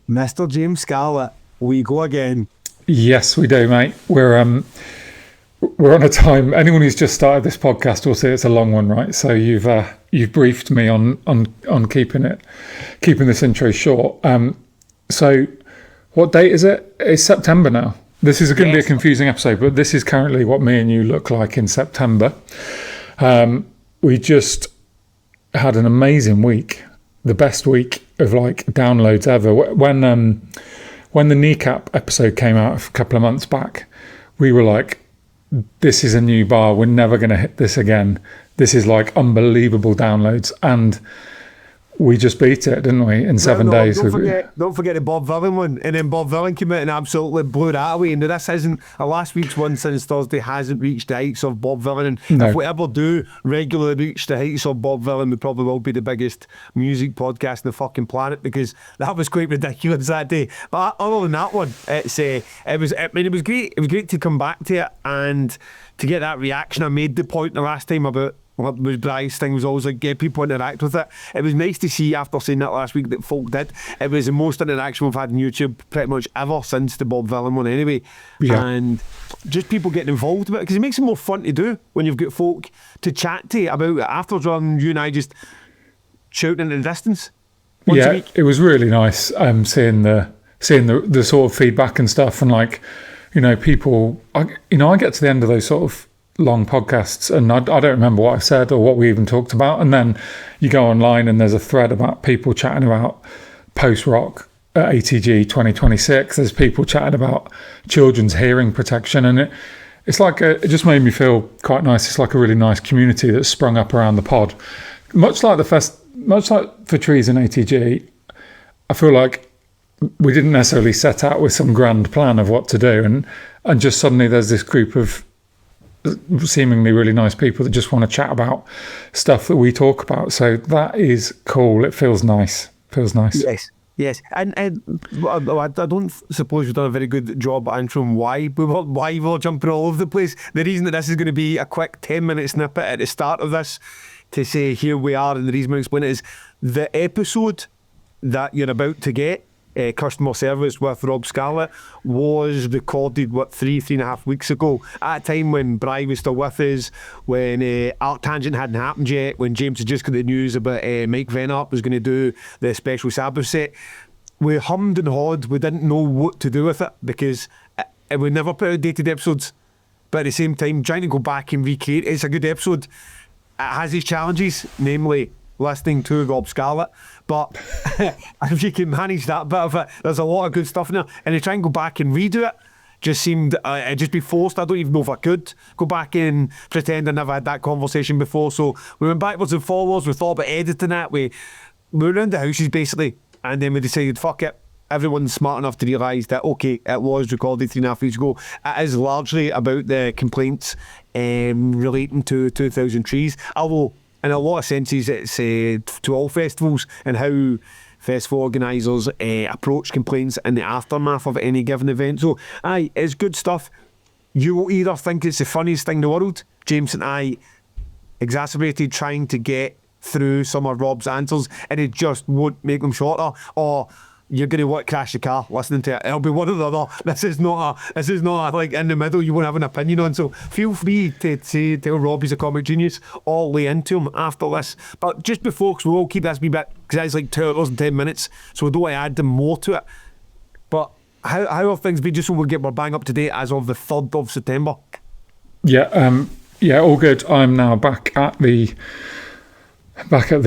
Mr. James Scarlett, we go again. Yes, we do, mate. We're on a time. Anyone who's just started this podcast will see it's a long one, right? So you've briefed me on keeping this intro short. So what date is it? It's September now. This is going to be a confusing episode, but this is currently what me and you look like in September. We just had an amazing week, the best week of like downloads ever. When the kneecap episode came out a couple of months back, we were like, this is a new bar. We're never going to hit this again. This is like unbelievable downloads. And we just beat it, didn't we, in 7 days? Don't forget the Bob Villain one. And then Bob Villain came out and absolutely blew that away. And this isn't, last week's one since Thursday hasn't reached the heights of Bob Villain. And if we ever do regularly reach the heights of Bob Villain, we probably will be the biggest music podcast on the fucking planet, because that was quite ridiculous that day. But other than that one, it was great. It was great to come back to it and to get that reaction. I made the point the last time about with Bry's thing was always like get people interact with it. It was nice to see after saying that last week that folk did. It was the most interaction we've had on YouTube pretty much ever since the Bob Villain one anyway. Yeah. And just people getting involved with it, because it makes it more fun to do when you've got folk to chat to about it afterwards, rather than you and I just shouting in the distance once a week. It was really nice seeing the sort of feedback and stuff, and like, you know, people, I get to the end of those sort of long podcasts and I don't remember what I said or what we even talked about, and then you go online and there's a thread about people chatting about post-rock at ATG 2026. There's people chatting about children's hearing protection, and it's like it just made me feel quite nice. It's like a really nice community that's sprung up around the pod, much like for Trees and ATG. I feel like we didn't necessarily set out with some grand plan of what to do, and just suddenly there's this group of seemingly really nice people that just want to chat about stuff that we talk about. So that is cool. It feels nice. Yes. And I don't suppose we've done a very good job at answering why we're jumping all over the place. The reason that this is going to be a quick 10-minute snippet at the start of this to say here we are, and the reason we explain it is the episode that you're about to get, customer service with Rob Scarlett, was recorded 3.5 weeks ago, at a time when Bry was still with us, when Arctangent hadn't happened yet, when James had just got the news about Mike Venart was going to do the special Sabbath set. We hummed and hawed. We didn't know what to do with it, because we never put out dated episodes, but at the same time trying to go back and recreate it's a good episode. It has its challenges, namely listening to Rob Scarlett, but if you can manage that bit of it, there's a lot of good stuff in there. And to try and go back and redo it just seemed it'd just be forced. I don't even know if I could go back and pretend I never had that conversation before. So we went backwards and forwards. We thought about editing it. We were around the houses basically, and then we decided, fuck it. Everyone's smart enough to realise that, okay, it was recorded 3.5 weeks ago. It is largely about the complaints relating to 2000 Trees, although in a lot of senses it's to all festivals, and how festival organisers approach complaints in the aftermath of any given event. So it's good stuff. You will either think it's the funniest thing in the world, James and I exacerbated trying to get through some of Rob's answers and it just won't make them shorter, or you're going to want to crash the car listening to it. It'll be one or the other. This is not like in the middle you won't have an opinion on. So feel free to tell Rob he's a comic genius or lay into him after this. But just before, because we'll keep this wee bit, because it's like 2 hours and 10 minutes, so we don't want to add more to it. But how have things been, just so we're bang up to date as of the 3rd of September? Yeah, all good. I'm now back at the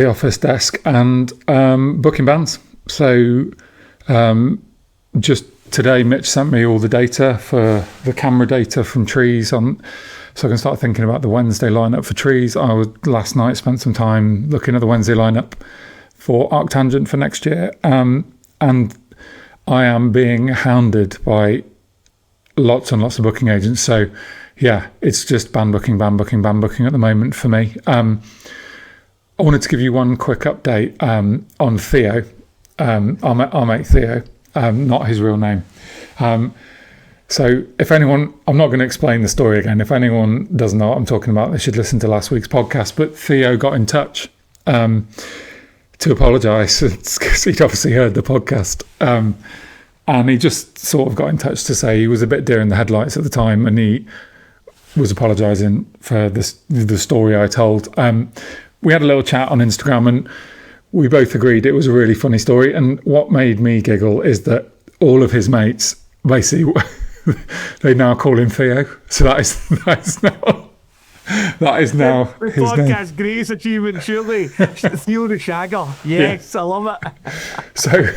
office desk and booking bands. So just today Mitch sent me all the data for the camera data from Trees so I can start thinking about the Wednesday lineup for Trees. Last night spent some time looking at the Wednesday lineup for Arctangent for next year, and I am being hounded by lots and lots of booking agents. So yeah, it's just band booking at the moment for me. I wanted to give you one quick update on Theo. Our mate Theo, not his real name. So if anyone, I'm not going to explain the story again. If anyone doesn't know what I'm talking about, they should listen to last week's podcast. But Theo got in touch to to apologise because he'd obviously heard the podcast. And he just sort of got in touch to say he was a bit deer in the headlights at the time, and he was apologising for the story I told. We had a little chat on Instagram, and we both agreed it was a really funny story. And what made me giggle is that all of his mates, basically, they now call him Theo. So that is now the his podcast name. greatest achievement, surely. Theo the Shagger. Yes, I love it. So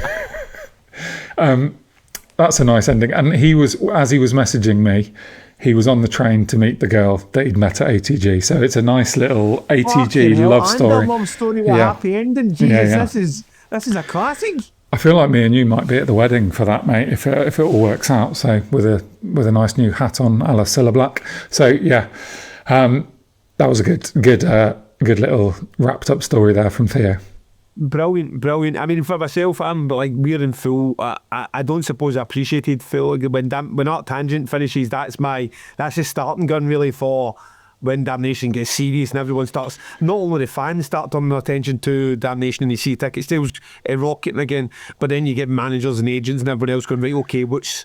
that's a nice ending. And he was, as he was messaging me, he was on the train to meet the girl that he'd met at ATG. So it's a nice little ATG love story. And a love story with a happy ending. Jesus, this is a classic. I feel like me and you might be at the wedding for that, mate, if it all works out. So with a nice new hat on, a la Cilla Black. So yeah, that was a good little wrapped up story there from Theo. Brilliant. I mean, for myself, I'm like, we're in full. I don't suppose I appreciated full. When Art Tangent finishes, that's the starting gun really for when Damnation gets serious and everyone starts, not only the fans start turning their attention to Damnation and they see ticket sales rocketing again, but then you get managers and agents and everyone else going, right, okay, what's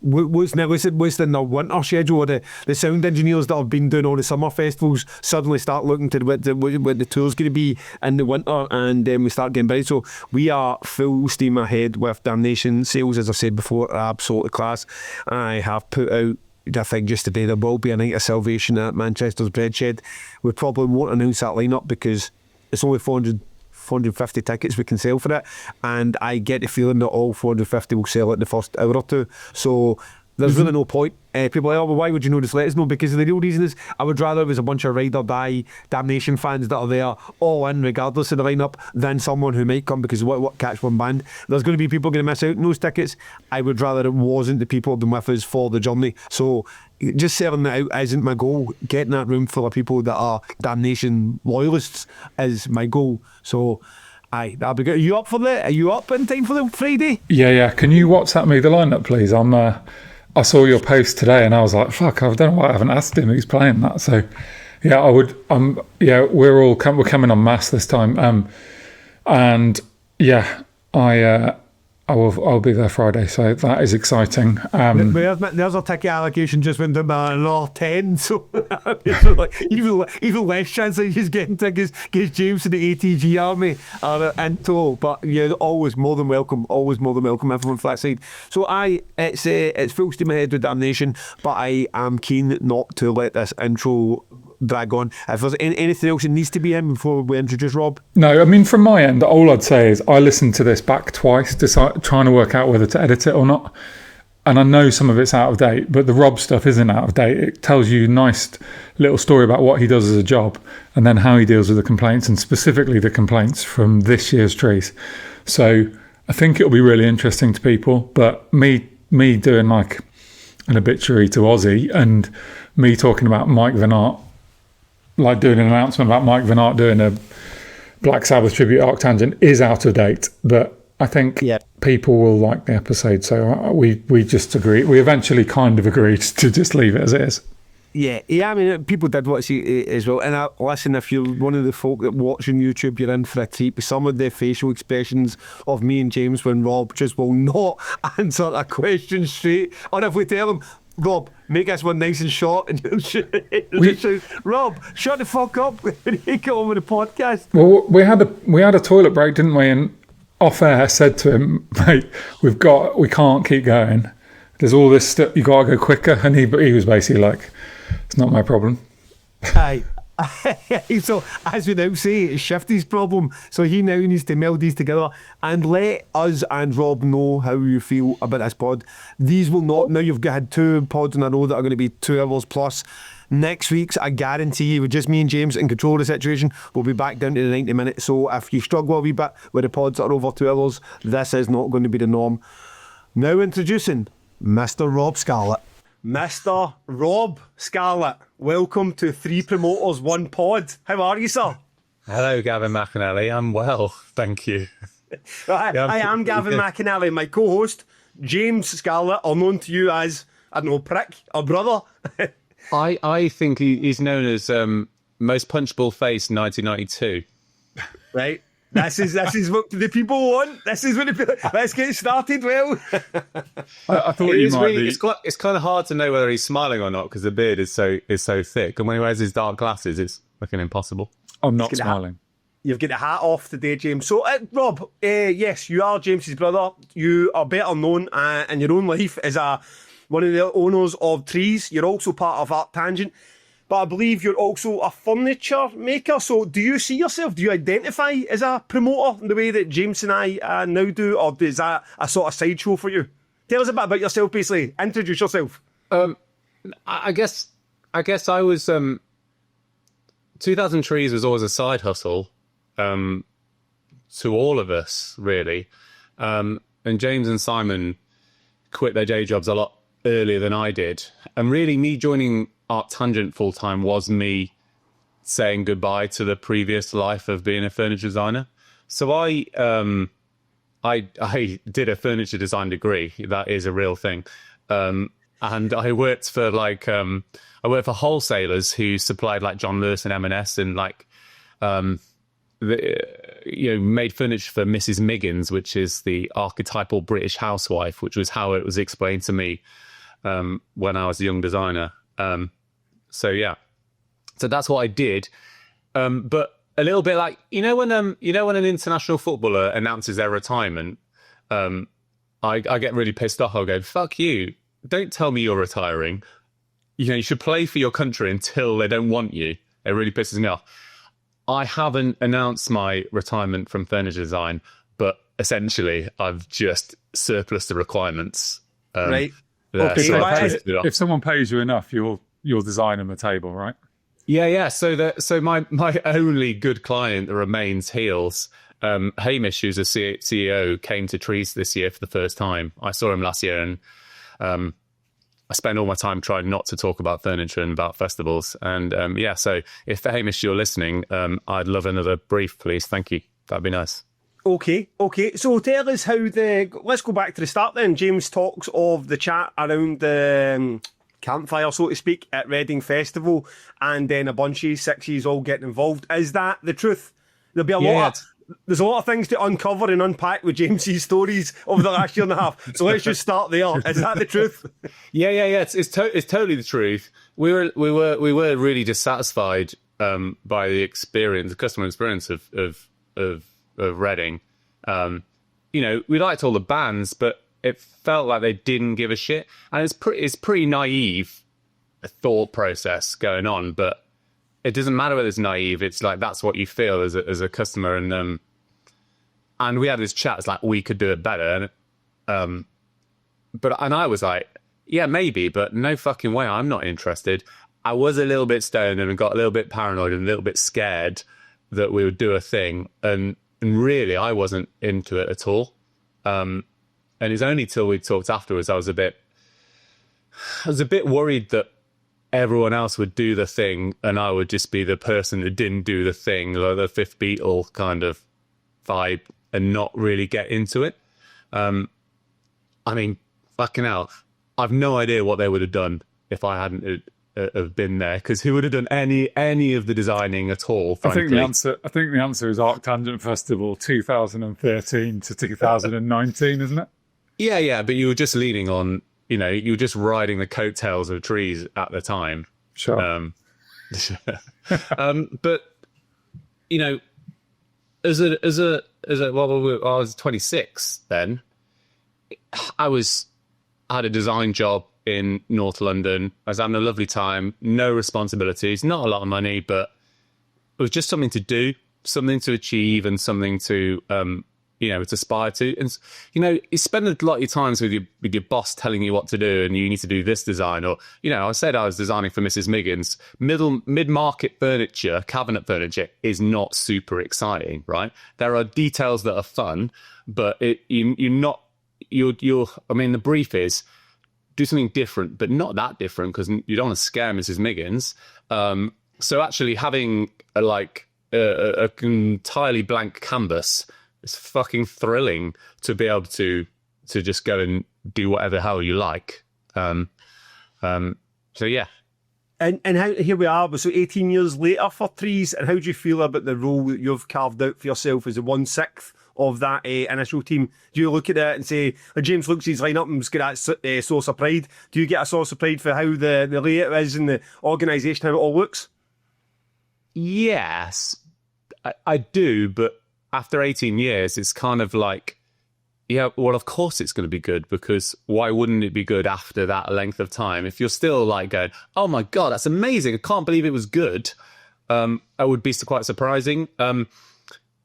in the winter schedule? Or the sound engineers that have been doing all the summer festivals suddenly start looking to what the tour's going to be in the winter, and then we start getting busy. So we are full steam ahead with Damnation. Sales, as I said before, are absolutely class. I have put out, I think just today, there will be a night of salvation at Manchester's Breadshed. We probably won't announce that lineup because it's only 450 tickets we can sell for it, and I get the feeling that all 450 will sell it the first hour or two. So there's really no point. People are like, oh, well, why would you know this? Let us know. Because the real reason is I would rather it was a bunch of ride or die Damnation fans that are there all in regardless of the lineup than someone who might come because what catch one band. There's going to be people going to miss out on those tickets. I would rather it wasn't the people who've been with us for the journey. So just selling that out isn't my goal. Getting that room full of people that are Damnation loyalists is my goal. So aye, that'll be good. Are you up for that? Are you up in time for the Friday? Yeah. Can you WhatsApp me the lineup, please? I saw your post today and I was like, fuck, I don't know why I haven't asked him who's playing that. So yeah, I would. We're coming en masse this time. And yeah, I'll be there Friday, so that is exciting. There's a ticket allocation just went down by another 10, so like, even less chance of just getting tickets because James and the ATG army are in tow. But yeah, always more than welcome everyone for that side. So it's full steam ahead with Damnation, but I am keen not to let this intro drag on. If there's anything else that needs to be in before we introduce Rob? No, I mean, from my end, all I'd say is I listened to this back twice, trying to work out whether to edit it or not. And I know some of it's out of date, but the Rob stuff isn't out of date. It tells you a nice little story about what he does as a job and then how he deals with the complaints, and specifically the complaints from this year's trees. So I think it'll be really interesting to people. But me doing like an obituary to Ozzy and me talking about Mike Van Aert, like doing an announcement about Mike Van Aert doing a Black Sabbath tribute Arctangent is out of date, but I think people will like the episode, so we just agreed. We eventually kind of agreed to just leave it as it is. Yeah, I mean, people did want to see it as well. And listen, if you're one of the folk that watching YouTube, you're in for a treat. With some of the facial expressions of me and James when Rob just will not answer a question straight, or if we tell him, Rob, make this one nice and short, and he'll just shout, Rob, shut the fuck up and he get on with the podcast. Well, we had a toilet break, didn't we? And off air said to him, mate, we can't keep going. There's all this stuff, you got to go quicker. And he was basically like, it's not my problem. Aye. So as we now say, it's Shifty's problem, so he now needs to meld these together and let us and Rob know how you feel about this pod. These will not, now you've had 2 pods in a row that are going to be 2 hours plus. Next week's, I guarantee you, with just me and James in control of the situation, we'll be back down to the 90 minutes. So if you struggle a wee bit with the pods that are over 2 hours, this is not going to be the norm. Now introducing Mr. Rob Scarlett. Mr. Rob Scarlett, welcome to 3 Promoters, 1 Pod. How are you, sir? Hello, Gavin McAnally. I'm well, thank you. I am Gavin McAnally. My co-host, James Scarlett, or known to you as, I don't know, Prick, or Brother. I think he's known as Most Punchable Face 1992. Right. This is what the people want. This is what the people... Let's get started, well. I thought you might be... It's kind of hard to know whether he's smiling or not because the beard is so thick. And when he wears his dark glasses, it's looking impossible. I'm not smiling. You've got the hat off today, James. So, Rob, yes, you are James's brother. You are better known in your own life as one of the owners of Trees. You're also part of Art Tangent. But I believe you're also a furniture maker. So do you see yourself, do you identify as a promoter in the way that James and I now do? Or is that a sort of sideshow for you? Tell us a bit about yourself, basically. Introduce yourself. I guess I was... 2000 Trees was always a side hustle to all of us, really. And James and Simon quit their day jobs a lot earlier than I did. And really, me joining Art Tangent full-time was me saying goodbye to the previous life of being a furniture designer. So I did a furniture design degree. That is a real thing. And I worked for wholesalers who supplied like John Lewis and M&S and made furniture for Mrs. Miggins, which is the archetypal British housewife, which was how it was explained to me when I was a young designer. So that's what I did. But a little bit like, when an international footballer announces their retirement, I get really pissed off. I'll go, fuck you. Don't tell me you're retiring. You should play for your country until they don't want you. It really pisses me off. I haven't announced my retirement from furniture design, but essentially I've just surplus the requirements. Right. Okay, so if someone pays you enough, you'll design them a table, right? Yeah. So my only good client that remains Heels. Hamish, who's a CEO, came to Trees this year for the first time. I saw him last year, and I spend all my time trying not to talk about furniture and about festivals. And so if Hamish, you're listening, I'd love another brief, please. Thank you. That'd be nice. Okay. So tell us let's go back to the start then. James talks of the chat around the campfire, so to speak, at Reading Festival, and then a bunch of sixes all getting involved. Is that the truth? There'll be there's a lot of things to uncover and unpack with James's stories over the last year and a half. So let's just start there. Is that the truth? Yeah. It's totally the truth. We were really dissatisfied by the customer experience of Reading. We liked all the bands, but it felt like they didn't give a shit, and it's pretty naive thought process going on, but it doesn't matter whether it's naive. It's like that's what you feel as a customer, and we had this chat. It's like we could do it better, and I was like, yeah, maybe, but no fucking way. I'm not interested. I was a little bit stoned and got a little bit paranoid and a little bit scared that we would do a thing, and really I wasn't into it at all. And it's only till we talked afterwards I was a bit worried that everyone else would do the thing and I would just be the person who didn't do the thing, like the Fifth Beatle kind of vibe, and not really get into it. I mean, fucking hell, I've no idea what they would have done if I hadn't have been there, because who would have done any of the designing at all, frankly? I think the answer is Arc Tangent Festival 2013 to 2019, isn't it? Yeah, but you were just leaning on, you were just riding the coattails of Trees at the time. Sure. But as a well, I was 26 then. I had a design job in North London. I was having a lovely time, no responsibilities, not a lot of money, but it was just something to do, something to achieve, and something to to aspire to. And you spend a lot of your times with your boss telling you what to do, and you need to do this design, or I said I was designing for Mrs. Miggins. Mid-market furniture, cabinet furniture, is not super exciting, right? There are details that are fun, but you're not. I mean, the brief is do something different, but not that different, because you don't want to scare Mrs. Miggins. So actually having a entirely blank canvas is fucking thrilling to be able to just go and do whatever the hell you like. So yeah. And how, here we are, so 18 years later for Trees, and how do you feel about the role that you've carved out for yourself as a 1/6 of that initial team? Do you look at it and say, like James looks at his lineup and he's got that source of pride? Do you get a source of pride for how the layout is and the organisation, how it all looks? Yes, I do, but after 18 years, it's kind of like, yeah, well, of course it's going to be good, because why wouldn't it be good after that length of time? If you're still like going, oh my God, that's amazing, I can't believe it was good, that would be quite surprising.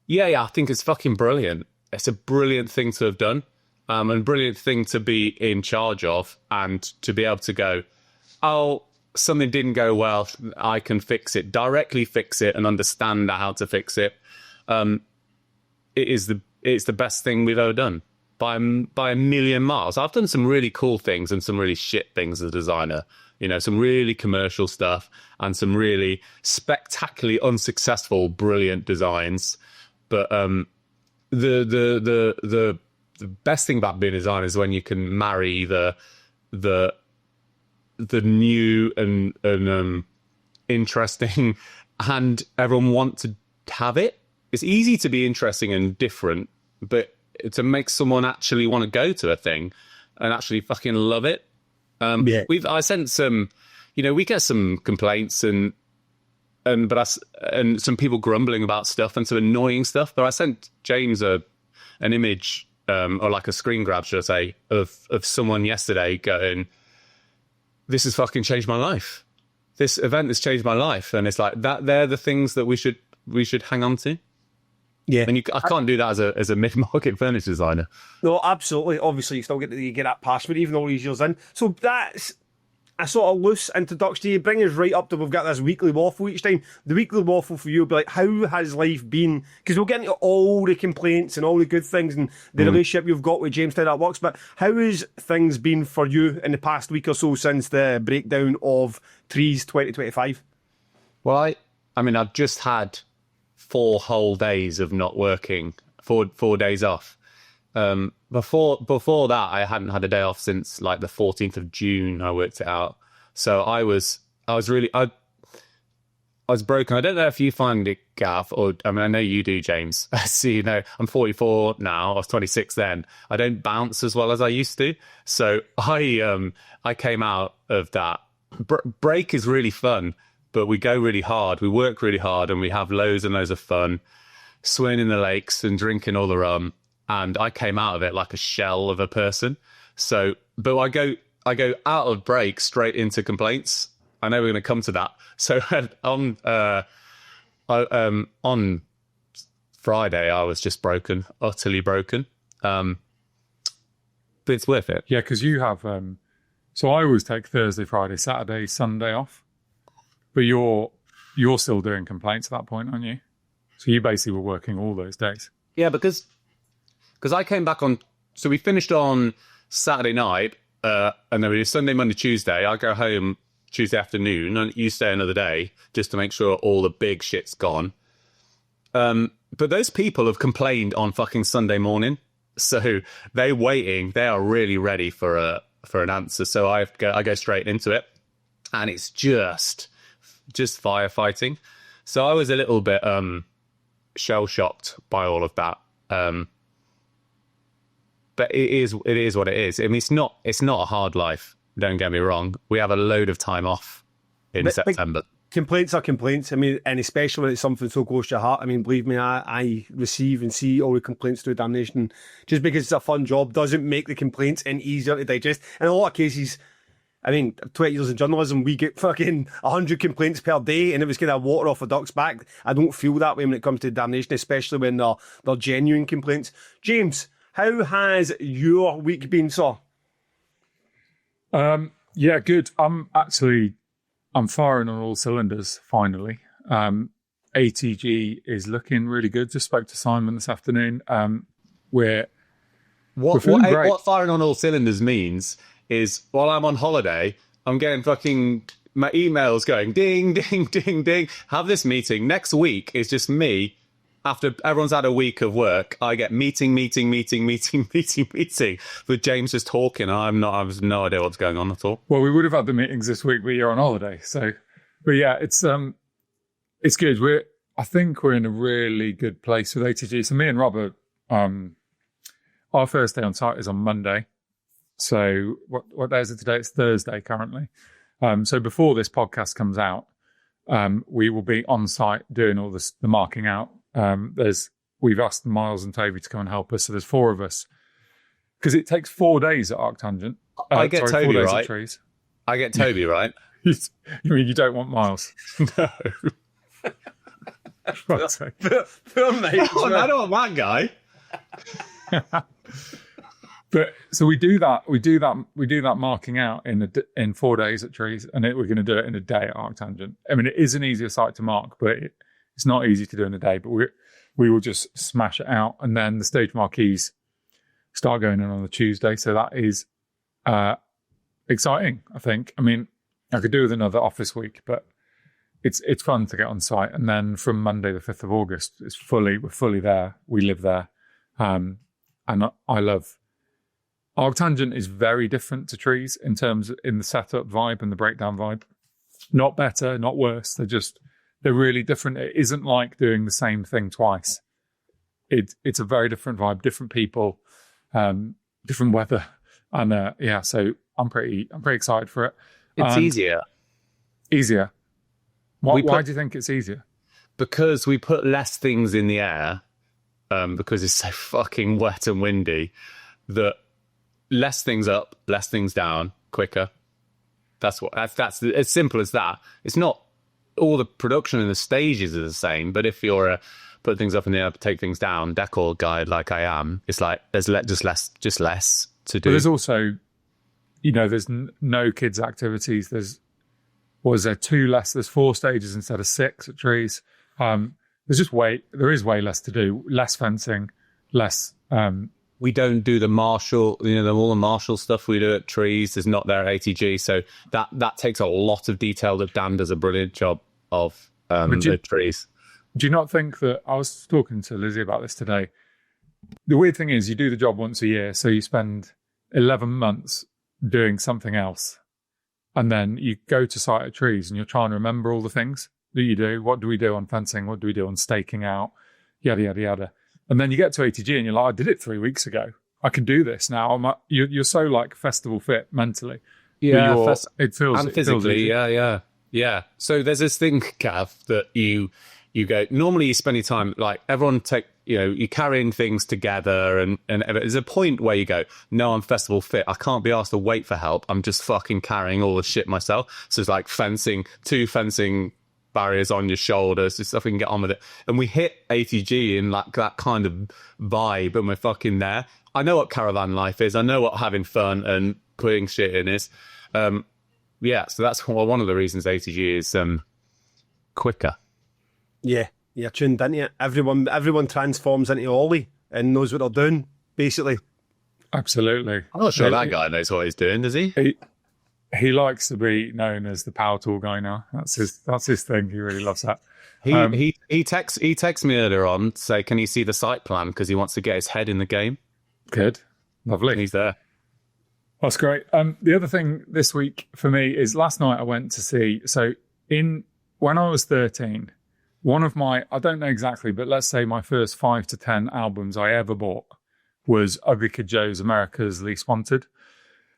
Yeah, I think it's fucking brilliant. It's a brilliant thing to have done, and a brilliant thing to be in charge of, and to be able to go, oh, something didn't go well, I can fix it, directly fix it, and understand how to fix it. It's the best thing we've ever done. By a million miles. I've done some really cool things and some really shit things as a designer. You know, some really commercial stuff and some really spectacularly unsuccessful, brilliant designs. But the best thing about being a designer is when you can marry the new and interesting, and everyone want to have it. It's easy to be interesting and different, but to make someone actually want to go to a thing and actually fucking love it. I sent some, we get some complaints and some people grumbling about stuff and some annoying stuff. But I sent James an image, or like a screen grab, should I say, of someone yesterday going, "This has fucking changed my life. This event has changed my life." And it's like that. They're the things that we should hang on to. Yeah, and I can't do that as a mid-market furniture designer. No, absolutely. Obviously, you still get that passport even all these years in. So that's a sort of loose introduction. You bring us right up to, we've got this weekly waffle each time. The weekly waffle for you will be like, how has life been? Because we'll get into all the complaints and all the good things and the relationship you've got with James, how that works. But how has things been for you in the past week or so since the breakdown of Trees 2025? Well, I mean, I've just had 4 whole days of not working, 4 days off. Before that, I hadn't had a day off since like the 14th of June. I worked it out. So I was broken. I don't know if you find it, Gav, or I know you do, James. See, I'm 44 now. I was 26 then. I don't bounce as well as I used to. So I came out of that. Break is really fun, but we go really hard. We work really hard, and we have loads and loads of fun, swimming in the lakes and drinking all the rum. And I came out of it like a shell of a person. So, but I go out of break straight into complaints. I know we're going to come to that. So on Friday, I was just broken, utterly broken. But it's worth it. Yeah, because you have. So I always take Thursday, Friday, Saturday, Sunday off. But you're still doing complaints at that point, aren't you? So you basically were working all those days. Yeah, because I came back on. So we finished on Saturday night, and then we do Sunday, Monday, Tuesday. I go home Tuesday afternoon, and you stay another day just to make sure all the big shit's gone. But those people have complained on fucking Sunday morning, so they're waiting. They are really ready for an answer. So I go straight into it, and it's just firefighting. So I was a little bit shell shocked by all of that. But it is what it is. I mean, it's not a hard life. Don't get me wrong. We have a load of time off in September. Complaints are complaints. I mean, and especially when it's something so close to your heart. I mean, believe me, I receive and see all the complaints through Damnation. Just because it's a fun job doesn't make the complaints any easier to digest. In a lot of cases, I mean, 20 years in journalism, we get fucking 100 complaints per day, and it was kind of water off a duck's back. I don't feel that way when it comes to Damnation, especially when they're genuine complaints. James, how has your week been, sir? Yeah, good. I'm firing on all cylinders, finally. ATG is looking really good. Just spoke to Simon this afternoon. We're feeling great. What firing on all cylinders means is while I'm on holiday, I'm getting fucking my emails going ding, ding, ding, ding. Have this meeting. Next week is just me after everyone's had a week of work, I get meeting with James just talking. I have no idea what's going on at all. Well, we would have had the meetings this week, but you're on holiday. So, but yeah, it's good. I think we're in a really good place with ATG. So me and Robert, our first day on site is on Monday. So what day is it today? It's Thursday currently. So before this podcast comes out, we will be on site doing all the marking out. We've asked Miles and Toby to come and help us. So there's 4 of us because it takes 4 days at Arctangent. I get Toby 4 days right. At Trees. I get Toby right. You mean you don't want Miles? No. Phil, mate. I don't want that guy. But so we do that marking out in 4 days at Trees, and we're going to do it in a day at Arctangent. I mean, it is an easier site to mark, but it's not easy to do in a day. But we will just smash it out, and then the stage marquees start going in on the Tuesday. So that is exciting. I think. I mean, I could do with another office week, but it's fun to get on site. And then from Monday, the 5th of August, we're fully there. We live there, and I love. Arctangent is very different to Trees in the setup vibe and the breakdown vibe. Not better, not worse. They're really different. It isn't like doing the same thing twice. It's a very different vibe, different people, different weather, and so I'm pretty excited for it. It's easier. Easier. Why do you think it's easier? Because we put less things in the air, because it's so fucking wet and windy that. Less things up, less things down, quicker. That's as simple as that. It's not all the production and the stages are the same, but if you're put things up in the air, take things down, decor guy like I am, it's like there's just less to do. But there's also, there's no kids activities. There's 2 less? There's 4 stages instead of 6 at Trees. There is way less to do. Less fencing, less. We don't do the martial, all the martial stuff we do at Trees is not there at ATG. So that takes a lot of detail that Dan does a brilliant job of at Trees. Do you not think that, I was talking to Lizzie about this today, the weird thing is you do the job once a year, so you spend 11 months doing something else. And then you go to site at Trees and you're trying to remember all the things that you do. What do we do on fencing? What do we do on staking out? Yada, yada, yada. And then you get to ATG and you're like, I did it 3 weeks ago. I can do this now. You're so like festival fit mentally. Yeah, it feels and physically. Yeah. So there's this thing, Cav, that you go. Normally, you spend your time like everyone you carrying things together, and there's a point where you go, no, I'm festival fit. I can't be asked to wait for help. I'm just fucking carrying all the shit myself. So it's like two fencing barriers on your shoulders, so stuff we can get on with it. And we hit ATG in like that kind of vibe, and we're fucking there. I know what caravan life is. I know what having fun and putting shit in is. So that's one of the reasons ATG is quicker. Yeah, you're tuned into it. Everyone transforms into Ollie and knows what they're doing, basically. Absolutely. I'm not sure that guy knows what he's doing, does he? He likes to be known as the power tool guy now. That's his thing. He really loves that. He texts me earlier on to say, can you see the site plan? Because he wants to get his head in the game. Good. Lovely. And he's there. That's great. The other thing this week for me is last night I went to see, when I was 13, one of my, I don't know exactly, but let's say my first 5 to 10 albums I ever bought was Ugly Kid Joe's America's Least Wanted.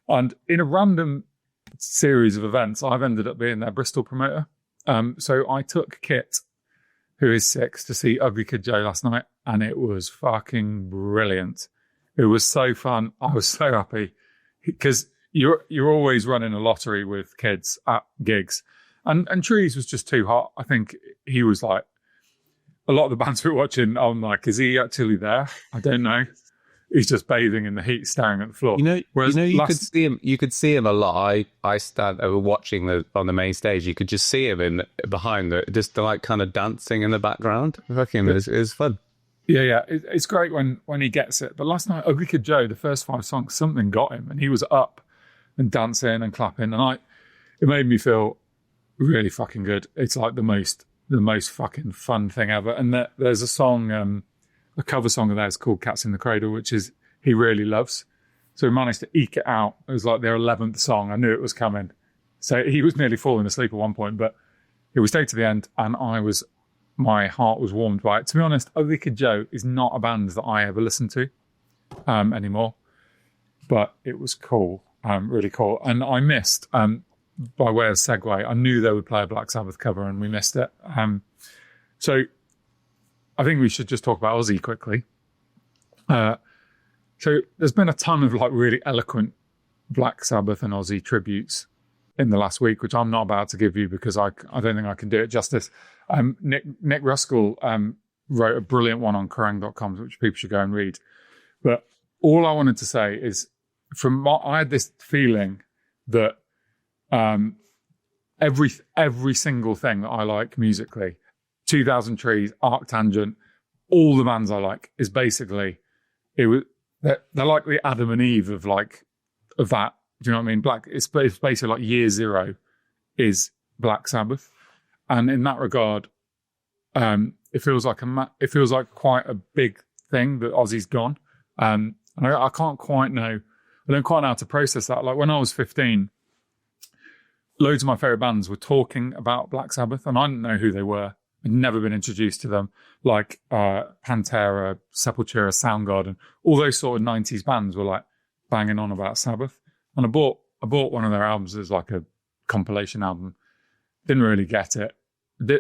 And in a random series of events, I've ended up being their Bristol promoter. So I took Kit, who is 6, to see Ugly Kid Joe last night, and it was fucking brilliant. It was so fun. I was so happy because you're always running a lottery with kids at gigs, and Trees was just too hot. I think he was like, a lot of the bands we were watching, I'm like, is he actually there? I don't know. He's just bathing in the heat, staring at the floor. You could see him a lot. I stand over watching on the main stage. You could just see him behind just like kind of dancing in the background. Fucking, it was fun. Yeah. It's great when he gets it. But last night, Ugly Kid Joe, the first 5 songs, something got him, and he was up and dancing and clapping, and it made me feel really fucking good. It's like the most the most fucking fun thing ever. And there's a song, a cover song of theirs called Cats in the Cradle, which is he really loves. So we managed to eke it out. It was like their 11th song. I knew it was coming. So he was nearly falling asleep at one point, but we stayed to the end, and my heart was warmed by it. To be honest, Ovika Joe is not a band that I ever listen to anymore, but it was cool, really cool. And I missed, by way of segue, I knew they would play a Black Sabbath cover, and we missed it. So I think we should just talk about Ozzy quickly. So there's been a ton of like really eloquent Black Sabbath and Ozzy tributes in the last week, which I'm not about to give you because I don't think I can do it justice. Nick Ruskell wrote a brilliant one on Kerrang.com, which people should go and read. But all I wanted to say is, I had this feeling that every single thing that I like musically, 2000 Trees, Arctangent, all the bands I like, is basically they're like the Adam and Eve of that. Do you know what I mean? It's basically like year zero is Black Sabbath, and in that regard, it feels like quite a big thing that Ozzy's gone. And I don't quite know how to process that. Like when I was 15, loads of my favorite bands were talking about Black Sabbath, and I didn't know who they were. I'd never been introduced to them, like Pantera, Sepultura, Soundgarden, all those sort of 90s bands were like banging on about Sabbath. And I bought one of their albums as like a compilation album. Didn't really get it.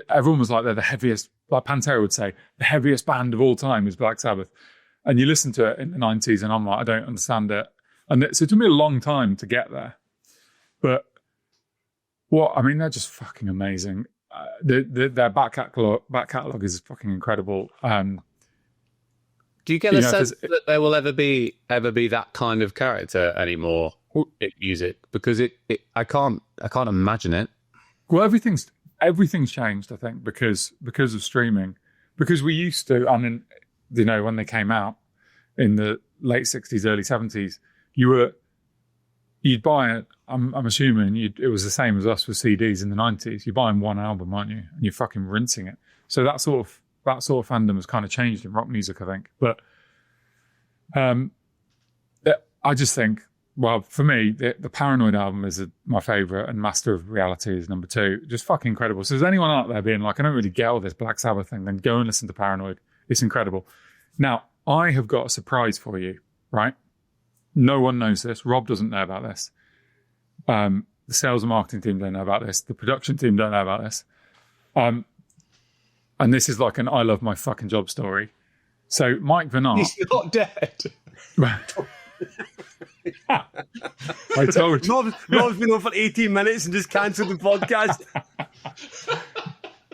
Everyone was like, they're the heaviest, like Pantera would say, the heaviest band of all time is Black Sabbath. And you listen to it in the 90s and I'm like, I don't understand it. And so it took me a long time to get there. But they're just fucking amazing. Their back catalogue is fucking incredible. Do you get the sense that there will ever be that kind of character anymore in music? Because I can't imagine it. Well, everything's changed, I think, because of streaming. Because we used to, when they came out in the late 60s, early 70s, you'd buy it. I'm assuming it was the same as us with CDs in the 90s. You're buying one album, aren't you? And you're fucking rinsing it. So that sort of fandom has kind of changed in rock music, I think. But I just think, well, for me, the Paranoid album is my favourite, and Master of Reality is number 2. Just fucking incredible. So if there's anyone out there being like, I don't really get all this Black Sabbath thing, then go and listen to Paranoid. It's incredible. Now, I have got a surprise for you, right? No one knows this. Rob doesn't know about this. The sales and marketing team don't know about this. The production team don't know about this. And this is like an I love my fucking job story. So Mike Vanart... He's not dead. I told you. Rob's been on for 18 minutes and just cancelled the podcast.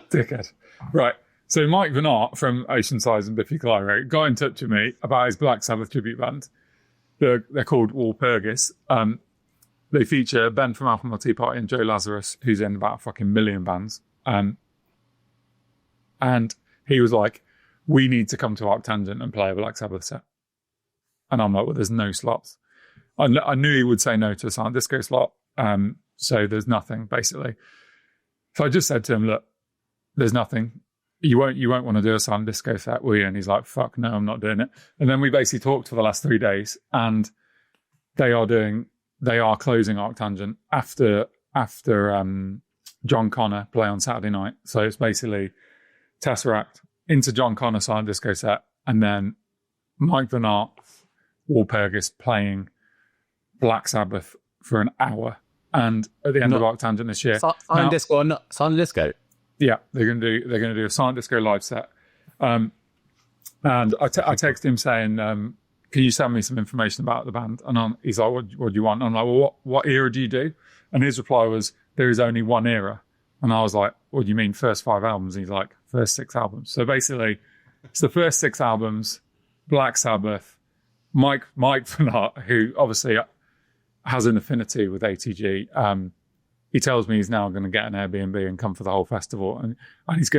Dickhead. Right. So Mike Vanart from Oceanside and Biffy Clyro got in touch with me about his Black Sabbath tribute band. They're called Walpurgis. They feature Ben from Alpha Male Tea Party and Joe Lazarus, who's in about a fucking million bands. And he was like, we need to come to Arctangent and play a Black Sabbath set. And I'm like, well, there's no slots. I knew he would say no to a silent disco slot. So there's nothing, basically. So I just said to him, look, there's nothing. You won't want to do a silent disco set, will you? And he's like, fuck no, I'm not doing it. And then we basically talked for the last 3 days, and they are closing Arctangent after John Connor play on Saturday night. So it's basically Tesseract into John Connor silent disco set, and then Mike Vanart, Walpurgis playing Black Sabbath for an hour. And at the end of Arctangent this year, silent disco or not? Silent disco. Yeah, they're gonna do a silent disco live set. And I texted him saying, can you send me some information about the band? And he's like, what do you want? And I'm like, well, what era do you do? And his reply was, there is only one era. And I was like, what do you mean, first 5 albums? And he's like, first 6 albums. So basically, it's the first 6 albums, Black Sabbath, Mike Vanart, who obviously has an affinity with ATG. He tells me he's now going to get an Airbnb and come for the whole festival. And he's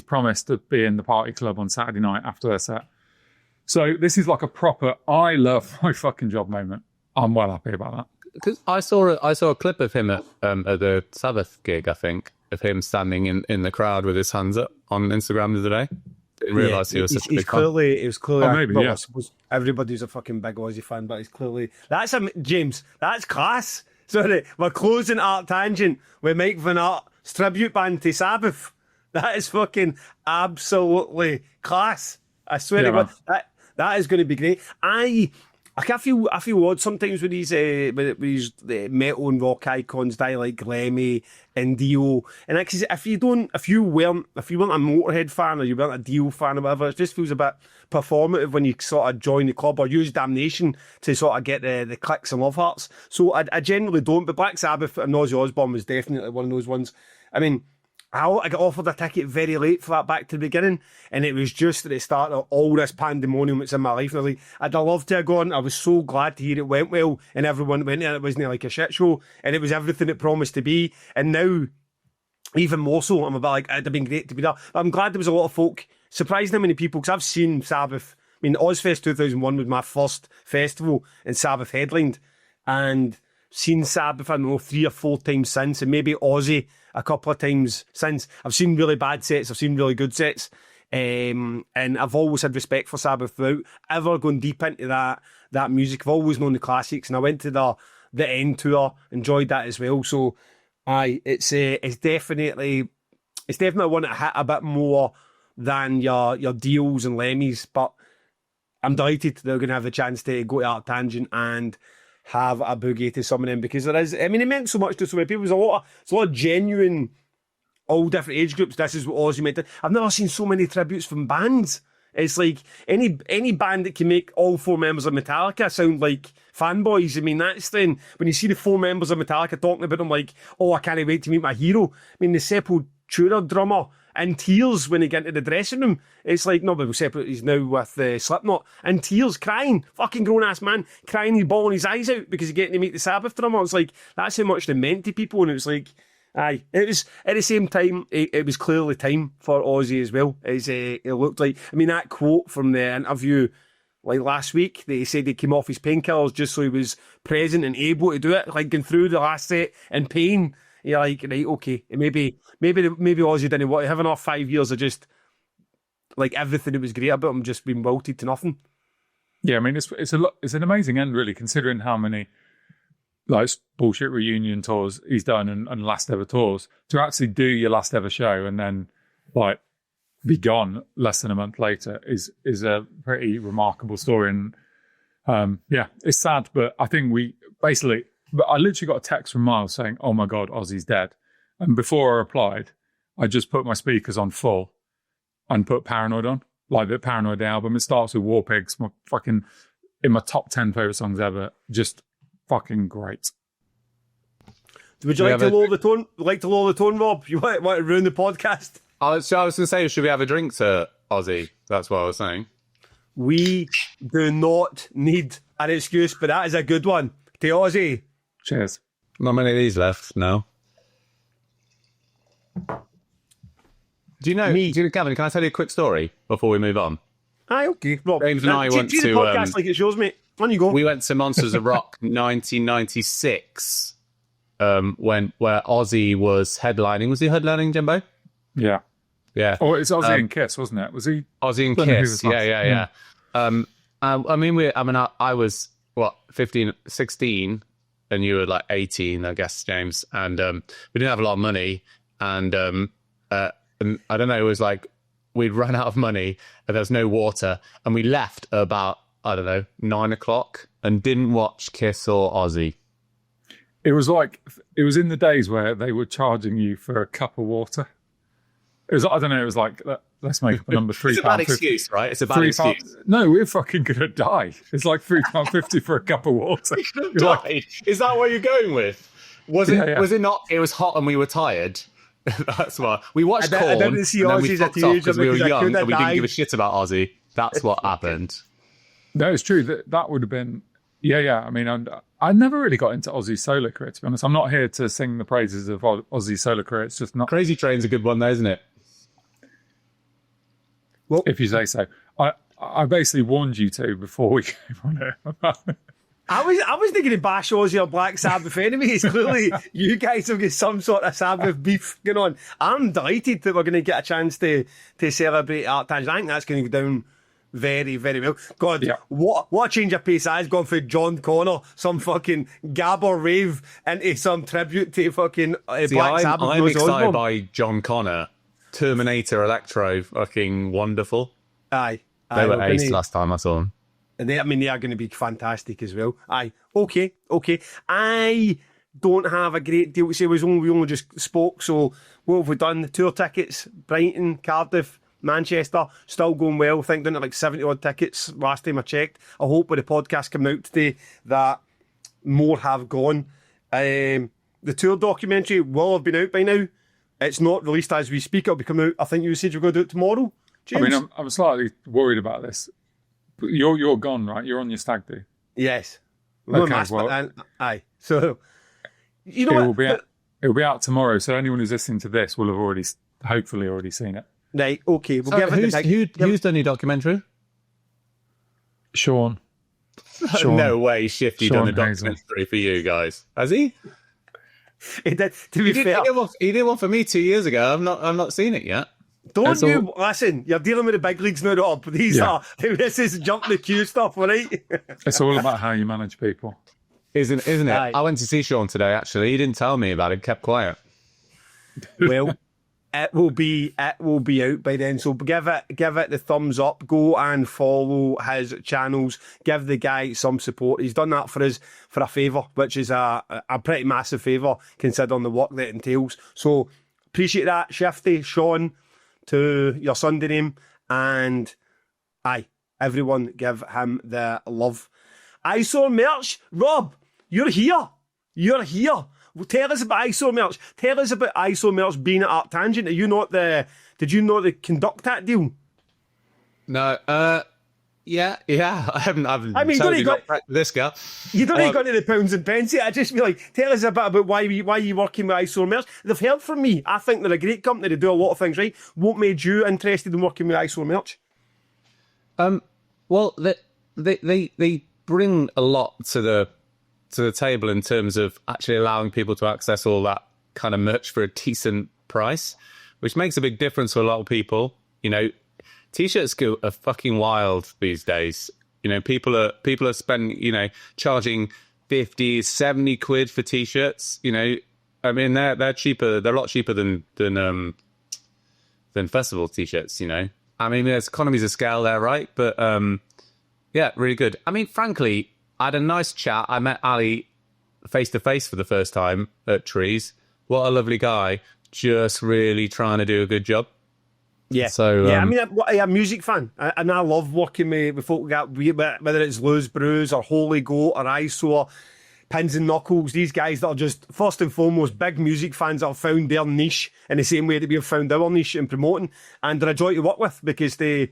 promised to be in the party club on Saturday night after their set. So this is like a proper, I love my fucking job moment. I'm well happy about that. Because I saw a clip of him at the Sabbath gig, I think, of him standing in the crowd with his hands up on Instagram the other day. Didn't realise he was such a big fan. It was clearly. Oh, maybe, yeah. I suppose everybody's a fucking big Ozzy fan, but it's clearly James. That's class. Sorry, we're closing Art Tangent with Mike Van Art's tribute band to Sabbath. That is fucking absolutely class. I swear to God, that is going to be great. I feel odd sometimes with these metal and rock icons die like Lemmy and Dio. And actually, if you weren't a Motorhead fan or you weren't a Dio fan or whatever, it just feels a bit performative when you sort of join the club or use Damnation to sort of get the clicks and love hearts. So I generally don't, but Black Sabbath and Ozzy Osbourne was definitely one of those ones. I mean, I got offered a ticket very late for that back to the beginning, and it was just at the start of all this pandemonium that's in my life. And I was like, I'd have loved to have gone. I was so glad to hear it went well, and everyone went and it wasn't like a shit show, and it was everything it promised to be. And now, even more so, I'm a bit like, it'd have been great to be there. But I'm glad there was a lot of folk, surprisingly many people, because I've seen Sabbath. I mean, Ozfest 2001 was my first festival, and Sabbath headlined, and seen Sabbath, I don't know, 3 or 4 times since, and maybe Ozzy a couple of times since. I've seen really bad sets, I've seen really good sets, and I've always had respect for Sabbath without ever going deep into that music. I've always known the classics, and I went to the end tour, enjoyed that as well. So, it's definitely one that hit a bit more than your Deals and Lemmys, but I'm delighted they're going to have the chance to go to Art Tangent and have a boogie to some of them, because there is, I mean, it meant so much to so many people. It's a lot of genuine, all different age groups. This is what Ozzy meant. I've never seen so many tributes from bands. It's like any band that can make all 4 members of Metallica sound like fanboys. I mean, that's then when you see the 4 members of Metallica talking about them like, oh, I can't wait to meet my hero. I mean, the Sepultura drummer in tears when he get into the dressing room. It's like, no, but he's now with Slipknot, in tears, crying, fucking grown-ass man, crying, he's bawling his eyes out because he's getting to meet the Sabbath drummer. It's like, that's how much they meant to people, and it was like, aye. It was, at the same time, it was clearly time for Ozzy as well. It looked like, I mean, that quote from the interview, like last week, they said he came off his painkillers just so he was present and able to do it, like going through the last set in pain. You're like, right, okay, maybe Ozzy didn't want to have enough 5 years of just like everything that was great about him just being wilted to nothing. Yeah, I mean, it's an amazing end, really, considering how many like bullshit reunion tours he's done and last ever tours. To actually do your last ever show and then like be gone less than a month later is a pretty remarkable story. And yeah, it's sad, but I think But I literally got a text from Miles saying, oh my God, Ozzy's dead. And before I replied, I just put my speakers on full and put Paranoid on, like the Paranoid album. It starts with War Pigs, in my top 10 favourite songs ever. Just fucking great. Would you like to lower the tone? Like to lower the tone, Rob? You want to ruin the podcast? I was going to say, should we have a drink to Ozzy? That's what I was saying. We do not need an excuse, but that is a good one. To Ozzy. Cheers. Not many of these left, no. Do you know, Gavin, can I tell you a quick story before we move on? Aye, okay. Rob, James and I went to... the podcast like it's yours, mate. On you go. We went to Monsters of Rock 1996, where Ozzy was headlining. Was he headlining, Jimbo? Yeah. Yeah. Oh, it's Ozzy and Kiss, wasn't it? Was he? Ozzy and Kiss, yeah. I was... 16, and you were like 18, I guess, James. And we didn't have a lot of money. And I don't know, it was like we'd run out of money and there was no water. And we left about, 9 o'clock and didn't watch Kiss or Ozzy. It was in the days where they were charging you for a cup of water. It was, I don't know, it was like, let's make up a number, £3. It's a bad excuse, right? It's a bad excuse. No, we're fucking going to die. It's like £3.50 for a cup of water. Is that what you're going with? Was it not? It was hot and we were tired. That's why. We watched Korn, and then we fucked off because we were young and we didn't give a shit about Ozzy. That's what happened. No, it's true. That would have been... Yeah. I mean, I never really got into Ozzy's solo career, to be honest. I'm not here to sing the praises of Ozzy's solo career. It's just not... Crazy Train's a good one, though, isn't it? Well, if you say so. I basically warned you two before we came on it. I was thinking to bash Ozzy or Black Sabbath enemies. Clearly, you guys have got some sort of Sabbath beef going on. I'm delighted that we're going to get a chance to celebrate Arctangent. I think that's going to go down very, very well. God, what a change of pace I've gone for John Connor, some fucking gabber rave, into some tribute to fucking Black Sabbath. I'm excited by John Connor. Terminator Electro, fucking wonderful. Aye. They were ace last time I saw them. And they are going to be fantastic as well. Aye. Okay. I don't have a great deal to say. We only just spoke, so what have we done? The tour tickets, Brighton, Cardiff, Manchester, still going well. I think down to like 70 odd tickets last time I checked. I hope with the podcast coming out today that more have gone. The tour documentary will have been out by now. It's not released as we speak. It'll be coming out. I think you said you're going to do it tomorrow, James. I mean, I'm slightly worried about this. But you're gone, right? You're on your stag do. Yes. Okay, well, aye. So, you know it'll be out tomorrow. So anyone who's listening to this will have hopefully already seen it. Right, okay. We'll who's done your documentary? Sean. No way, Shifty done a documentary for you guys. Has he? He did. To be fair, he did one for me 2 years ago. I've not seen it yet. Listen? You're dealing with the big leagues now, Rob. This is jump the queue stuff, all right? It's all about how you manage people, isn't it? Aye. I went to see Sean today. Actually, he didn't tell me about it. Kept quiet. Well, it will be out by then. So give it the thumbs up. Go and follow his channels. Give the guy some support. He's done that for us for a favour, which is a pretty massive favour considering the work that it entails. So appreciate that, Shifty, Sean, to your Sunday name, and everyone give him the love. Eyesore merch, Rob, you're here. Well, tell us about Eyesore merch. Tell us about Eyesore merch being at Arctangent. Did you not conduct that deal? No. Yeah. I haven't. I mean, totally got this guy. You don't even got to the pounds and pence yet. I just feel like, tell us a bit about why you working with Eyesore merch. They've heard from me. I think they're a great company. They do a lot of things right. What made you interested in working with Eyesore merch? Well, they bring a lot to the table in terms of actually allowing people to access all that kind of merch for a decent price, which makes a big difference for a lot of people. You know, t-shirts are fucking wild these days. You know, people are spending, charging 50, 70 quid for t-shirts. You know, I mean, they're cheaper. They're a lot cheaper than festival t-shirts. You know, I mean, there's economies of scale there, right? But yeah, really good. I mean, frankly, I had a nice chat. I met Ali face to face for the first time at Trees. What a lovely guy. Just really trying to do a good job. Yeah. So, I mean, I'm a music fan, and I love working with folk that, whether it's Lose Brews or Holy Goat or Eyesore, Pins and Knuckles, these guys that are just, first and foremost, big music fans that have found their niche in the same way that we've found our niche in promoting, and they're a joy to work with because they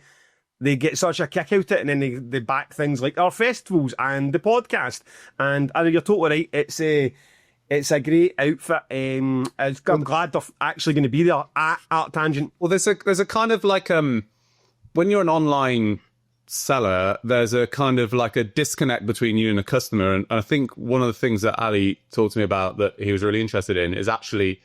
get such a kick out of it, and then they back things like our festivals and the podcast. And I know you're totally right. It's a great outfit. I'm glad they're actually going to be there at Arctangent. Well, there's a kind of like when you're an online seller, there's a kind of like a disconnect between you and the customer. And I think one of the things that Ali talked to me about that he was really interested in is actually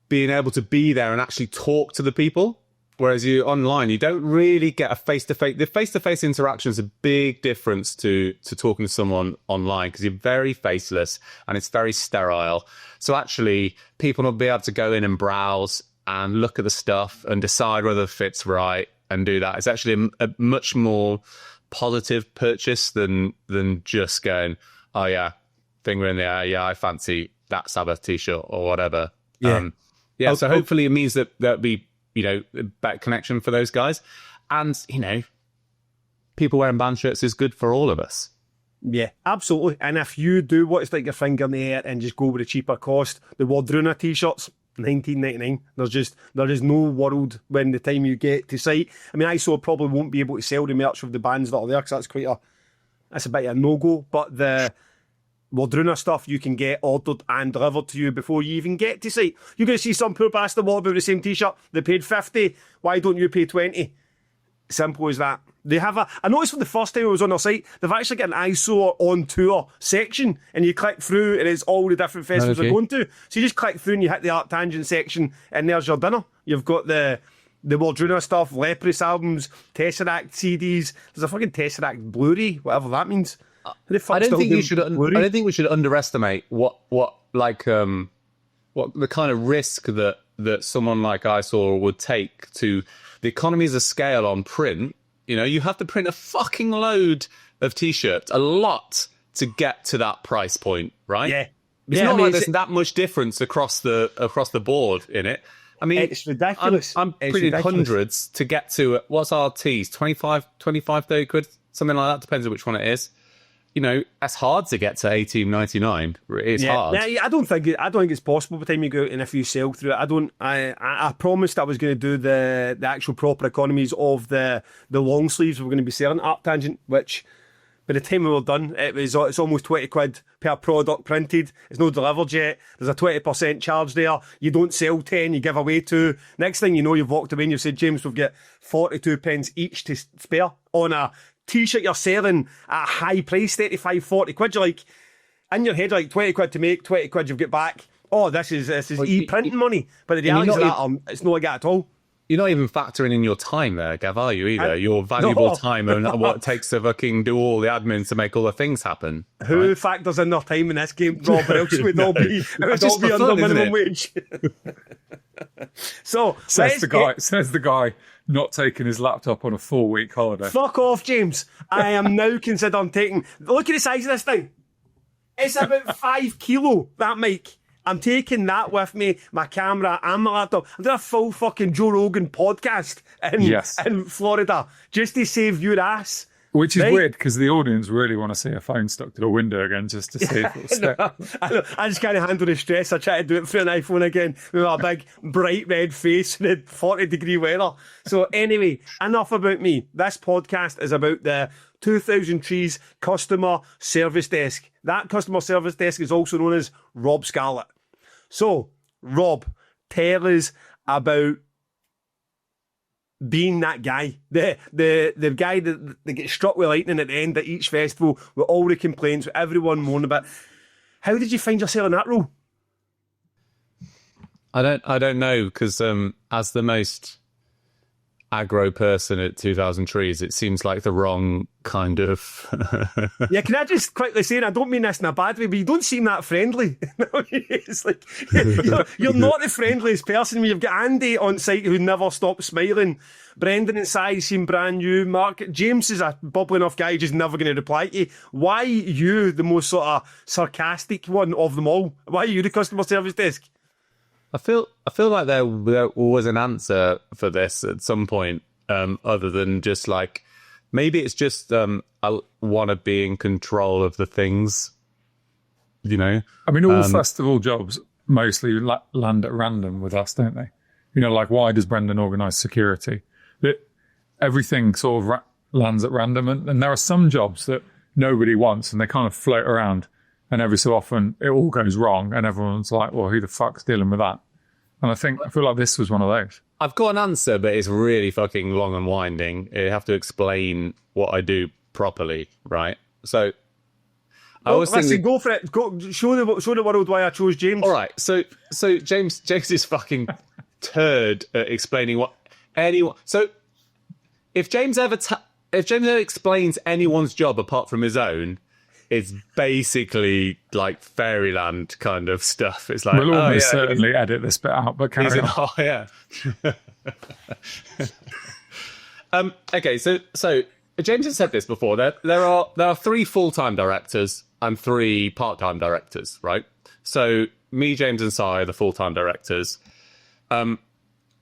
being able to be there and actually talk to the people. Whereas you online, you don't really get a face-to-face. The face-to-face interaction is a big difference to talking to someone online because you're very faceless and it's very sterile. So actually, people will be able to go in and browse and look at the stuff and decide whether it fits right and do that. It's actually a much more positive purchase than just going, oh yeah, finger in the air, yeah, I fancy that Sabbath t-shirt or whatever. Yeah. So hopefully it means that there'll be, a better connection for those guys. And, people wearing band shirts is good for all of us. Yeah, absolutely. And if you do want to stick your finger in the air and just go with a cheaper cost, the Wardruna t-shirts, $19.99. There is no world when the time you get to site. I mean, ISO probably won't be able to sell the merch of the bands that are there because that's a bit of a no-go. But the Wardruna stuff you can get ordered and delivered to you before you even get to site. You're going to see some poor bastard walk with the same t-shirt. They paid 50. Why don't you pay 20? Simple as that. They have I noticed for the first time I was on their site, they've actually got an ISO on tour section, and you click through and it's all the different festivals they're going to. So you just click through and you hit the Art Tangent section, and there's your dinner. You've got the Wardruna stuff, Leprous albums, Tesseract CDs. There's a fucking Tesseract Blu-ray, whatever that means. I don't think we should underestimate what the kind of risk that someone like ISO would take to the economies of scale on print. You know, you have to print a fucking load of T-shirts, a lot, to get to that price point, right? Yeah. It's not like there's that much difference across the board in it. I mean, it's ridiculous. I'm printing hundreds to get to, what's our tees? 25, 30 quid? Something like that. Depends on which one it is. You know, that's hard to get to 18.99. It's hard. Yeah, I don't think it's possible by the time you go out, and if you sell through it. I promised I was going to do the actual proper economies of the long sleeves we're going to be selling Art Tangent, which by the time we were done, it's almost 20 quid per product printed. It's not delivered yet. There's a 20% charge there. You don't sell 10, you give away 2. Next thing you know, you've walked away and you've said, James, we've got 42 pence each to spare on a T-shirt you're selling at a high price, 35, 40 quid. You're like, in your head, like 20 quid to make, 20 quid you've got back. Oh, this is e-printing money. But the reality of that, it's not like that at all. You're not even factoring in your time there, Gav, are you, either? Your valuable time and what it takes to fucking do all the admin to make all the things happen. Who factors in their time in this game, Rob? Or else we'd all be, it would just be under minimum wage. So, says the guy not taking his laptop on a 4-week holiday. Fuck off, James. I am now considering taking... Look at the size of this thing. It's about 5 kilo, that mic. I'm taking that with me, my camera and my laptop. I'm doing a full fucking Joe Rogan podcast in Florida just to save your ass. Which is weird, because the audience really want to see a phone stuck to the window again just to see if it'll stick. I just can't handle the stress. I try to do it through an iPhone again with a big bright red face in 40-degree weather. So anyway, enough about me. This podcast is about the 2000 Trees Customer Service Desk. That customer service desk is also known as Rob Scarlett. So, Rob, tell us about being that guy, the guy that gets struck with lightning at the end of each festival with all the complaints, with everyone moaning about. How did you find yourself in that role? I don't know, because as the most aggro person at 2000 Trees, it seems like the wrong kind of... Yeah, can I just quickly say, and I don't mean this in a bad way, but you don't seem that friendly. It's like, you're not the friendliest person. You've got Andy on site who never stops smiling. Brendan and Si seem brand new. Mark, James is a bubbly enough guy who's just never going to reply to you. Why you, the most sort of sarcastic one of them all? Why are you the customer service desk? I feel like there was an answer for this at some point, other than just like, maybe it's just I want to be in control of the things, you know? I mean, all festival jobs mostly land at random with us, don't they? You know, like, why does Brendan organise security? That everything sort of lands at random, and there are some jobs that nobody wants and they kind of float around. And every so often, it all goes wrong, and everyone's like, well, who the fuck's dealing with that? And I feel like this was one of those. I've got an answer, but it's really fucking long and winding. I have to explain what I do properly, right? So, go for it. Show the world why I chose James. All right. So James is fucking turd at explaining what anyone... So, if James ever explains anyone's job apart from his own... It's basically like fairyland kind of stuff. It's like, we'll almost certainly edit this bit out, but carry on. Oh, yeah. Okay, so James has said this before. There are 3 full-time directors and 3 part-time directors, right? So me, James, and Si are the full-time directors. The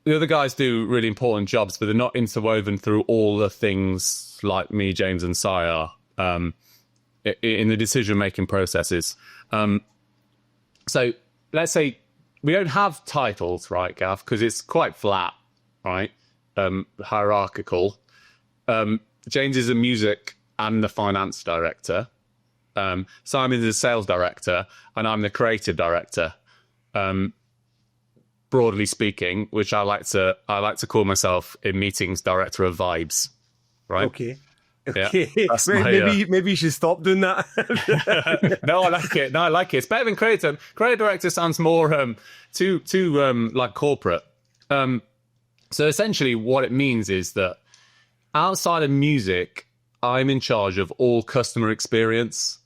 other guys do really important jobs, but they're not interwoven through all the things like me, James, and Si are. In the decision-making processes. So let's say we don't have titles, right, Gav? Because it's quite flat, right? Hierarchical. James is a music and the finance director. Simon is a sales director, and I'm the creative director. Broadly speaking, which I like to call myself in meetings director of vibes. right? Okay. Yeah, maybe you should stop doing that. No, I like it. It's better than creator. Creative director sounds more too like corporate. So essentially, what it means is that outside of music, I'm in charge of all customer experience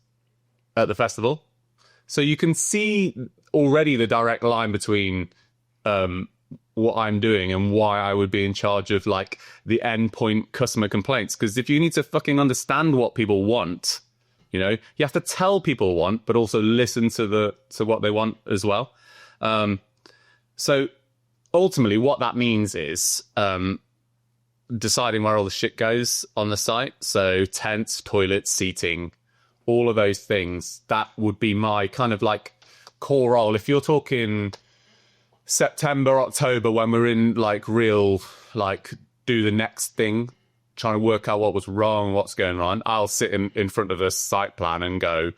at the festival. So you can see already the direct line between what I'm doing and why I would be in charge of like the endpoint customer complaints. Because if you need to fucking understand what people want, you know, you have to tell people want, but also listen to what they want as well. So ultimately, what that means is deciding where all the shit goes on the site. So tents, toilets, seating, all of those things. That would be my kind of like core role. If you're talking September, October, when we're in like real, like do the next thing, trying to work out what was wrong, what's going on, I'll sit in front of a site plan and go,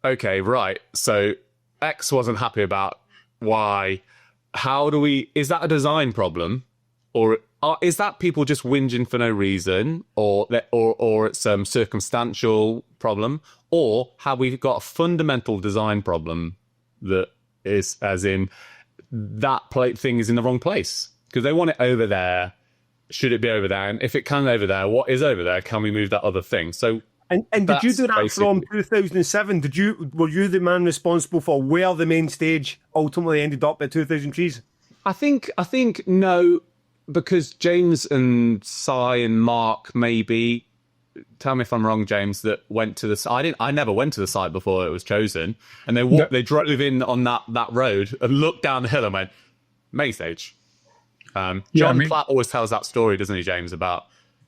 okay, right. So X wasn't happy about Y. How do we, is that a design problem? Or is that people just whinging for no reason, or it's circumstantial problem, or have we got a fundamental design problem that is, as in that plate thing is in the wrong place because they want it over there? Should it be over there? And if it can over there, what is over there? Can we move that other thing? So, and did you do that from 2007? Were you the man responsible for where the main stage ultimately ended up at 2000 Trees? I think no. Because James and Cy and Mark, maybe, tell me if I'm wrong, James, that went to the site. I never went to the site before it was chosen. And they drove in on that road and looked down the hill and went, main stage. John Platt always tells that story, doesn't he, James, about,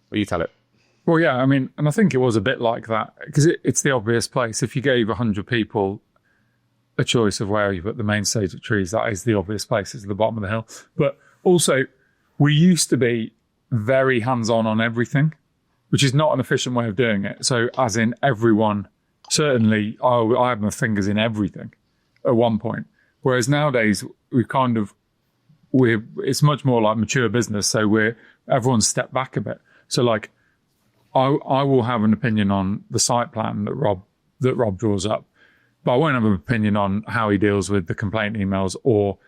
well, you tell it. Well, yeah, I mean, and I think it was a bit like that because it's the obvious place. If you gave 100 people a choice of where you put the main stage of Trees, that is the obvious place. It's at the bottom of the hill. But also, we used to be very hands-on on everything, which is not an efficient way of doing it. So as in everyone, certainly I have my fingers in everything at one point. Whereas nowadays it's much more like mature business. So everyone's stepped back a bit. So like I will have an opinion on the site plan that Rob draws up, but I won't have an opinion on how he deals with the complaint emails, or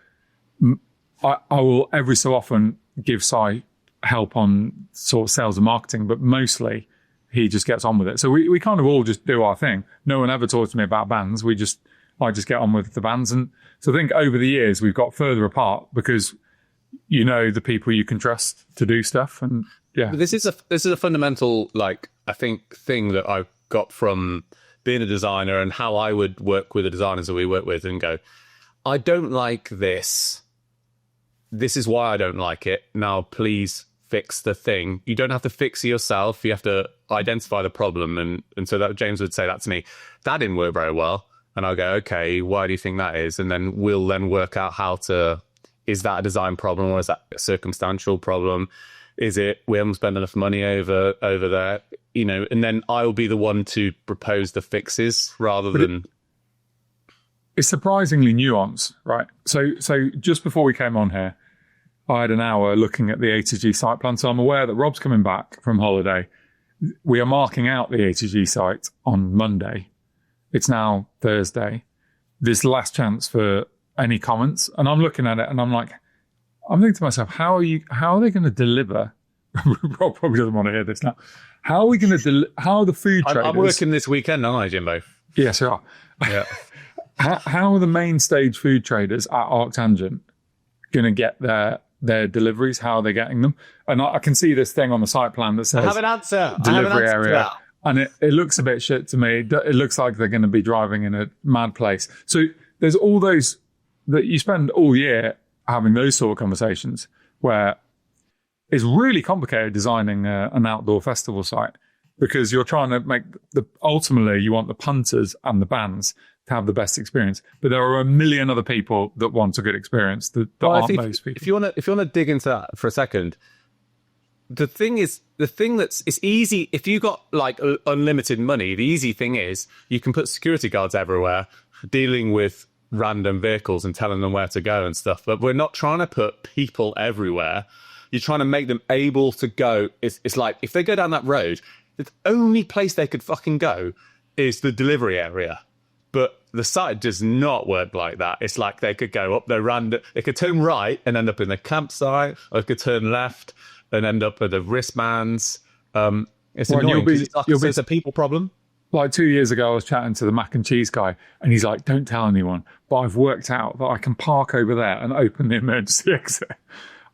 I will every so often give Cy help on sort of sales and marketing, but mostly he just gets on with it. So we kind of all just do our thing. No one ever talks to me about bands. I just get on with the bands. And so I think over the years we've got further apart because you know the people you can trust to do stuff. And yeah. But this is a fundamental, like, I think thing that I've got from being a designer and how I would work with the designers that we work with and go, I don't like this. This is why I don't like it. Now, please fix the thing. You don't have to fix it yourself. You have to identify the problem. And so that James would say that to me. That didn't work very well. And I'll go, okay, why do you think that is? And then we'll work out is that a design problem or is that a circumstantial problem? Is it we haven't spent enough money over there? You know, and then I'll be the one to propose the fixes rather than... It's surprisingly nuanced, right? So just before we came on here, I had an hour looking at the A to G site plan. So I'm aware that Rob's coming back from holiday. We are marking out the A to G site on Monday. It's now Thursday. This last chance for any comments. And I'm looking at it and I'm thinking to myself, how are they going to deliver? Rob probably doesn't want to hear this now. How are we going to how are the food traders... I'm working this weekend, aren't I, Jimbo? Yes, you are. Yeah. How are the main stage food traders at Arctangent going to get their deliveries? How are they getting them? And I can see this thing on the site plan that says... I have an answer. Delivery area. And it looks a bit shit to me. It looks like they're going to be driving in a mad place. So there's all those that you spend all year having those sort of conversations where it's really complicated designing an outdoor festival site because you're trying to make ultimately you want the punters and the bands to have the best experience, but there are a million other people that want a good experience that aren't those people. If you want to dig into that for a second, it's easy if you got like unlimited money. The easy thing is you can put security guards everywhere dealing with random vehicles and telling them where to go and stuff. But we're not trying to put people everywhere You're trying to make them able to go. It's like if they go down that road, the only place they could fucking go is the delivery area. But the site does not work like that. It's like they could go up they could turn right and end up in the campsite, or they could turn left and end up with the wristbands. It's annoying because it's a people problem. Like 2 years ago, I was chatting to the mac and cheese guy, and he's like, don't tell anyone, but I've worked out that I can park over there and open the emergency exit,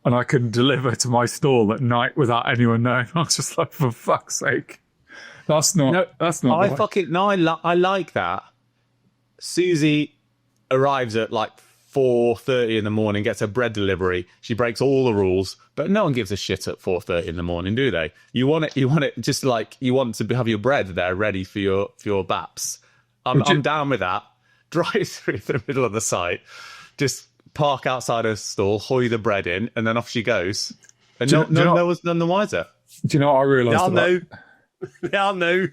and I can deliver to my stall at night without anyone knowing. I was just like, for fuck's sake. That's not. I like that. Susie arrives at like 4:30 in the morning, gets a bread delivery. She breaks all the rules, but no one gives a shit at 4:30 in the morning, do they? You want it just like you want to have your bread there ready for your baps. I'm down with that. Drive through the middle of the site, just park outside her stall, hoy the bread in, and then off she goes. And no one's none the wiser. Do you know what I realised? They'll know.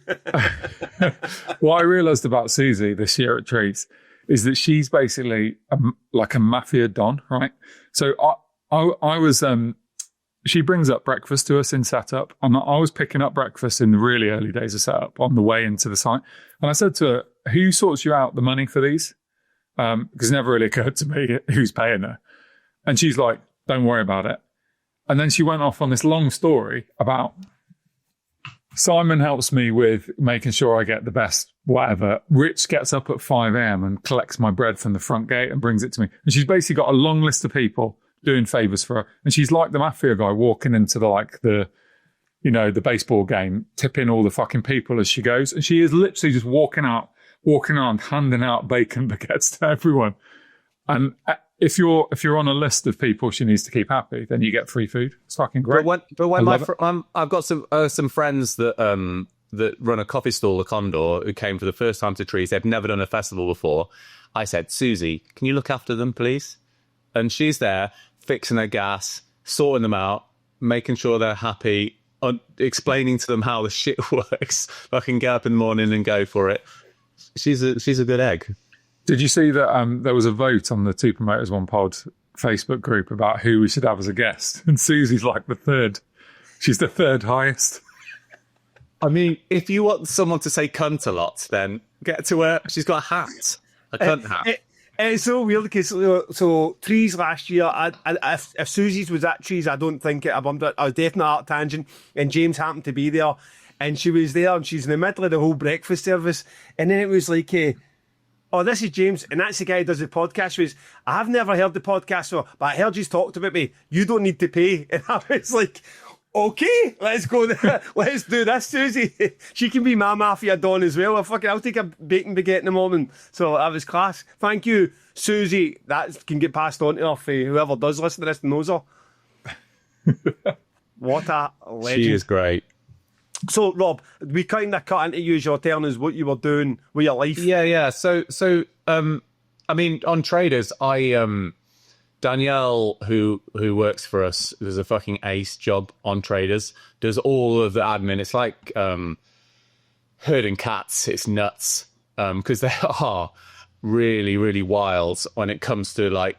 What I realised about Susie this year at Treats is that she's basically like a mafia don, right? So I was, she brings up breakfast to us in setup, and I was picking up breakfast in the really early days of setup on the way into the site. And I said to her, who sorts you out the money for these? Because it never really occurred to me who's paying her. And she's like, don't worry about it. And then she went off on this long story about Simon helps me with making sure I get the best whatever. Rich gets up at 5 a.m. and collects my bread from the front gate and brings it to me. And she's basically got a long list of people doing favors for her. And she's like the mafia guy walking into the baseball game, tipping all the fucking people as she goes. And she is literally just walking around, handing out bacon baguettes to everyone. And if you're on a list of people she needs to keep happy, then you get free food. It's fucking great. But when I've got some friends that run a coffee stall, the Condor, who came for the first time to Trees. They've never done a festival before. I said, Susie, can you look after them, please? And she's there fixing their gas, sorting them out, making sure they're happy, explaining to them how the shit works. I can get up in the morning and go for it. She's a good egg. Did you see that there was a vote on the Two Promoters One Pod Facebook group about who we should have as a guest? And Susie's like the third. She's the third highest. I mean, if you want someone to say cunt a lot, then get to her. She's got a hat. A cunt hat. It's so weird because so Trees last year, if Susie's was at Trees, I don't think it. I was definitely at Tangent, and James happened to be there, and she was there, and she's in the middle of the whole breakfast service, and then it was like, oh, this is James, and that's the guy who does the podcast. I have never heard the podcast, but I heard you talked about me. You don't need to pay, and I was like, okay, let's go. Let's do this, Susie. She can be my mafia don as well. I'll take a bacon baguette in the morning. So that was class. Thank you, Susie. That can get passed on to her for whoever does listen to this and knows her. What a legend. She is great. So, Rob, we kind of cut into you as you're telling us what you were doing with your life. Yeah. So, I mean, on Traders, Danielle, who works for us, does a fucking ace job on Traders, does all of the admin. It's like herding cats. It's nuts because they are really, really wild when it comes to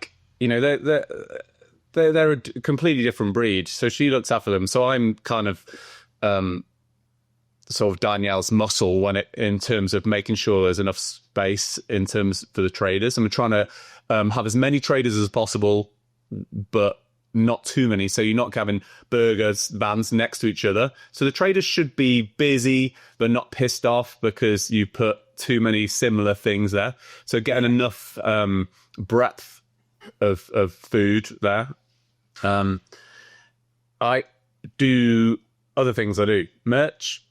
they're a completely different breed. So she looks after them. So I'm kind of sort of Danielle's muscle in terms of making sure there's enough space in terms for the traders. I'm trying to have as many traders as possible, but not too many. So you're not having burgers vans next to each other. So the traders should be busy, but not pissed off because you put too many similar things there. So getting enough breadth of food there. I do other things. I do merch.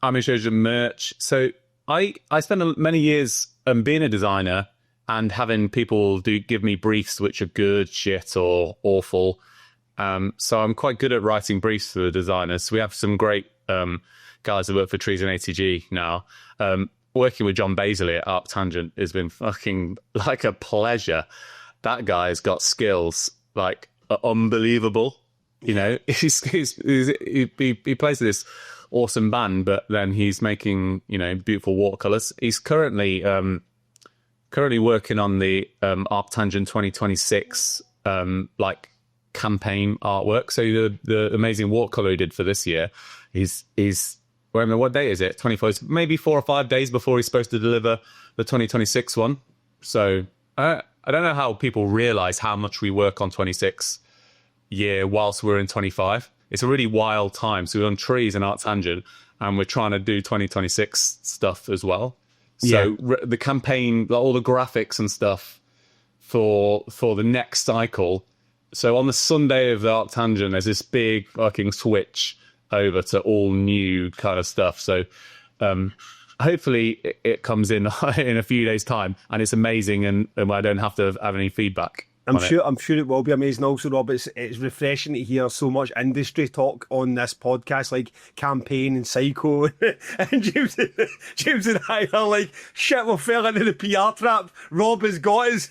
I'm in charge of merch. So I spent many years being a designer and having people give me briefs which are good, shit, or awful. So I'm quite good at writing briefs for the designers. So we have some great guys that work for Trees and ATG now. Working with John Bazley at Arc Tangent has been fucking like a pleasure. That guy's got skills like unbelievable. You know, he plays this awesome band, but then he's making, beautiful watercolors. He's currently working on the Arc Tangent 2026 campaign artwork. So the amazing watercolor he did for this year is what day is it? 24th, maybe 4 or 5 days before he's supposed to deliver the 2026 one. So I don't know how people realize how much we work on 26 year whilst we're in 25. It's a really wild time. So we're on trees and Art Tangent, and we're trying to do 2026 stuff as well. So the campaign, all the graphics and stuff for the next cycle. So on the Sunday of the Art Tangent, there's this big fucking switch over to all new kind of stuff. So hopefully it comes in a few days' time, and it's amazing, and I don't have to have any feedback. I'm sure it will be amazing. Also, Rob, it's refreshing to hear so much industry talk on this podcast, like campaign and psycho. And James and I are like, shit, we fell into the PR trap. Rob has got us.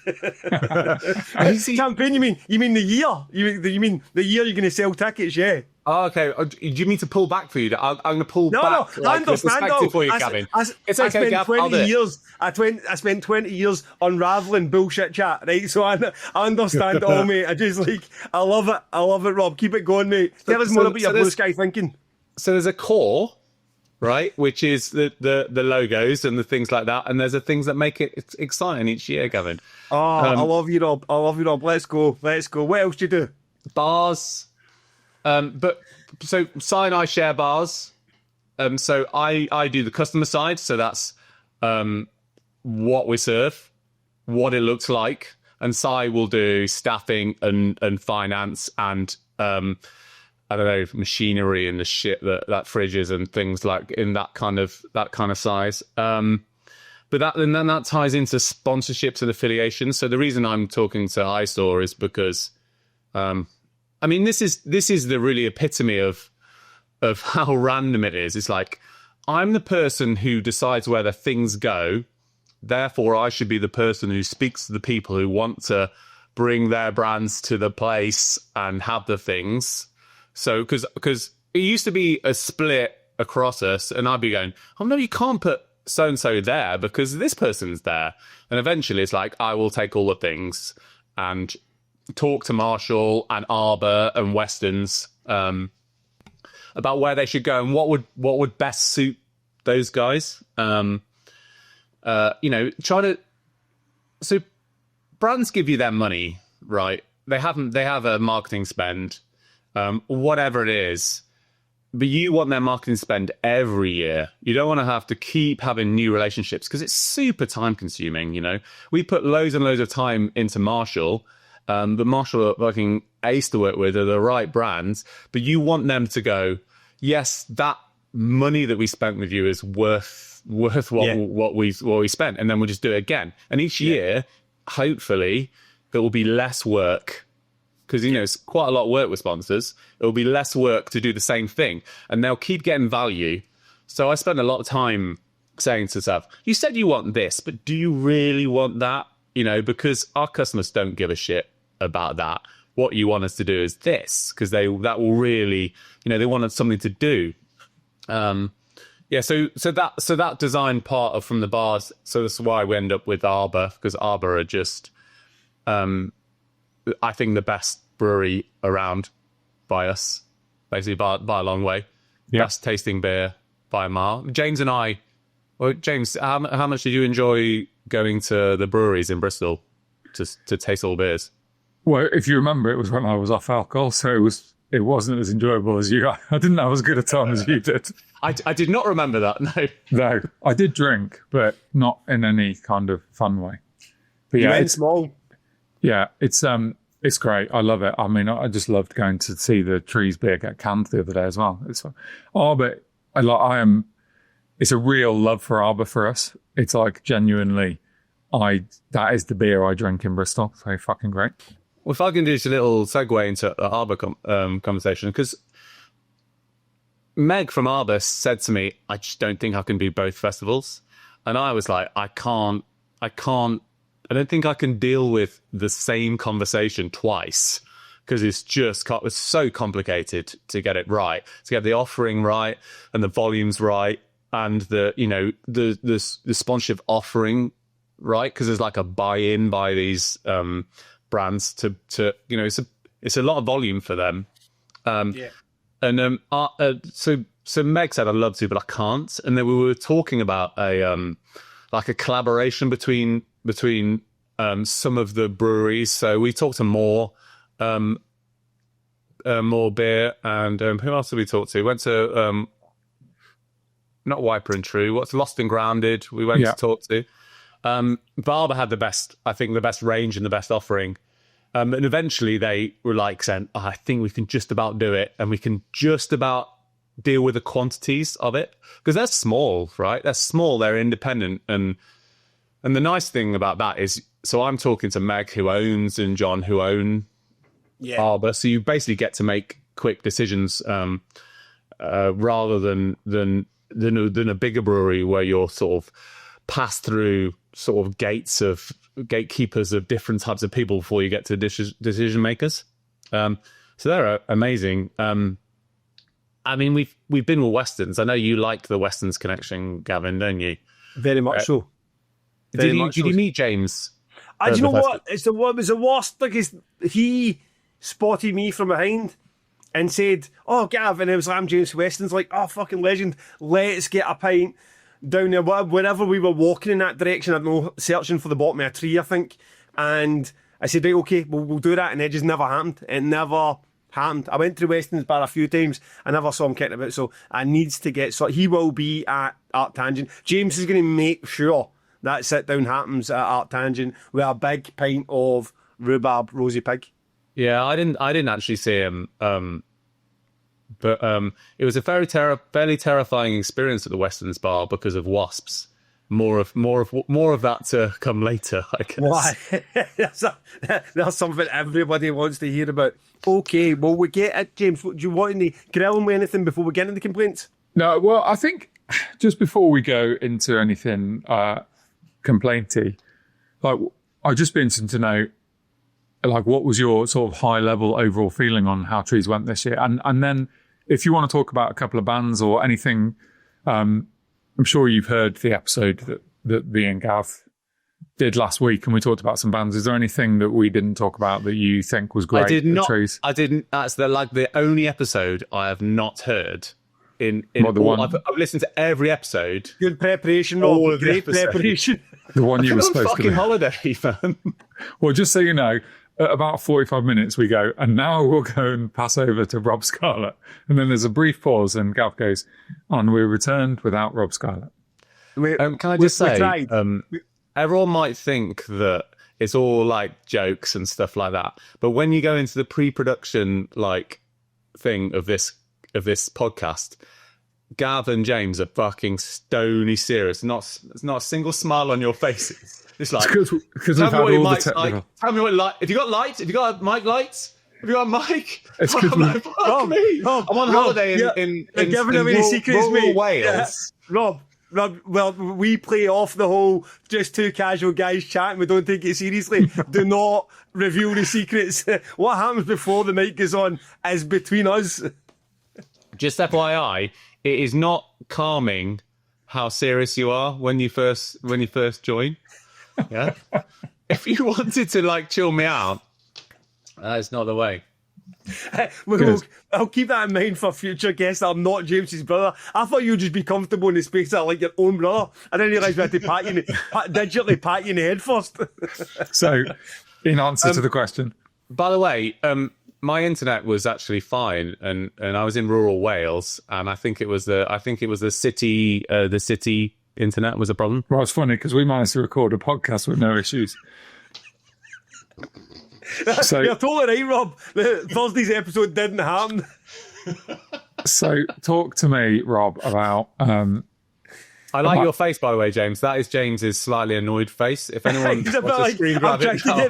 Campaign? You mean the year? You mean the year you're going to sell tickets? Yeah. Oh, okay. Do you mean to pull back for you? I'm going to pull back. No, I understand. For you, Gavin. It's okay, Gav. I spent 20 years unraveling bullshit chat, right? So I understand all, mate. I love it. I love it, Rob. Keep it going, mate. Tell us more about your blue sky thinking. So there's a core, right, which is the logos and the things like that, and there's the things that make it exciting each year, Gavin. Oh, I love you, Rob. Let's go. What else do you do? Bars. But so Si and I share bars. So I do the customer side. So that's what we serve, what it looks like, and Si will do staffing and finance and I don't know, machinery and the shit that fridges and things like in that kind of size. But then that ties into sponsorships and affiliations. So the reason I'm talking to iStore is because I mean, this is the really epitome of how random it is. It's like, I'm the person who decides where the things go. Therefore, I should be the person who speaks to the people who want to bring their brands to the place and have the things. So, because it used to be a split across us, and I'd be going, oh, no, you can't put so-and-so there because this person's there. And eventually it's like, I will take all the things and talk to Marshall and Arbor and Westons about where they should go and what would best suit those guys. Try to. So brands give you their money, right? They have a marketing spend, whatever it is, but you want their marketing spend every year. You don't want to have to keep having new relationships because it's super time consuming. We put loads and loads of time into Marshall. But Marshall are fucking ace to work with, are the right brands, but you want them to go, yes, that money that we spent with you is worth what we spent, and then we'll just do it again. And each year, hopefully, it will be less work because it's quite a lot of work with sponsors. It will be less work to do the same thing, and they'll keep getting value. So I spend a lot of time saying to Sav, you said you want this, but do you really want that? Because our customers don't give a shit about that. What you want us to do is this, because that will really, they wanted something to do. So that design part from the bars. So that's why we end up with Arbor, because Arbor are just, I think, the best brewery around by us, basically by a long way. Yep. Best tasting beer by a mile. James and I. Well, James, how much did you enjoy going to the breweries in Bristol to taste all beers? Well, if you remember, it was when I was off alcohol, so it wasn't as enjoyable as you. I didn't have as good a time as you did. I did not remember that. No, I did drink, but not in any kind of fun way. But yeah, it's small. Yeah, it's great. I love it. I mean, I just loved going to see the Trees beer get canned the other day as well. It's it's a real love for Arbor for us. It's like genuinely, that is the beer I drink in Bristol. So fucking great. Well, if I can do just a little segue into the Arbor conversation, because Meg from Arbor said to me, I just don't think I can do both festivals. And I was like, I don't think I can deal with the same conversation twice, because it's so complicated to get it right, to get the offering right and the volumes right and the sponsorship offering right, because there's like a buy-in by these brands to it's it's a lot of volume for them. And so Meg said I'd love to, but I can't. And then we were talking about a collaboration between some of the breweries. So we talked to More Beer, and who else did we talk to? We went to not Wiper and True. What's Lost and Grounded? We went to talk to. Barber had the best range and the best offering. And eventually they were like saying, I think we can just about do it, and we can just about deal with the quantities of it, because they're small, right? They're small, they're independent, and the nice thing about that is, so I'm talking to Meg, who owns, and John, who own Barber, so you basically get to make quick decisions rather than a bigger brewery where you're sort of passed through sort of gatekeepers of different types of people before you get to decision makers. So they're amazing. I mean, we've been with Westerns. I know you like the Westerns connection, Gavin, don't you? Very much so. Did you meet James? Do you know what? It was the worst, because he spotted me from behind and said, "Oh, Gav," and it was like, "I'm James Weston's." Like, "Oh, fucking legend. Let's get a pint down there." Wherever we were walking in that direction, I don't know, searching for the bottom of a tree, I think. And I said, "Right, okay, we'll do that." And it just never happened. It never happened. I went to Weston's bar a few times. I never saw him kicking about. So I needs to get. So he will be at Art Tangent. James is going to make sure that sit down happens at Art Tangent with a big pint of rhubarb rosy pig. Yeah, I didn't actually see him. But it was a fairly terrifying experience at the Westerns bar because of Wasps. More of that to come later, I guess. Why? That's something everybody wants to hear about. Okay, well, we get it, James. Do you want to grill him with anything before we get into the complaints? No, well, I think just before we go into anything complainty, like, I'd just be interested to know, like, what was your sort of high level overall feeling on how Trees went this year, and then if you want to talk about a couple of bands or anything, I'm sure you've heard the episode that me and Gav did last week, and we talked about some bands. Is there anything that we didn't talk about that you think was great? I did not. Trees? I didn't. That's the only episode I have not heard. I've listened to every episode. Good preparation, Rob. All of Great preparation. The one you were supposed to fucking be. holiday, man. Well, just so you know, at about 45 minutes we go, and now we'll go and pass over to Rob Scarlet. And then there's a brief pause, and Gav goes, and we returned without Rob Scarlet. Can I just say, everyone might think that it's all like jokes and stuff like that, but when you go into the pre-production like thing of this podcast, Gav and James are fucking stony serious. There's not a single smile on your faces. It's like, because we've had all the technical. Like, tell me what light. Have you got lights? Have you got mic lights? Have you got a mic? It's because I'm on holiday in rural Wales. Yeah. Rob, well, we play off the whole just two casual guys chatting. We don't take it seriously. Do not reveal the secrets. What happens before the mic is on is between us. Just FYI, it is not calming how serious you are when you first join. Yeah. If you wanted to like chill me out, that's not the way. I'll keep that in mind for future guests. I'm not James's brother. I thought you'd just be comfortable in the space that like your own brother. I didn't realise we had to digitally pat you in the head first. So, in answer to the question, by the way, my internet was actually fine, and I was in rural Wales, and I think it was the city internet was a problem. Well, it's funny because we managed to record a podcast with no issues. So you're totally right, Rob. Thursday's episode didn't happen. So talk to me, Rob, about... I like your face, by the way, James. That is James's slightly annoyed face. If anyone wants to screen grab it, I'm trying to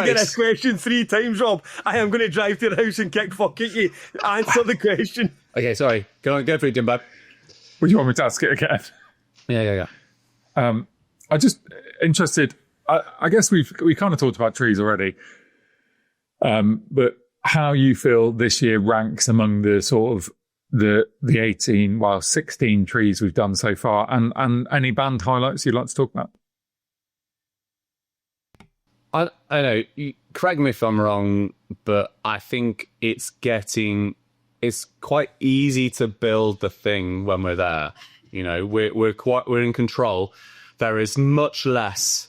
get this question 3 times, Rob. I am going to drive to the house and kick you. Answer the question. Okay, sorry. Go for it, Jimbo. Would you want me to ask it again? Yeah. I just interested... I guess we kind of talked about Trees already, but how you feel this year ranks among the sort of the 16 Trees we've done so far, and any band highlights you'd like to talk about? I know. Correct me if I'm wrong, but I think it's quite easy to build the thing when we're there. You know, we're in control. There is much less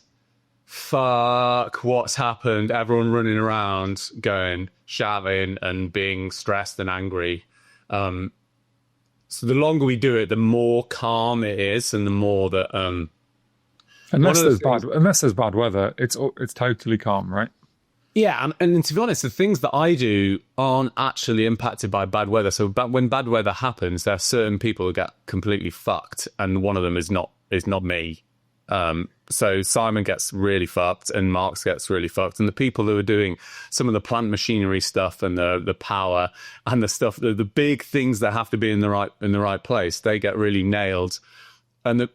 fuck what's happened. Everyone running around, shouting and being stressed and angry. So the longer we do it, the more calm it is, and the more that unless there's bad weather, it's totally calm, right? Yeah, and to be honest, the things that I do aren't actually impacted by bad weather. So when bad weather happens, there are certain people who get completely fucked, and one of them is not me. So Simon gets really fucked, and Marks gets really fucked, and the people who are doing some of the plant machinery stuff and the power and the stuff, the big things that have to be in the right place, they get really nailed. And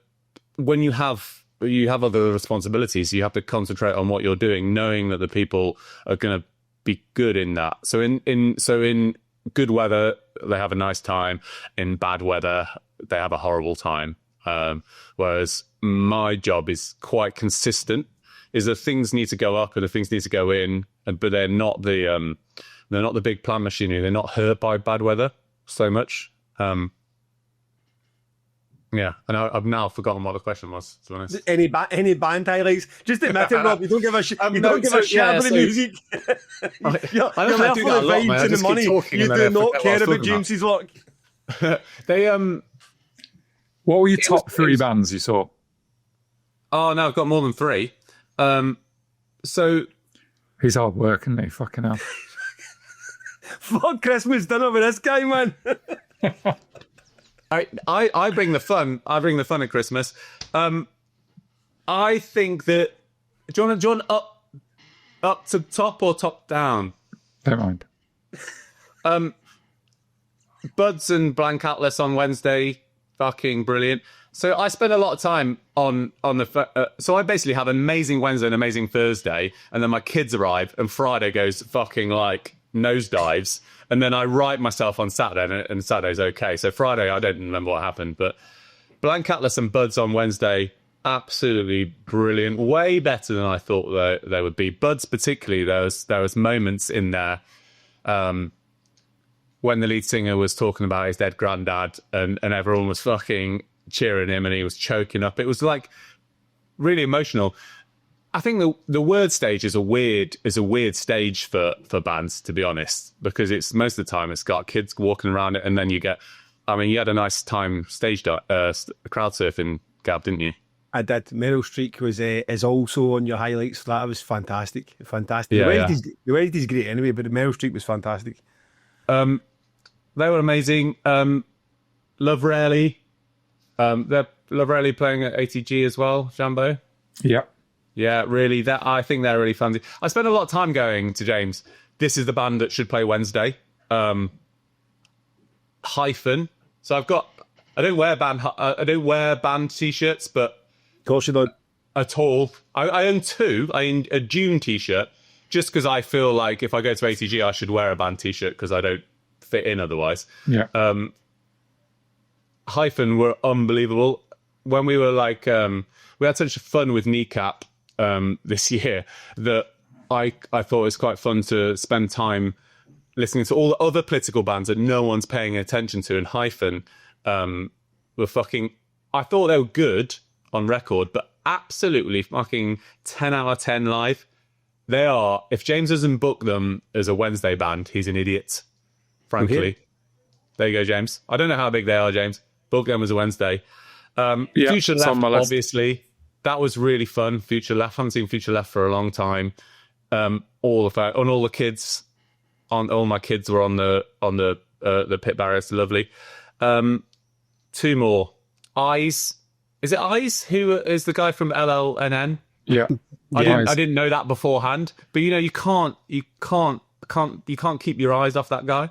when you have other responsibilities, you have to concentrate on what you're doing, knowing that the people are going to be good in that. So in good weather, they have a nice time. In bad weather, they have a horrible time. Whereas my job is quite consistent. Is that things need to go up and the things need to go in, but they're not the big plant machinery. They're not hurt by bad weather so much. Yeah, and I've now forgotten what the question was, to be honest. Any band highlights? Just admit it, Rob. You don't give a shit. You don't give a shit about the music. You're there for the vibes and the money. You do not care about James's luck. What were your top 3 bands you saw? Oh no, I've got more than 3. So he's hard work, isn't he? Fucking hell. Fuck Christmas dinner with this guy, man. I bring the fun. I bring the fun at Christmas. I think that. Do you want up to top or top down? Don't mind. Buds and Blank Atlas on Wednesday, fucking brilliant. So I spend a lot of time on the. So I basically have an amazing Wednesday and amazing Thursday, and then my kids arrive, and Friday goes fucking like nosedives, and then I write myself on Saturday, and Saturday's okay. So Friday, I don't remember what happened, but Blank Atlas and Buds on Wednesday, absolutely brilliant, way better than I thought they would be. Buds particularly, there was moments in there when the lead singer was talking about his dead granddad, and everyone was fucking cheering him, and he was choking up. It was like really emotional. I think the word stage is a weird stage for bands, to be honest, because it's most of the time it's got kids walking around it, and then you had a nice time crowd surfing, Gab, didn't you? I did. Meryl Streep is also on your highlights. That was fantastic. Yeah, the wedding is great anyway, but the Meryl Streep was fantastic. They were amazing. Love Rarely. They're Love Rarely playing at ATG as well, Jambo. Yeah. Yeah, really. I think they're really fun. I spent a lot of time going to James. This is the band that should play Wednesday. Hyphen. So I don't wear band t-shirts, but Of course you don't. At all. I own 2. I own a Dune t-shirt just because I feel like if I go to ATG, I should wear a band t-shirt because I don't fit in otherwise. Yeah. Hyphen were unbelievable. When we were like, we had such fun with Kneecap this year that I thought it was quite fun to spend time listening to all the other political bands that no one's paying attention to. And Hyphen were fucking. I thought they were good on record, but absolutely fucking 10 out of 10 live. They are. If James doesn't book them as a Wednesday band, he's an idiot. Frankly, Okay. There you go, James. I don't know how big they are, James. Book them as a Wednesday. Future Left, obviously, that was really fun. Future Left, haven't seen Future Left for a long time. All my kids were on the pit barriers. Lovely. 2 more. Eyes. Is it Eyes? Who is the guy from LLNN? Yeah. I didn't know that beforehand, but you can't keep your eyes off that guy.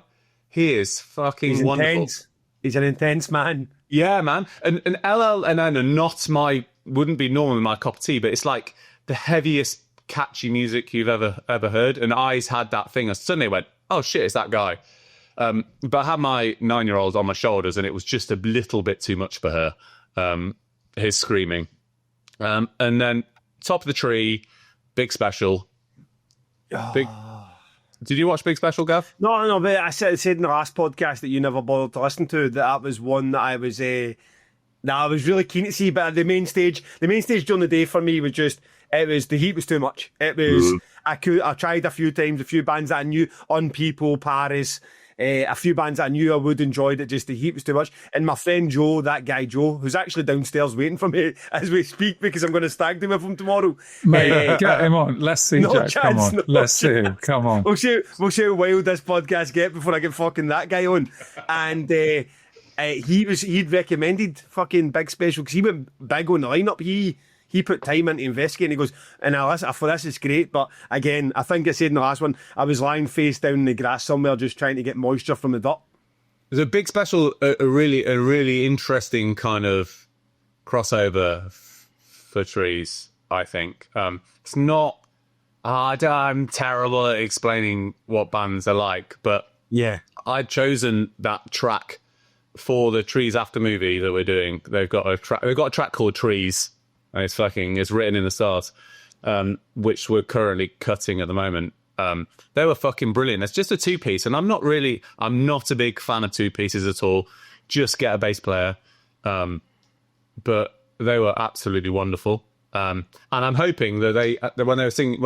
He is fucking He's wonderful. intense. He's an intense man. Yeah, man. And LLNN are wouldn't be normally my cup of tea, but it's like the heaviest, catchy music you've ever heard. And Eyes had that thing. I suddenly went, oh shit, it's that guy. But I had my 9-year-old on my shoulders, and it was just a little bit too much for her. His screaming. And then top of the tree, big special, Big. Did you watch Big Special, Gav? No, but I said in the last podcast that you never bothered to listen to, that was one that I was I was really keen to see, but the main stage during the day for me was just, the heat was too much. It was, I tried a few times, a few bands that I knew, On People, Paris, a few bands that I knew I would enjoy, that just the heat was too much. And my friend Joe, that guy Joe, who's actually downstairs waiting for me as we speak, because I'm going to stag do with him tomorrow. Mate, get him on. Let's see, no Jack. Chance, come on. no Let's see chance. him. Come on. We'll see how wild this podcast get before I get fucking that guy on. And he'd recommended fucking Big Special because he went big on the lineup. He put time into investigating. He goes, and I thought this is great, but again, I think I said in the last one, I was lying face down in the grass somewhere just trying to get moisture from the dirt. There's a Big Special, a really interesting kind of crossover for Trees, I think. It's not, I'm terrible at explaining what bands are like, but yeah, I'd chosen that track for the Trees After movie that we're doing. They've got a track called Trees, and it's written in the stars, which we're currently cutting at the moment. They were fucking brilliant. It's just a 2-piece, and I'm not a big fan of 2 pieces at all. Just get a bass player. But they were absolutely wonderful. And I'm hoping that when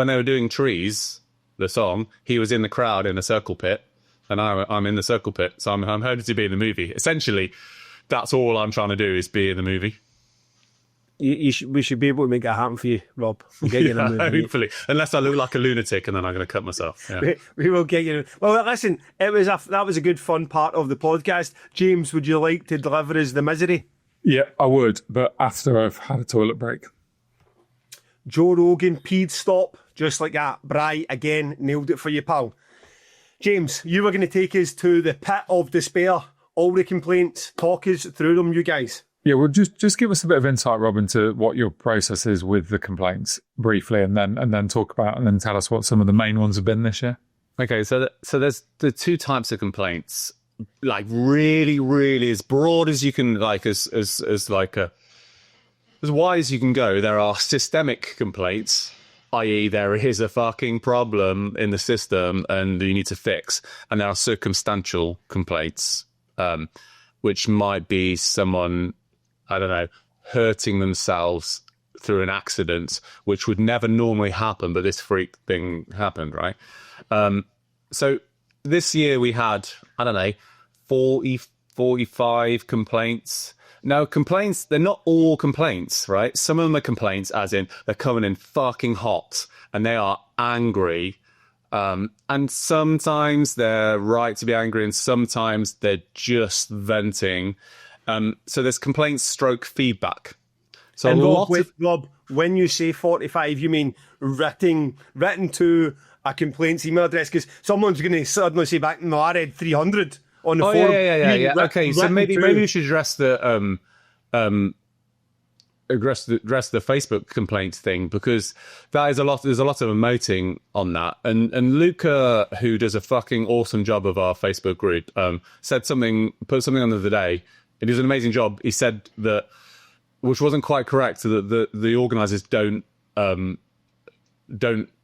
they were doing Trees, the song, he was in the crowd in a circle pit, and I'm in the circle pit. So I'm hoping to be in the movie. Essentially, that's all I'm trying to do, is be in the movie. We should be able to make that happen for you, Rob. We'll get you in a movie. Hopefully, unless I look like a lunatic, and then I'm going to cut myself. Yeah. We will get you. Well, listen, that was a good fun part of the podcast. James, would you like to deliver us the misery? Yeah, I would, but after I've had a toilet break. Joe Rogan peed stop, just like that. Bri, again, nailed it for you, pal. James, you were going to take us to the pit of despair. All the complaints, talk us through them, you guys. Yeah, well, just give us a bit of insight, Rob, into what your process is with the complaints briefly, and then talk about, and then tell us what some of the main ones have been this year. Okay, so there's the 2 types of complaints, like really, really as broad as you can, like as wide as you can go. There are systemic complaints, i.e. there is a fucking problem in the system and you need to fix, and there are circumstantial complaints, which might be someone, I don't know, hurting themselves through an accident, which would never normally happen, but this freak thing happened, right? So this year we had, I don't know, 45 complaints. Now, complaints, they're not all complaints, right? Some of them are complaints, as in they're coming in fucking hot and they are angry. And sometimes they're right to be angry, and sometimes they're just venting. So there's complaints stroke feedback. So and Rob, when you say 45, you mean written to a complaints email address? Because someone's going to suddenly say back, no, I read 300 on the forum. Yeah. Okay, so maybe we should address the Facebook complaints thing, because that is there's a lot of emoting on that. And Luca, who does a fucking awesome job of our Facebook group, put something on the other day. It is an amazing job. He said that, which wasn't quite correct, that the organisers don't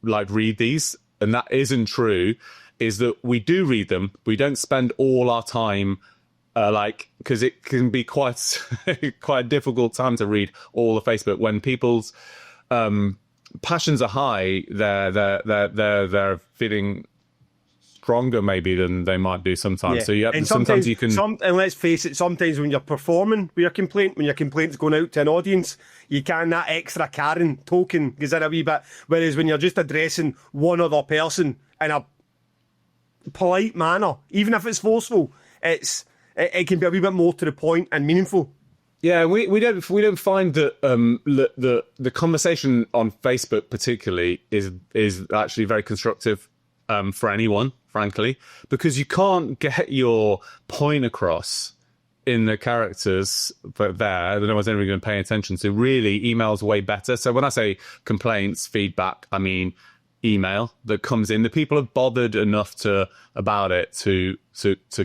like read these, and that isn't true. Is that we do read them. We don't spend all our time because it can be quite a difficult time to read all the Facebook when people's passions are high. They're feeling stronger maybe than they might do sometimes. Yeah. So sometimes you can. And let's face it, sometimes when you're performing with your complaint, when your complaint's going out to an audience, you can that extra Karen token goes in a wee bit. Whereas when you're just addressing one other person in a polite manner, even if it's forceful, it can be a wee bit more to the point and meaningful. Yeah, we don't find that the conversation on Facebook particularly is actually very constructive for anyone, frankly, because you can't get your point across in the characters but there. No one's ever going to pay attention to. Really, email's way better. So when I say complaints, feedback, I mean email that comes in. The people have bothered enough about it to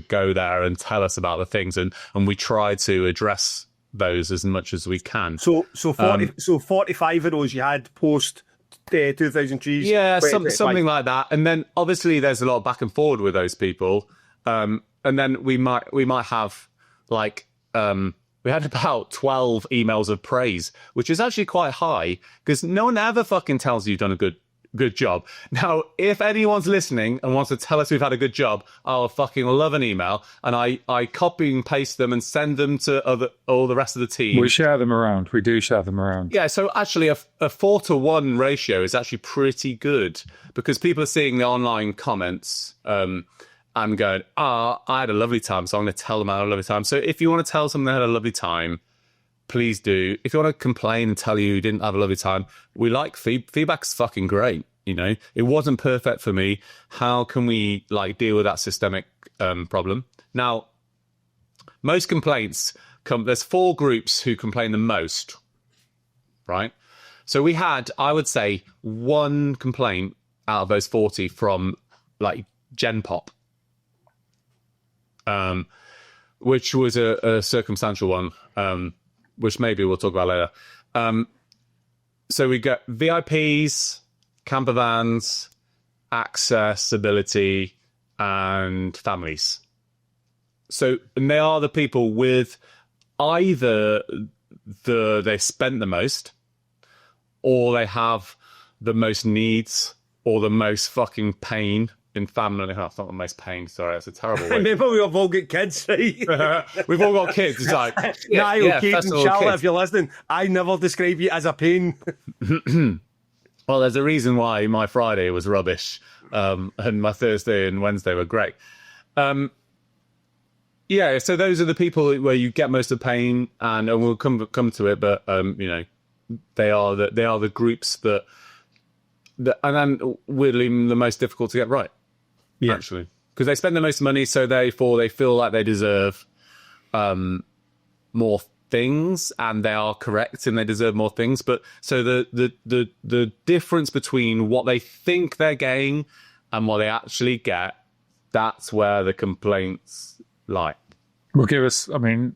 go there and tell us about the things, and we try to address those as much as we can. So 45 of those you had post 2,000 trees. Yeah, something like that. And then obviously there's a lot of back and forward with those people. And then we might have like we had about 12 emails of praise, which is actually quite high because no one ever fucking tells you you've done a good job. Now, if anyone's listening and wants to tell us we've had a good job, I'll fucking love an email, and I copy and paste them and send them to all the rest of the team. We share them around. We do share them around. Yeah, so actually a 4-to-1 ratio is actually pretty good because people are seeing the online comments and going, I had a lovely time, so I'm going to tell them I had a lovely time. So if you want to tell someone they had a lovely time, please do. If you want to complain and tell you didn't have a lovely time, we like feedback's fucking great. You know, it wasn't perfect for me. How can we like deal with that systemic problem? Now, most complaints there's 4 groups who complain the most, right? So we had, I would say, 1 complaint out of those 40 from like Gen Pop, which was a circumstantial one, which maybe we'll talk about later. So we get VIPs, camper vans, accessibility, and families. So, and they are the people with either they spent the most, or they have the most needs, or the most fucking pain in family. Oh, it's not the most pain, sorry, that's a terrible way. Maybe we've all got kids, right? We've all got kids. It's like, Keith and Charlotte, if you're listening, I never describe you as a pain. Well, there's a reason why my Friday was rubbish, and my Thursday and Wednesday were great. Yeah, so those are the people where you get most of the pain, and we'll come to it. But you know, they are the groups that and then weirdly the most difficult to get right. Yeah, actually, because they spend the most money, so therefore they feel like they deserve more things, and they are correct, and they deserve more things. But so the difference between what they think they're getting and what they actually get, that's where the complaints lie. Well, give us. I mean,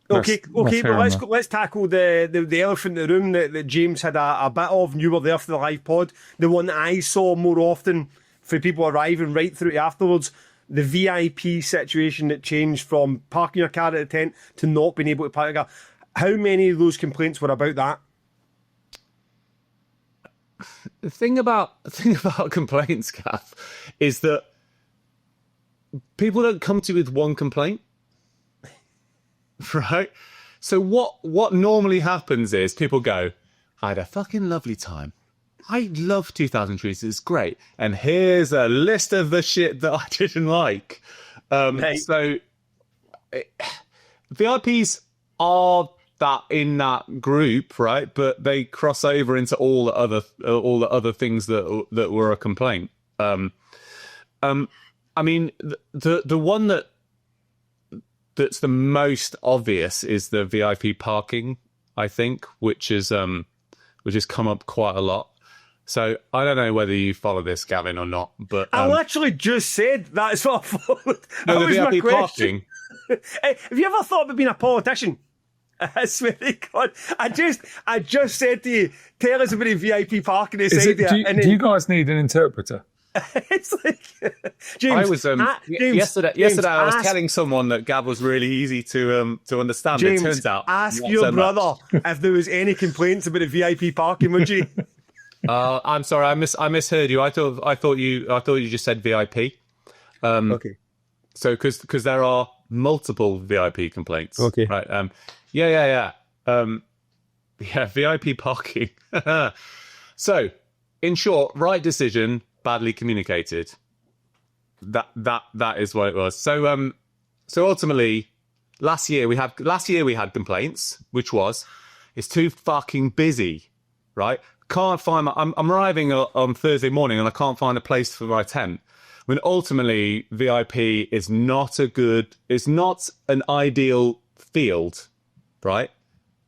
okay, but let's tackle the elephant in the room that James had a bit of, and you were there for the live pod. The one that I saw more often for people arriving right through to afterwards. The VIP situation that changed from parking your car at the tent to not being able to park your car. How many of those complaints were about that? The thing about complaints, Gav, is that people don't come to you with one complaint, right? So what normally happens is people go, I had a fucking lovely time. I love 2000 Trees, it's great. And here's a list of the shit that I didn't like. So VIPs are that in that group, right? But they cross over into all the other things that were a complaint. I mean, the one that's the most obvious is the VIP parking, I think, which has come up quite a lot. So I don't know whether you follow this, Gavin, or not, but I literally just said that's what I followed. No, the VIP parking. Hey, have you ever thought about being a politician? I swear to God, I just said to you, tell us about the VIP parking inside there. Do you guys need an interpreter? It's like James. I was yesterday. I was telling someone that Gav was really easy to understand. James, it turns out, ask your brother if there was any complaints about the VIP parking. Would you? I'm sorry, I misheard you. I thought you just said VIP. Okay. So because there are multiple VIP complaints. Okay. Right. Yeah. VIP parking. So, in short, right decision, badly communicated. That is what it was. So ultimately, last year we had complaints, which was it's too fucking busy, right? Can't find I'm arriving on Thursday morning and I can't find a place for my tent. When ultimately VIP is not it's not an ideal field, right?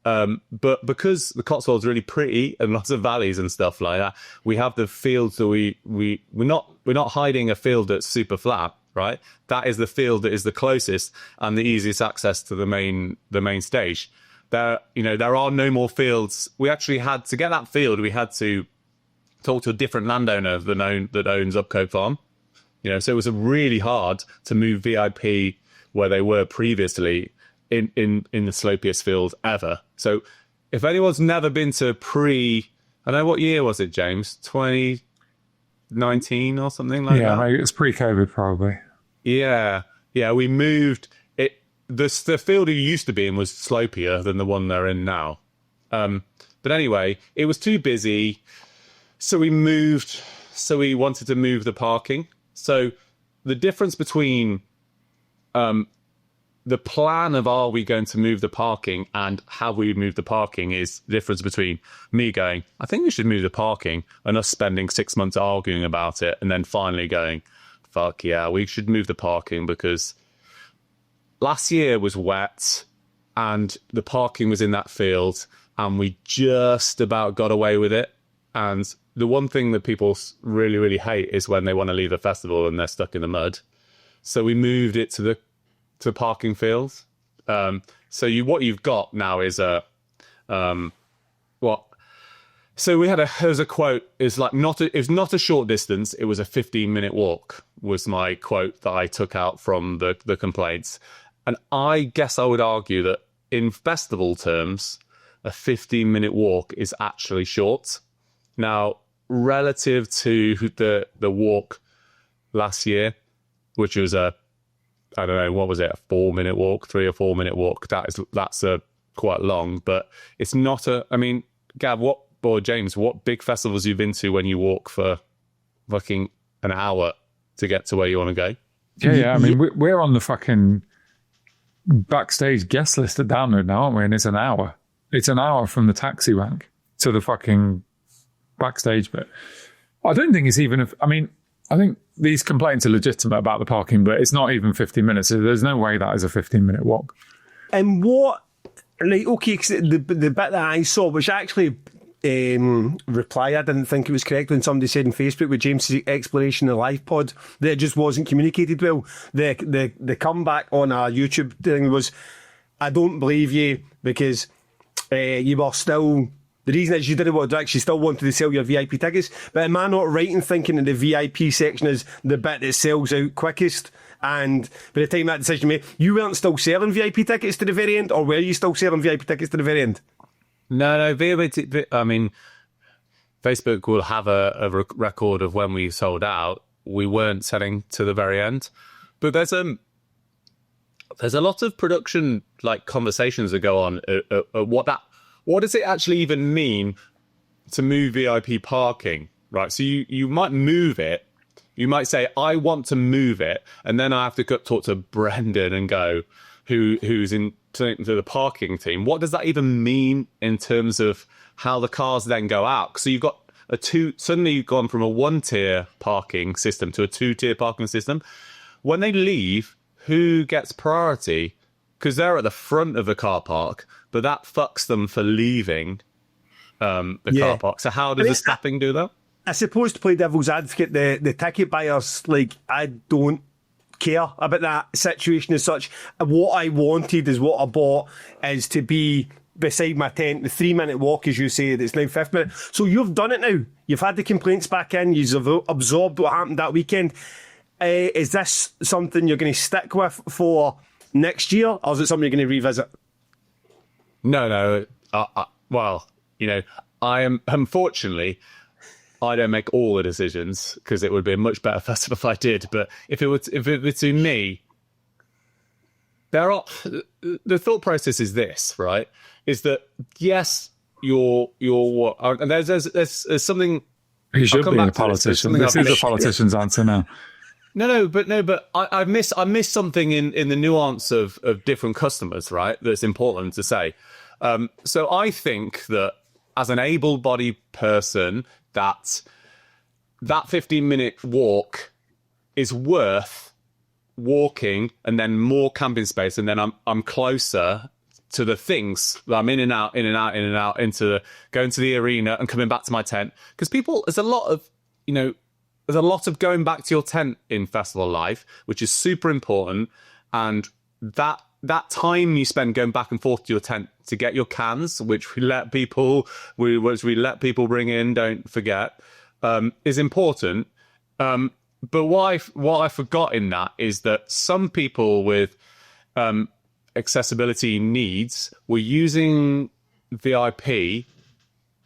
But because the Cotswolds are really pretty and lots of valleys and stuff like that, we have the fields that we're not hiding a field that's super flat, right? That is the field that is the closest and the easiest access to the main stage. There are no more fields. We actually had to get that field. We had to talk to a different landowner that owns Upcote Farm. You know, so it was really hard to move VIP where they were previously in the slopiest field ever. So if anyone's never been to I don't know, what year was it, James? 2019 or something like that? Yeah, maybe it's pre-COVID probably. Yeah, we moved it. The field you used to be in was slopier than the one they're in now. But anyway, it was too busy, so we moved. So we wanted to move the parking. So the difference between the plan of are we going to move the parking and how we move the parking is the difference between me going, I think we should move the parking, and us spending 6 months arguing about it, and then finally going, fuck yeah, we should move the parking because last year was wet and the parking was in that field and we just about got away with it. And the one thing that people really, really hate is when they want to leave a festival and they're stuck in the mud. So we moved it to the parking fields. So what you've got now is a what? So there's a quote. It's like it was not a short distance. It was a 15-minute walk. Was my quote that I took out from the complaints. And I guess I would argue that in festival terms, a 15-minute walk is actually short. Now, relative to the walk last year, which was I don't know, what was it, a 4-minute walk, 3 or 4 minute walk? That's quite long, but it's not I mean, Gav, James, what big festivals you've been to when you walk for fucking an hour to get to where you want to go? Yeah. I mean, we're on the fucking backstage guest list at Download now, aren't we? And it's an hour. It's an hour from the taxi rank to the fucking backstage bit. I don't think it's even I think these complaints are legitimate about the parking, but it's not even 15 minutes. So there's no way that is a 15-minute walk. And what, like, okay, 'cause the bit that I saw, which actually reply, I didn't think it was correct when somebody said on Facebook with James's explanation in the live pod that it just wasn't communicated well. The comeback on our YouTube thing was, I don't believe you because you were still... The reason is you didn't want to actually still wanted to sell your VIP tickets. But am I not right in thinking that the VIP section is the bit that sells out quickest? And by the time that decision made, you weren't still selling VIP tickets to the very end, or were you still selling VIP tickets to the very end? No, VIP. I mean, Facebook will have a record of when we sold out. We weren't selling to the very end, but there's a lot of production like conversations that go on. What does it actually even mean to move VIP parking, right? So you might move it. You might say, I want to move it. And then I have to talk to Brendan and go, who's to the parking team. What does that even mean in terms of how the cars then go out? So you've got suddenly you've gone from a 1-tier parking system to a 2-tier parking system. When they leave, who gets priority? Because they're at the front of the car park, but that fucks them for leaving the car park. So how does the staffing do that? I suppose to play devil's advocate, the ticket buyers, like, I don't care about that situation as such. What I wanted is what I bought is to be beside my tent, the 3-minute walk, as you say, that's now 5 minutes. So you've done it now. You've had the complaints back in. You've absorbed what happened that weekend. Is this something you're going to stick with for next year, or is it something you're going to revisit? No. Well, you know, I am, unfortunately, I don't make all the decisions because it would be a much better festival if I did. But if it were to me, the thought process is this, right? Is that yes, you're and there's something. He should be a politician. This is a politician's answer now. But I miss something in the nuance of different customers, right? That's important to say. So I think that as an able-bodied person, that 15-minute walk is worth walking and then more camping space, and then I'm closer to the things that I'm in and out, into going to the arena and coming back to my tent. Because there's a lot of going back to your tent in festival life, which is super important. And that time you spend going back and forth to your tent to get your cans, which we let people bring in, don't forget. is important. But what I forgot in that is that some people with accessibility needs were using VIP.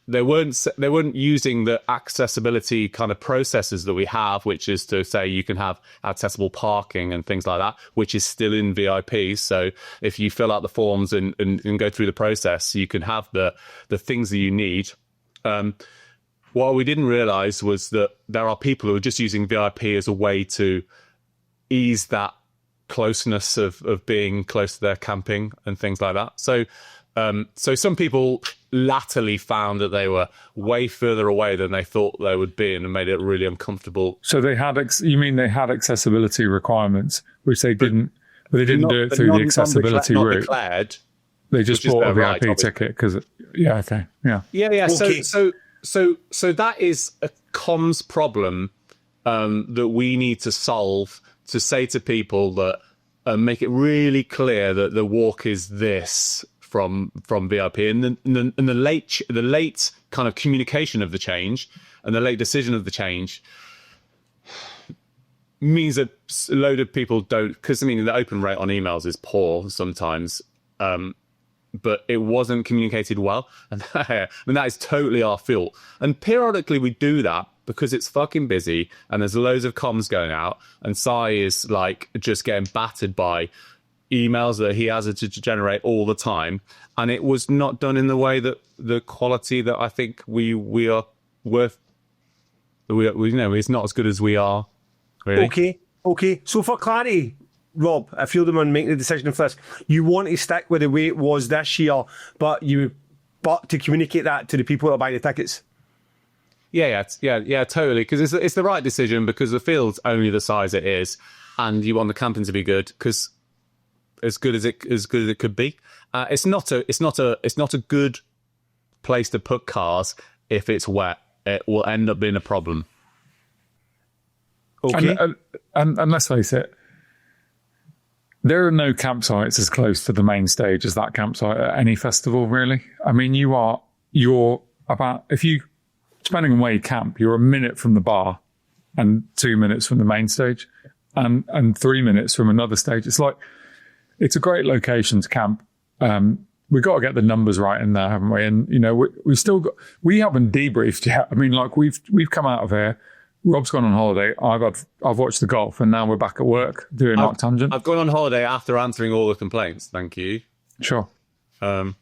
They weren't using the accessibility kind of processes that we have, which is to say you can have accessible parking and things like that, which is still in VIP. So if you fill out the forms and go through the process, you can have the things that you need. What we didn't realize was that there are people who are just using VIP as a way to ease that closeness of being close to their camping and things like that. So some people latterly found that they were way further away than they thought they would be, and it made it really uncomfortable. So they had, you mean they had accessibility requirements, which they didn't, but they didn't do it through the accessibility route. Declared, they just bought a VIP ticket because, okay, yeah. Okay. So that is a comms problem that we need to solve, to say to people that make it really clear that the walk is this from VIP, and the late kind of communication of the change and the late decision of the change means that a load of people don't, because the open rate on emails is poor sometimes, but it wasn't communicated well, and that is totally our fault. And periodically we do that because it's fucking busy and there's loads of comms going out, and Si is like just getting battered by emails that he has to generate all the time, and it was not done in the way that the quality that I think we are worth. It's not as good as we are. Really. Okay. So for clarity, Rob, if you're the one making the decision for this, you want to stick with the way it was this year, but to communicate that to the people that buy the tickets. Yeah, totally. Because it's the right decision, because the field's only the size it is, and you want the camping to be good, because as good as it could be. It's not a good place to put cars if it's wet. It will end up being a problem. Okay. And let's face it, there are no campsites as close to the main stage as that campsite at any festival, really. You're about, if you, depending on where you camp, you're a minute from the bar and 2 minutes from the main stage and 3 minutes from another stage. It's a great location to camp. We've got to get the numbers right in there, haven't we? And, we haven't debriefed yet. We've come out of here. Rob's gone on holiday. I've watched the golf, and now we're back at work doing Mark Tangent. I've gone on holiday after answering all the complaints. Thank you. Sure. There's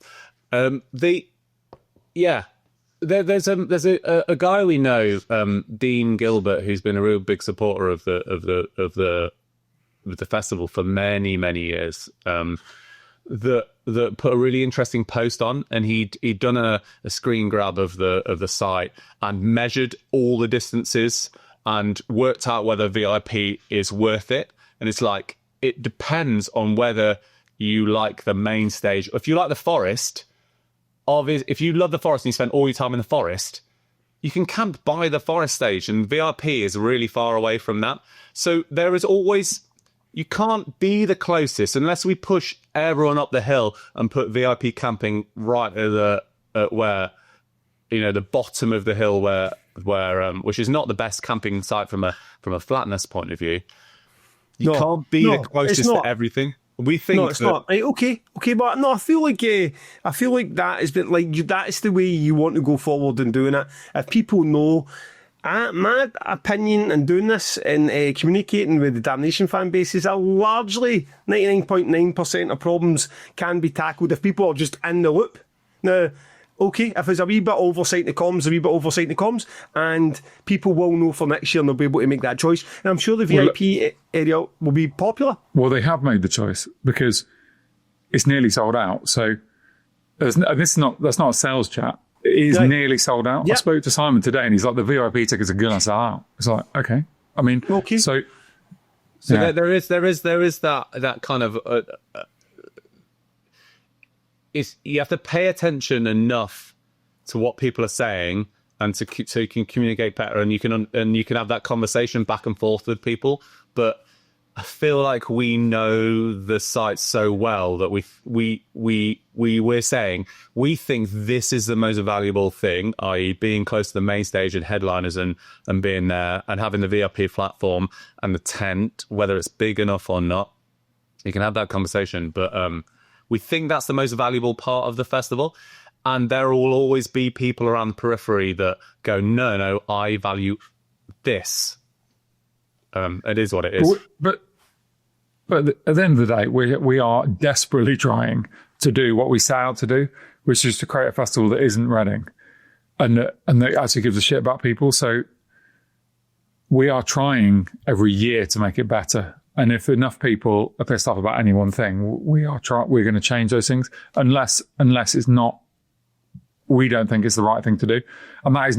a guy we know, Dean Gilbert, who's been a real big supporter of the festival for many, many years. That put a really interesting post on, and he'd done a screen grab of the site and measured all the distances and worked out whether VIP is worth it. And it's like, it depends on whether you like the main stage. If you like the forest, if you love the forest and you spend all your time in the forest, you can camp by the forest stage, and VIP is really far away from that. So there is always, you can't be the closest unless we push everyone up the hill and put VIP camping right at where, the bottom of the hill where which is not the best camping site from a flatness point of view. You can't be the closest to everything. We think it's not. Right, okay, but no, I feel like that is that's the way you want to go forward in doing it. If people know. My opinion in doing this and communicating with the Damnation fan base is that largely 99.9% of problems can be tackled if people are just in the loop. Now, okay, if there's a wee bit of oversight in the comms, and people will know for next year and they'll be able to make that choice. And I'm sure the VIP area will be popular. Well, they have made the choice because it's nearly sold out. So that's not a sales chat. It is nearly sold out. Yep. I spoke to Simon today, and he's like, the VIP tickets are going to sell out. It's like, okay. Okay. So yeah. there is that kind of you have to pay attention enough to what people are saying, and so you can communicate better, and you can have that conversation back and forth with people. But I feel like we know the site so well that we're saying we think this is the most valuable thing, i.e. being close to the main stage and headliners and being there and having the VIP platform and the tent, whether it's big enough or not. You can have that conversation, but we think that's the most valuable part of the festival. And there will always be people around the periphery that go, no, I value this. It is what it is. But at the end of the day, we are desperately trying to do what we set out to do, which is to create a festival that isn't Reading and that actually gives a shit about people. So we are trying every year to make it better. And if enough people are pissed off about any one thing, we're going to change those things unless it's not, we don't think it's the right thing to do. And that is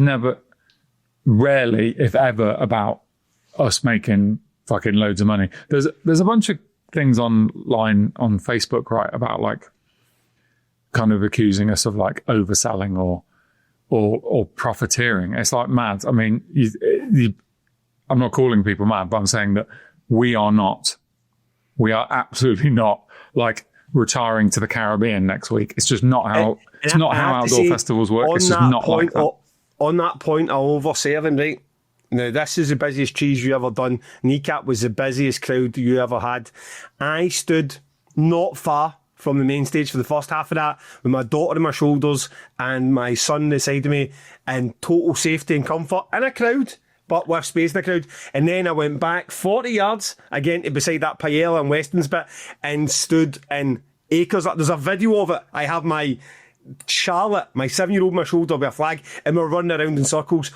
rarely, if ever, about us making fucking loads of money. There's a bunch of things online on Facebook, right, about like kind of accusing us of like overselling or profiteering. It's like mad. I mean, I'm not calling people mad, but I'm saying that we are absolutely not like retiring to the Caribbean next week. It's just not how outdoor festivals work. It's just not like that. On that point of overselling, right? Now, this is the busiest cheese you ever done. Kneecap was the busiest crowd you ever had. I stood not far from the main stage for the first half of that with my daughter on my shoulders and my son beside me in total safety and comfort in a crowd, but with space in the crowd. And then I went back 40 yards again to beside that paella and Weston's bit and stood in acres. There's a video of it. I have my Charlotte, my 7-year-old, on my shoulder with a flag, and we're running around in circles.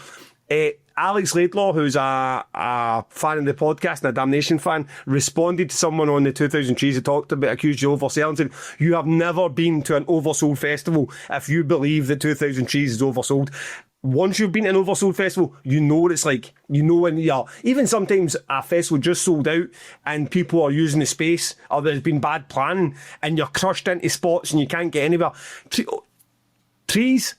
Alex Laidlaw, who's a fan of the podcast and a Damnation fan, responded to someone on the 2000 Trees who talked about, accused you of overselling, saying, you have never been to an oversold festival if you believe that 2000 Trees is oversold. Once you've been to an oversold festival, you know what it's like. You know when you are. Even sometimes a festival just sold out and people are using the space, or there's been bad planning and you're crushed into spots and you can't get anywhere. Trees,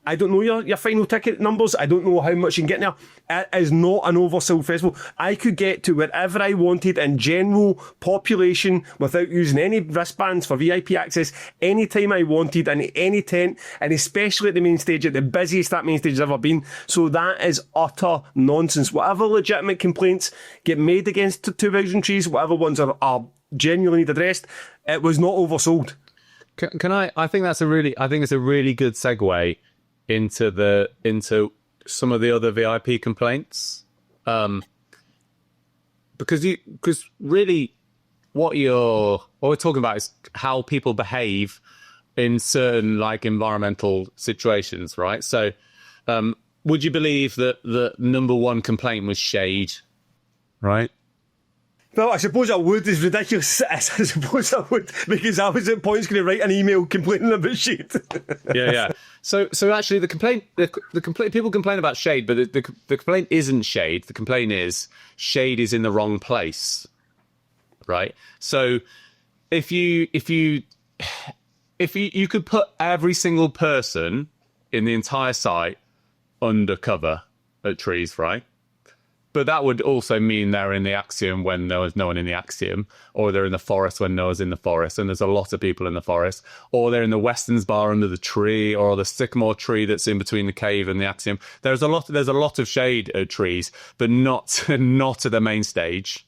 I don't know your final ticket numbers. I don't know how much you can get there. It is not an oversold festival. I could get to wherever I wanted in general population without using any wristbands for VIP access anytime I wanted in any tent, and especially at the main stage, at the busiest that main stage has ever been. So that is utter nonsense. Whatever legitimate complaints get made against 2000 Trees, whatever ones are genuinely addressed, it was not oversold. Can I think it's a really good segue into some of the other VIP complaints, because really what we're talking about is how people behave in certain like environmental situations, right? So would you believe that the number one complaint was shade, right? Well, I suppose I would. It's ridiculous. I suppose I would, because I was at points going to write an email complaining about shade. Yeah. So actually, the complaint people complain about shade, but the complaint isn't shade. The complaint is shade is in the wrong place, right? So if you could put every single person in the entire site under cover at trees, right? But that would also mean they're in the Axiom when there was no one in the Axiom, or they're in the forest when no one's in the forest, and there's a lot of people in the forest, or they're in the Weston's bar under the tree, or the sycamore tree that's in between the cave and the Axiom. There's a lot of shade at trees, but not at the main stage,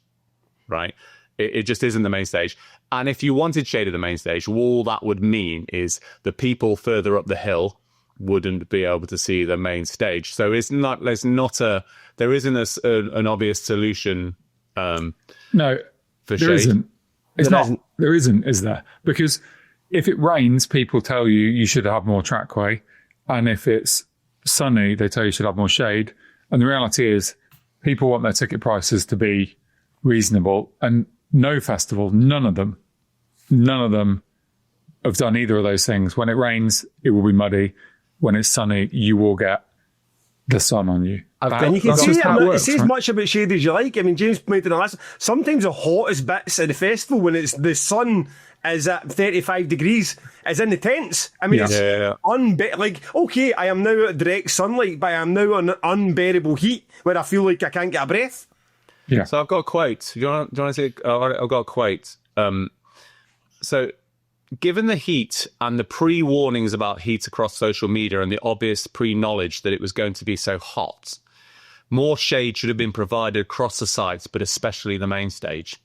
right? It just isn't the main stage. And if you wanted shade at the main stage, all that would mean is the people further up the hill wouldn't be able to see the main stage. So there isn't an obvious solution. No, for there shade. isn't. It's not. There isn't, is there? Because if it rains, people tell you should have more trackway, and if it's sunny, they tell you should have more shade. And the reality is, people want their ticket prices to be reasonable, and no festival, none of them have done either of those things. When it rains, it will be muddy. When it's sunny, you will get the sun on you. And you can say as much about shade as you like. I mean, James made in the last. Sometimes the hottest bits of the festival, when it's the sun is at 35 degrees, is in the tents. I mean, it's like, okay, I am now at direct sunlight, but I am now on unbearable heat where I feel like I can't get a breath. Yeah. So I've got a quote. Do you want to see? I've got a quote. So, given the heat and the pre-warnings about heat across social media and the obvious pre-knowledge that it was going to be so hot, more shade should have been provided across the sites, but especially the main stage.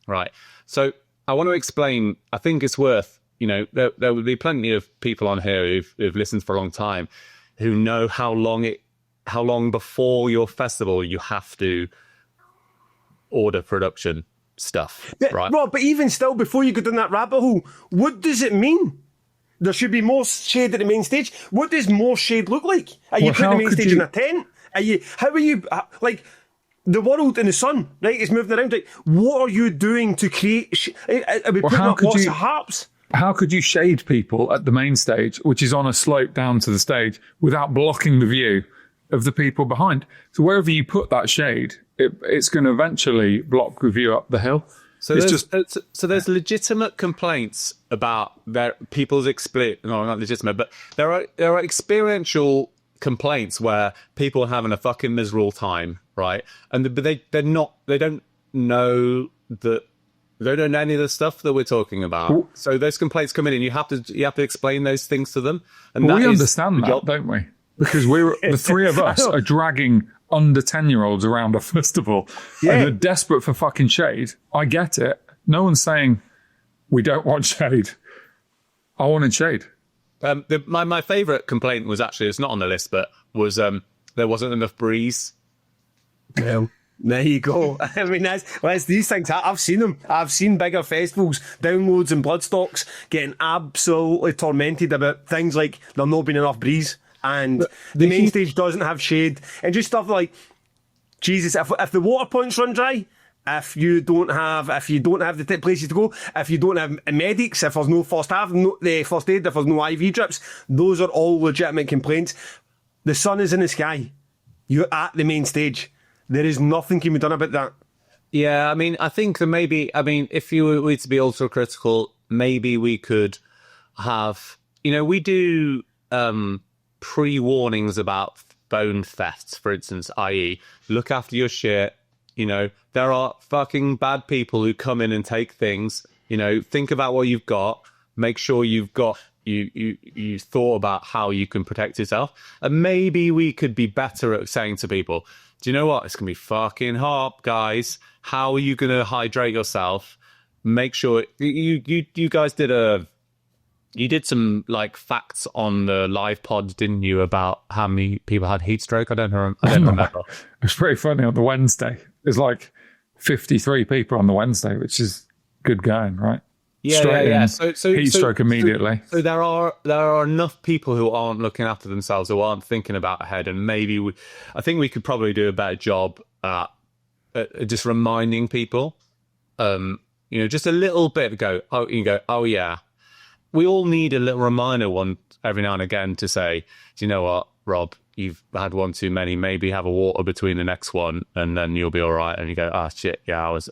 Right. So I want to explain. I think it's worth. There would be plenty of people on here who've listened for a long time, who know how long before your festival you have to order production stuff, right? Rob, but even still, before you go down that rabbit hole, what does it mean? There should be more shade at the main stage. What does more shade look like? Are you putting the main stage in a tent? How are you, like, the world in the sun, right, is moving around. Like, what are you doing to create, are we putting up lots of harps? How could you shade people at the main stage, which is on a slope down to the stage, without blocking the view of the people behind? So wherever you put that shade, it's going to eventually block the view up the hill. So there's legitimate complaints about people's experience. No, not legitimate, but there are experiential complaints where people are having a fucking miserable time, right? And they don't know that. They don't know any of the stuff that we're talking about. So those complaints come in, and you have to explain those things to them. And we understand that, don't we? Because the three of us are dragging under 10-year-olds around a festival, and they're desperate for fucking shade. I get it. No one's saying we don't want shade. I wanted shade. My favourite complaint was actually, it's not on the list, but was there wasn't enough breeze. Well, there you go. I mean, that's these things. I've seen them. I've seen bigger festivals, downloads and Bloodstocks getting absolutely tormented about things like there not being enough breeze. And the main stage doesn't have shade, and just stuff like, Jesus, if the water points run dry, if you don't have the places to go, if you don't have medics, if there's no first aid, if there's no IV drips, those are all legitimate complaints. The sun is in the sky. You're at the main stage. There is nothing can be done about that. Yeah, I mean, I think that maybe, if you were to be ultra critical, maybe we could have, we do pre-warnings about phone thefts, for instance, i.e. look after your shit. There are fucking bad people who come in and take things. Think about what you've got. Make sure you've got you thought about how you can protect yourself. And maybe we could be better at saying to people, do you know what? It's gonna be fucking hot, guys. How are you gonna hydrate yourself? Make sure you guys did some like facts on the live pod, didn't you, about how many people had heat stroke? I don't remember. It was pretty funny on the Wednesday. There's like 53 people on the Wednesday, which is good going, right? Yeah. So heat stroke immediately. So there are enough people who aren't looking after themselves, who aren't thinking about ahead, and maybe I think we could probably do a better job at just reminding people, just a little bit to go. Oh yeah. We all need a little reminder every now and again to say, do you know what, Rob, you've had one too many, maybe have a water between the next one, and then you'll be all right. And you go, shit, yeah, I was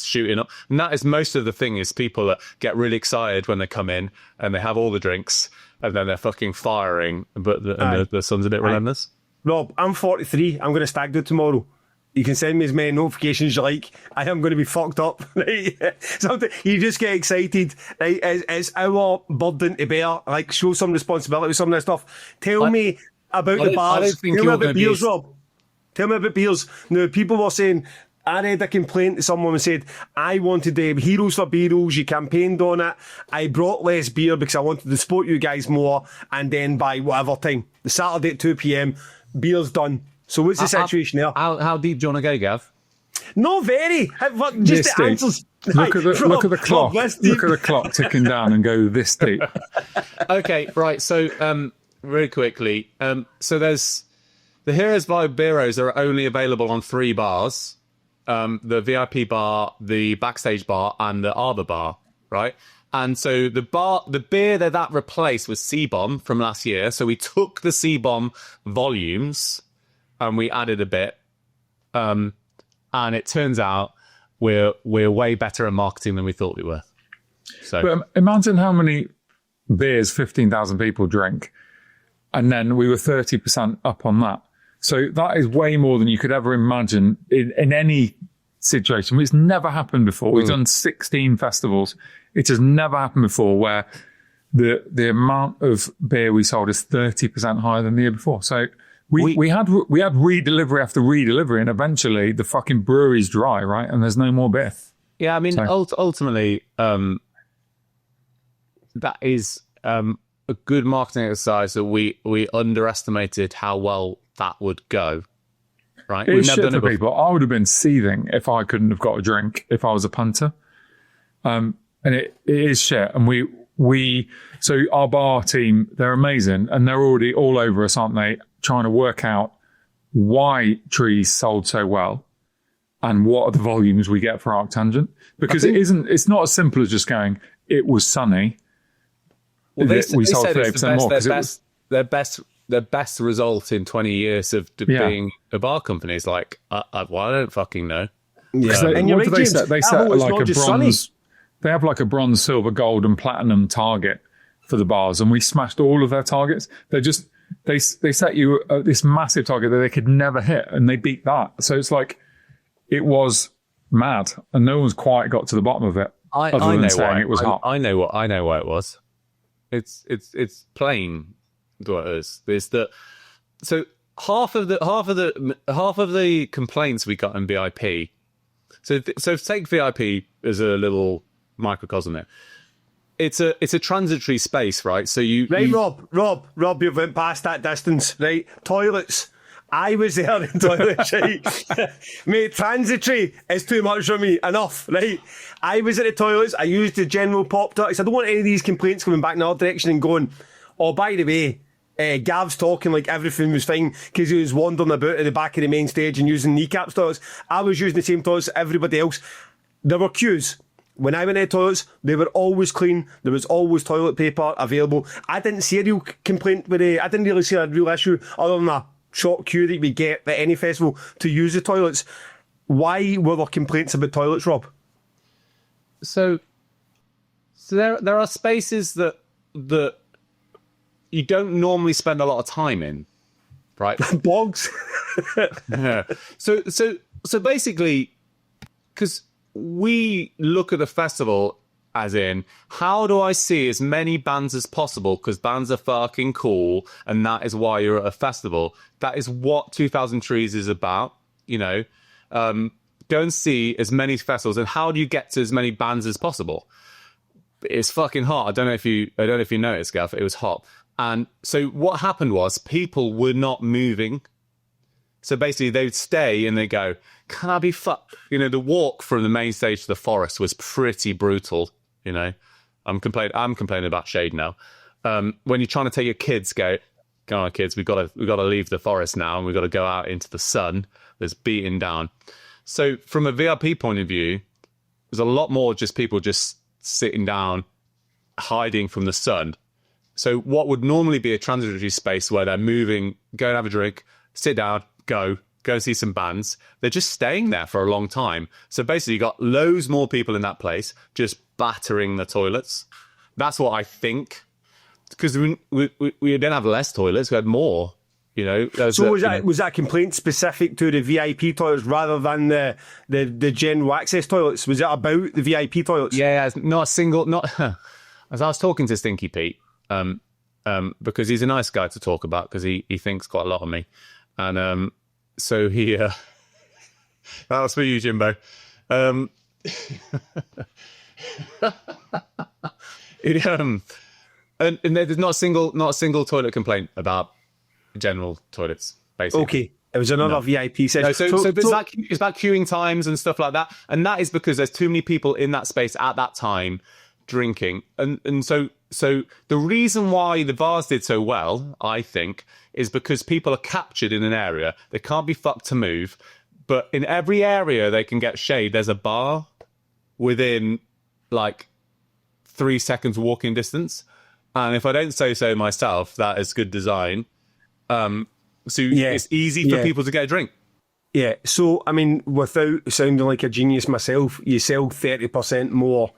shooting up. And that is most of the thing, is people that get really excited when they come in and they have all the drinks and then they're fucking firing, but the sun's a bit relentless. Rob, I'm 43. I'm going to stag do tomorrow. You can send me as many notifications you like. I am going to be fucked up. Right? Something you just get excited. Right? It's our burden to bear. Like, show some responsibility with some of this stuff. Tell me about the bars. Tell me about beers, Rob. Tell me about beers. Now, people were saying, I read a complaint to someone who said, I wanted Heroes for Beers, you campaigned on it. I brought less beer because I wanted to support you guys more. And then by whatever time, the Saturday at 2 p.m, beer's done. So what's the situation there? How deep do you want to go, Gav? No, very. Just the answers. Look at the clock. Look at the clock ticking down and go this deep. Okay, right. So, really quickly. So there's the Heroes by Beeros are only available on 3 bars: the VIP bar, the backstage bar, and the Arbor bar. Right. And so the beer that replaced was C-Bomb from last year. So we took the C-Bomb volumes and we added a bit, and it turns out we're way better at marketing than we thought we were. So, but imagine how many beers 15,000 people drink, and then we were 30% up on that. So that is way more than you could ever imagine in any situation. It's never happened before. We've done 16 festivals. It has never happened before where the amount of beer we sold is 30% higher than the year before. So we had redelivery after redelivery, and eventually the fucking brewery's dry, right? And there's no more beer. Yeah, I mean, ultimately, that is a good marketing exercise that we underestimated how well that would go. Right? It's shit for people. I would have been seething if I couldn't have got a drink if I was a punter. And it is shit. And so our bar team, they're amazing, and they're already all over us, aren't they? Trying to work out why trees sold so well and what are the volumes we get for Arctangent. Because it's not as simple as just going, it was sunny. Well, we sold 30% more. Their best result in 20 years of being a bar company is like, well, I don't fucking know. Yeah. And you're right, James, they set like a bronze. They have like a bronze, silver, gold, and platinum target for the bars, and we smashed all of their targets. They set you this massive target that they could never hit, and they beat that. So it's like it was mad, and no one's quite got to the bottom of it. I know why it was hot. I know why it was. It's plain what it is. It's that. So half of the complaints we got in VIP. So take VIP as a little microcosm there. It's a transitory space, right? So Rob, you've went past that distance, right? Toilets. I was there in toilets, right? Mate, transitory is too much for me. Enough, right? I was at the toilets. I used the general pop toilets. I don't want any of these complaints coming back in our direction and going, oh, by the way, Gav's talking like everything was fine because he was wandering about at the back of the main stage and using kneecaps toilets. I was using the same toilets as everybody else. There were queues. When I went to the toilets, they were always clean. There was always toilet paper available. I didn't see a real complaint with it. I didn't really see a real issue other than a short queue that we get at any festival to use the toilets. Why were there complaints about toilets, Rob? So there are spaces that you don't normally spend a lot of time in, right? Bogs. Yeah. So basically, because we look at the festival as in, how do I see as many bands as possible? Because bands are fucking cool, and that is why you're at a festival. That is what 2000 Trees is about, you know. Go and see as many festivals, and how do you get to as many bands as possible? It's fucking hot. I don't know if you noticed, Gav. It was hot. And so what happened was people were not moving. So basically they'd stay and they go, can I be fucked? You know, the walk from the main stage to the forest was pretty brutal, you know. I'm complaining about shade now. When you're trying to take your kids, go on kids, we've got to leave the forest now and we've got to go out into the sun that's beating down. So from a VIP point of view, there's a lot more just people just sitting down, hiding from the sun. So what would normally be a transitory space where they're moving, go and have a drink, sit down, go see some bands, they're just staying there for a long time. So basically you got loads more people in that place just battering the toilets. That's what I think. Because we didn't have less toilets, we had more. You know, so was that a complaint specific to the VIP toilets rather than the general access toilets? Was it about the VIP toilets? Yeah, not a single. As I was talking to Stinky Pete, because he's a nice guy to talk about because he thinks quite a lot of me, and so he that was for you, Jimbo. And there's not a single toilet complaint about general toilets, basically. Okay, it was another VIP session. No, so it's about queuing times and stuff like that, and that is because there's too many people in that space at that time drinking, and so the reason why the bars did so well, I think, is because people are captured in an area. They can't be fucked to move, but in every area they can get shade. There's a bar within like 3 seconds walking distance, and if I don't say so myself, that is good design. It's easy for people to get a drink. Yeah, so, I mean, without sounding like a genius myself, you sell 30% more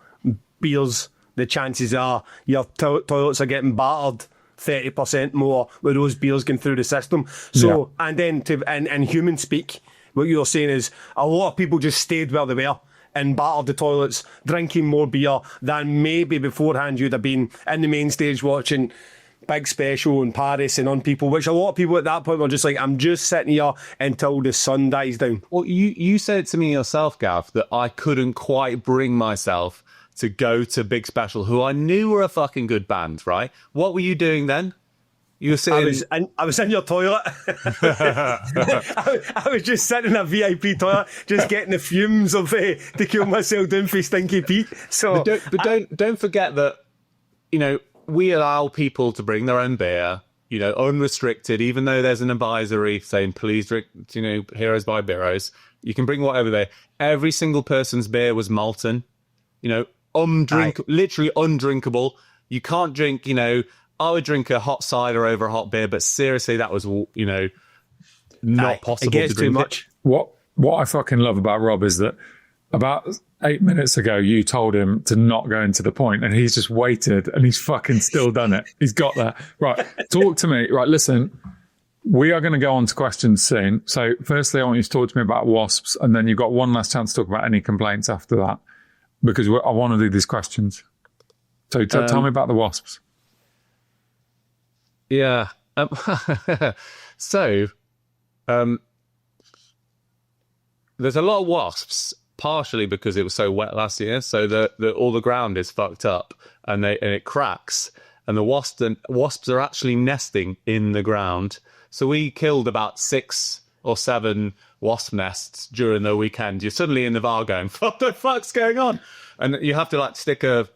beers, the chances are your toilets are getting battered 30% more with those beers going through the system. So, and then in human speak, what you're saying is a lot of people just stayed where they were and battered the toilets, drinking more beer than maybe beforehand you'd have been in the main stage watching Big Special in Paris and on people, which a lot of people at that point were just like, I'm just sitting here until the sun dies down. Well, you said to me yourself, Gav, that I couldn't quite bring myself to go to Big Special, who I knew were a fucking good band, right? What were you doing then? You were sitting... I was in your toilet. I was just sitting in a VIP toilet, just getting the fumes of to kill myself down for Stinky Pete. So, don't forget that, we allow people to bring their own beer, unrestricted, even though there's an advisory saying, please drink, Heroes by Beeros. You can bring whatever there. Every single person's beer was malton, literally undrinkable. You can't drink, I would drink a hot cider over a hot beer, but seriously, that was, not possible to drink too much. What I fucking love about Rob is that about 8 minutes ago, you told him to not go into the point, and he's just waited, and he's fucking still done it. He's got that. Right, talk to me. Right, listen, we are going to go on to questions soon. So firstly, I want you to talk to me about Wasps, and then you've got one last chance to talk about any complaints after that, because I want to do these questions. So tell me about the Wasps. Yeah. There's a lot of wasps, partially because it was so wet last year, so all the ground is fucked up and it cracks, and the wasps are actually nesting in the ground. So we killed about 6 or 7 wasp nests during the weekend. You're suddenly in the VAR going, what the fuck's going on? And you have to stick a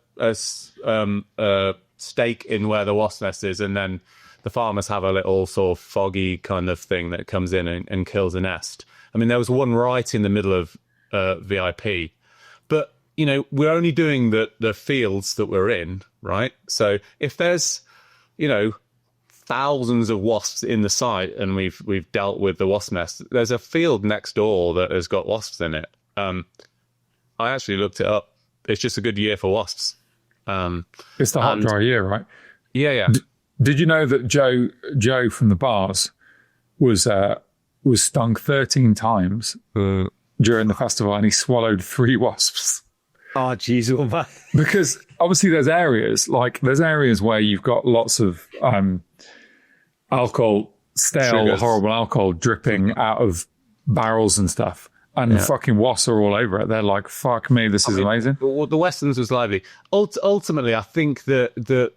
stake in where the wasp nest is, and then the farmers have a little sort of foggy kind of thing that comes in and kills a nest. I mean, there was one right in the middle of VIP, but we're only doing the fields that we're in, right? So if there's thousands of wasps in the site and we've dealt with the wasp nest, there's a field next door that has got wasps in it. I actually looked it up. It's just a good year for wasps. It's the hot, dry year, right? Yeah. Did you know that Joe from the bars was stung 13 times during the festival, and he swallowed 3 wasps? Oh, jeez, oh man. Because obviously there's areas where you've got lots of alcohol, stale, Sugars. horrible alcohol dripping out of barrels and stuff. And fucking wasps are all over it. They're like, fuck me, this is amazing. Well, the Westerns was lively. Ultimately, I think that the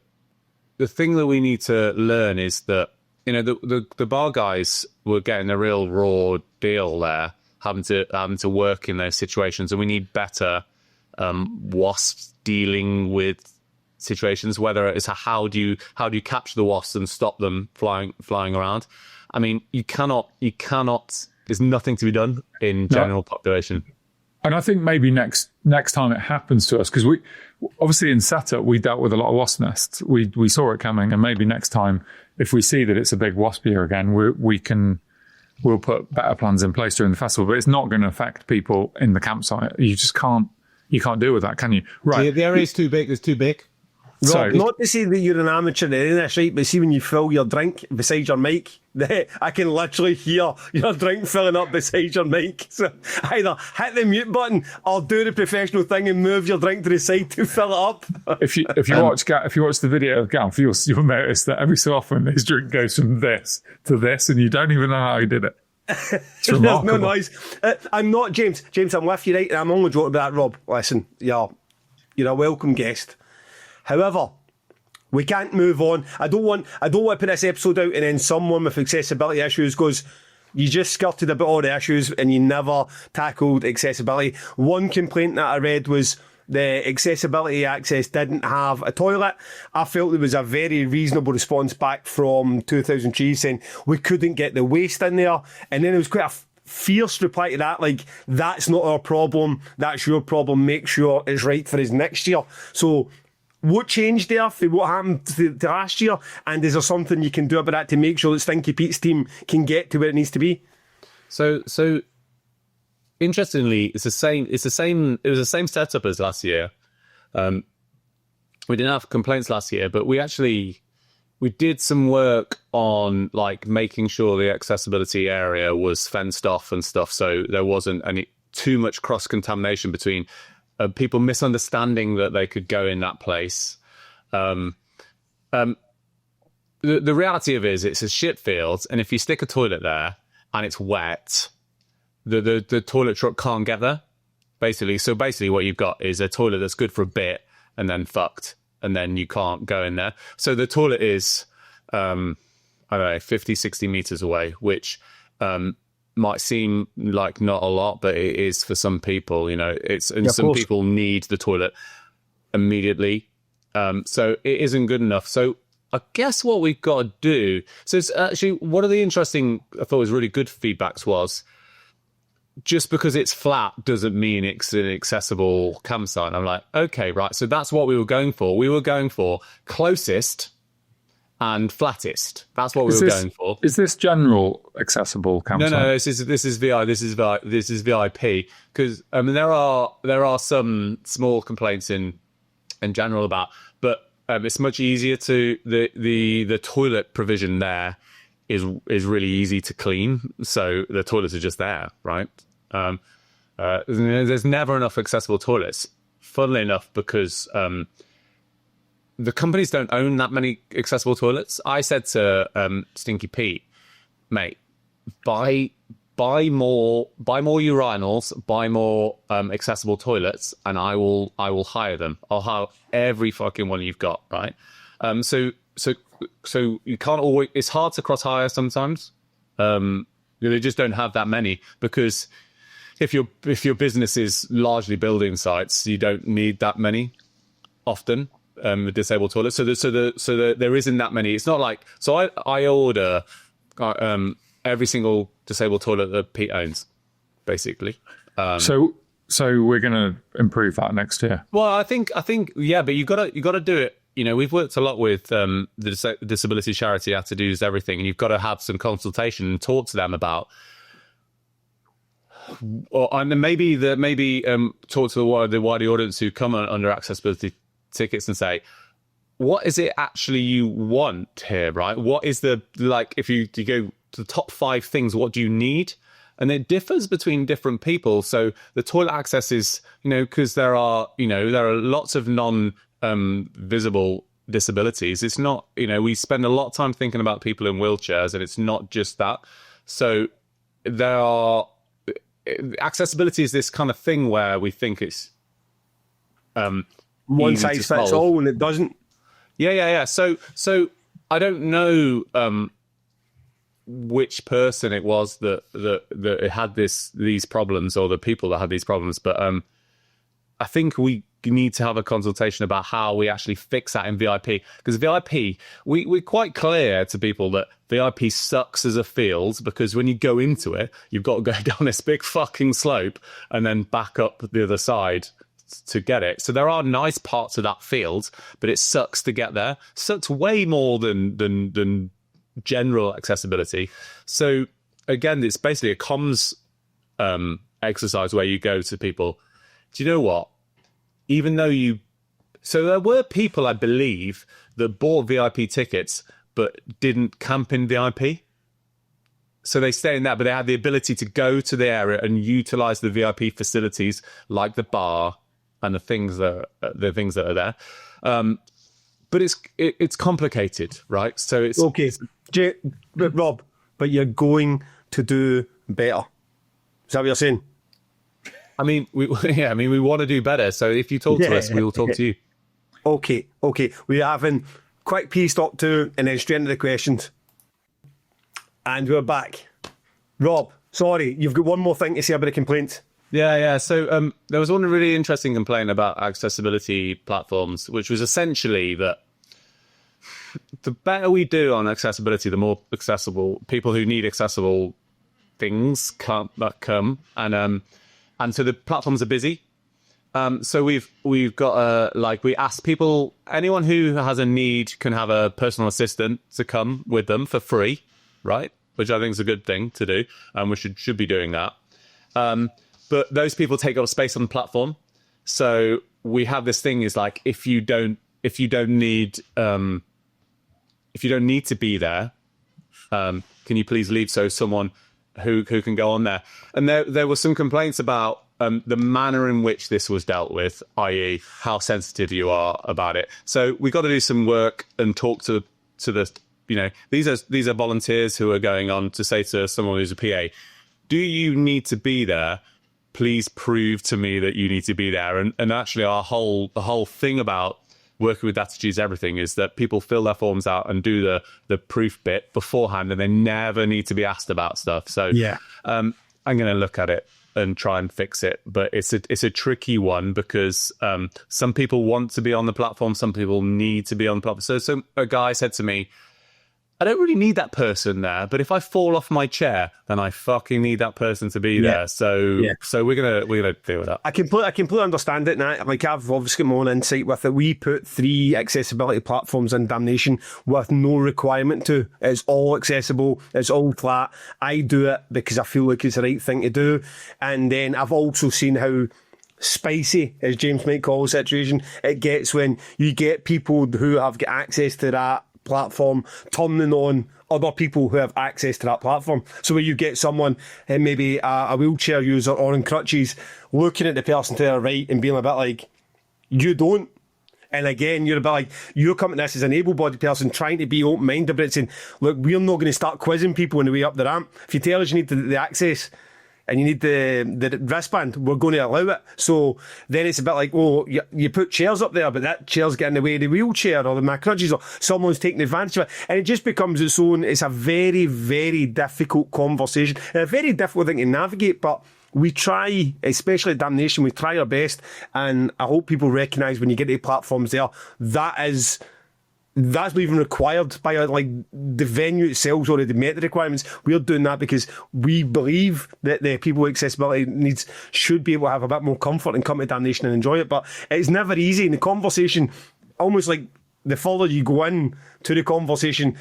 thing that we need to learn is that, the bar guys were getting a real raw deal there, having to work in those situations, and we need better wasps dealing with situations. Whether it's how do you capture the wasps and stop them flying around. I mean, you cannot. There's nothing to be done in general population. And I think maybe next time it happens to us, because we obviously in setup we dealt with a lot of wasp nests. We saw it coming, and maybe next time if we see that it's a big wasp year again, we'll put better plans in place during the festival. But it's not going to affect people in the campsite. You just can't deal with that, can you? Right? The area is too big. It's too big. Rob, not to say that you're an amateur in this, right? But see, when you fill your drink beside your mic, I can literally hear your drink filling up beside your mic. So either hit the mute button or do the professional thing and move your drink to the side to fill it up. If you watch the video of Gav, you'll notice that every so often his drink goes from this to this, and you don't even know how he did it. It's remarkable. There's no noise. I'm not James. James, I'm with you, right? And I'm only joking about that, Rob. Listen, you're a welcome guest. However, we can't move on. I don't want to put this episode out and then someone with accessibility issues goes, you just skirted about all the issues and you never tackled accessibility. One complaint that I read was the accessibility access didn't have a toilet. I felt there was a very reasonable response back from 2000 Cheese saying we couldn't get the waste in there. And then it was quite a fierce reply to that, like, that's not our problem, that's your problem, make sure it's right for us next year. So what changed there for what happened to last year, and is there something you can do about that to make sure that Stinky Pete's team can get to where it needs to be? So interestingly, it was the same setup as last year. We didn't have complaints last year, but we actually we did some work on like making sure the accessibility area was fenced off and stuff, so there wasn't any too much cross contamination between people misunderstanding that they could go in that place. The reality of it is it's a shit field, and if you stick a toilet there and it's wet, the toilet truck can't get there. Basically, what you've got is a toilet that's good for a bit and then fucked, and then you can't go in there. So the toilet is, I don't know, 50, 60 meters away, which might seem like not a lot, but it is for some people, you know, some people need the toilet immediately. So it isn't good enough. So I guess what we've got to do, so it's actually one of the interesting, I thought was really good feedbacks was, just because it's flat doesn't mean it's an accessible campsite. I'm like, okay, right. So that's what we were going for. We were going for closest and flattest. That's what we were going for. Is this general accessible campsite? No. This is VIP. Because I mean, there are some small complaints in general about, but it's much easier to the toilet provision there is really easy to clean. So the toilets are just there, right? There's never enough accessible toilets, funnily enough, because the companies don't own that many accessible toilets. I said to Stinky Pete, mate, buy more urinals, buy more accessible toilets, and I will hire them. I'll hire every fucking one you've got, right? So you can't always. It's hard to cross hire sometimes. They just don't have that many, because if your business is largely building sites, you don't need that many often. The disabled toilets. So there isn't that many. It's not like, so I order every single disabled toilet that Pete owns, basically. So we're going to improve that next year. Well, I think yeah, but you got to do it. You know, we've worked a lot with the disability charity How to Do's Everything, and you've got to have some consultation and talk to them about, and then maybe talk to the wider audience who come under accessibility tickets and say, what is it actually you want here, right? What is the, like, if you go to the top 5 things, what do you need? And it differs between different people. So the toilet access is, you know, because there are lots of visible disabilities. It's not, you know, we spend a lot of time thinking about people in wheelchairs, and it's not just that. So accessibility is this kind of thing where we think it's one size fits all, and it doesn't. Yeah. So I don't know which person it was that had these problems, or the people that had these problems, but I think we need to have a consultation about how we actually fix that in VIP, because VIP, we're quite clear to people that VIP sucks as a field, because when you go into it, you've got to go down this big fucking slope and then back up the other side to get it. So there are nice parts of that field, but it sucks to get there. Sucks way more than general accessibility. So again, it's basically a comms exercise where you go to people, do you know what? Even though so there were people, I believe, that bought VIP tickets but didn't camp in VIP. So they stay in that, but they had the ability to go to the area and utilize the VIP facilities, like the bar and the things that are there. But it's complicated, right? So it's okay. But Rob, but you're going to do better. Is that what you're saying? I mean, we want to do better. So if you talk to us, we will talk to you. Okay. We're having quick P stop 2 and then straight into the questions. And we're back. Rob, sorry, you've got one more thing to say about the complaints. Yeah. So there was one really interesting complaint about accessibility platforms, which was essentially that the better we do on accessibility, the more accessible people who need accessible things come, and so the platforms are busy. So we've got we asked people, anyone who has a need can have a personal assistant to come with them for free, right? Which I think is a good thing to do, and we should be doing that. But those people take up space on the platform. So we have this thing is like, if you don't need if you don't need to be there, can you please leave so someone who can go on there? And there were some complaints about the manner in which this was dealt with, i.e. how sensitive you are about it. So we got to do some work and talk to the, these are volunteers who are going on to say to someone who's a PA, do you need to be there? Please prove to me that you need to be there. And actually the whole thing about working with attitudes, everything, is that people fill their forms out and do the proof bit beforehand, and they never need to be asked about stuff. So I'm going to look at it and try and fix it. But it's a tricky one because some people want to be on the platform, some people need to be on the platform. So a guy said to me, I don't really need that person there, but if I fall off my chair, then I fucking need that person to be there. So we're gonna deal with that. I completely understand it now. Like, I've obviously got my own insight with it. We put 3 accessibility platforms in Damnation with no requirement to. It's all accessible. It's all flat. I do it because I feel like it's the right thing to do. And then I've also seen how spicy, as James might call the situation, it gets when you get people who have got access to that platform turning on other people who have access to that platform. So where you get someone, maybe a wheelchair user or on crutches, looking at the person to their right and being a bit like, you don't. And again, you're a bit like, you're coming to this as an able-bodied person trying to be open-minded, but it's saying, look, we're not going to start quizzing people on the way up the ramp. If you tell us you need the access and you need the wristband, we're going to allow it. So then it's a bit like, oh, you put chairs up there, but that chair's getting in the way of the wheelchair or my crutches, or someone's taking advantage of it. And it just becomes its own, it's a very, very difficult conversation and a very difficult thing to navigate. But we try, especially at Damnation, we try our best. And I hope people recognise when you get to the platforms there, that's not even required by like the venue itself already met the requirements. We're doing that because we believe that the people with accessibility needs should be able to have a bit more comfort and come to Damnation and enjoy it. But it's never easy in the conversation. Almost like the further you go in to the conversation,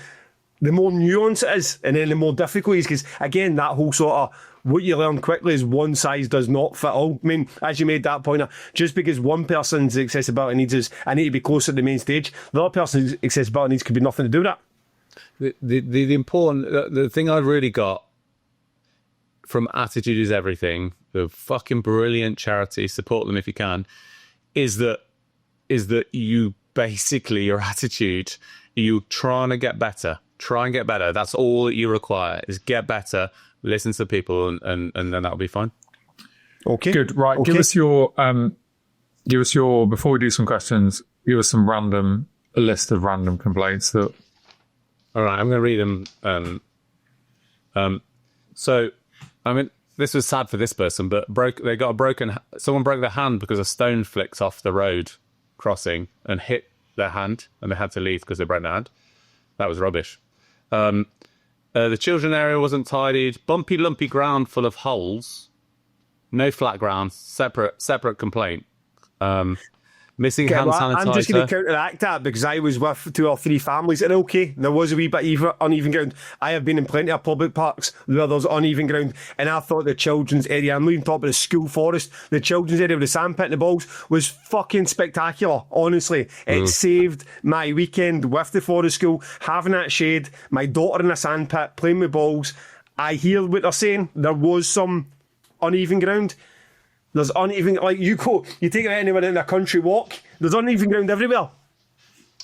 the more nuance it is, and then the more difficult it is. Because again, that whole sort of what you learn quickly is one size does not fit all. I mean, as you made that point, just because one person's accessibility needs is, I need to be closer to the main stage, the other person's accessibility needs could be nothing to do with that. The important, the thing I really got from Attitude is Everything, the fucking brilliant charity, support them if you can, is that you basically, your attitude, you trying to get better. Try and get better. That's all that you require, is get better, listen to people, and then that'll be fine. Okay. Good. Right. Okay. Give us your before we do some questions, give us a list of random complaints that. All right, I'm going to read them. So, I mean, this was sad for this person, but someone broke their hand because a stone flicked off the road crossing and hit their hand, and they had to leave because they broke their hand. That was rubbish. The children area wasn't tidied. Bumpy, lumpy ground full of holes. No flat ground. Separate complaint. Missing hand sanitizer. I'm just going to counteract that because I was with 2 or 3 families, and okay, there was a wee bit uneven ground. I have been in plenty of public parks where there's uneven ground, and I thought the children's area, I'm leaving top of the school forest, the children's area with the sandpit and the balls was fucking spectacular, honestly. It saved my weekend with the forest school, having that shade, my daughter in a sandpit, playing with balls. I hear what they're saying. There was some uneven ground. There's uneven, like you take it anywhere in a country walk, there's uneven ground everywhere.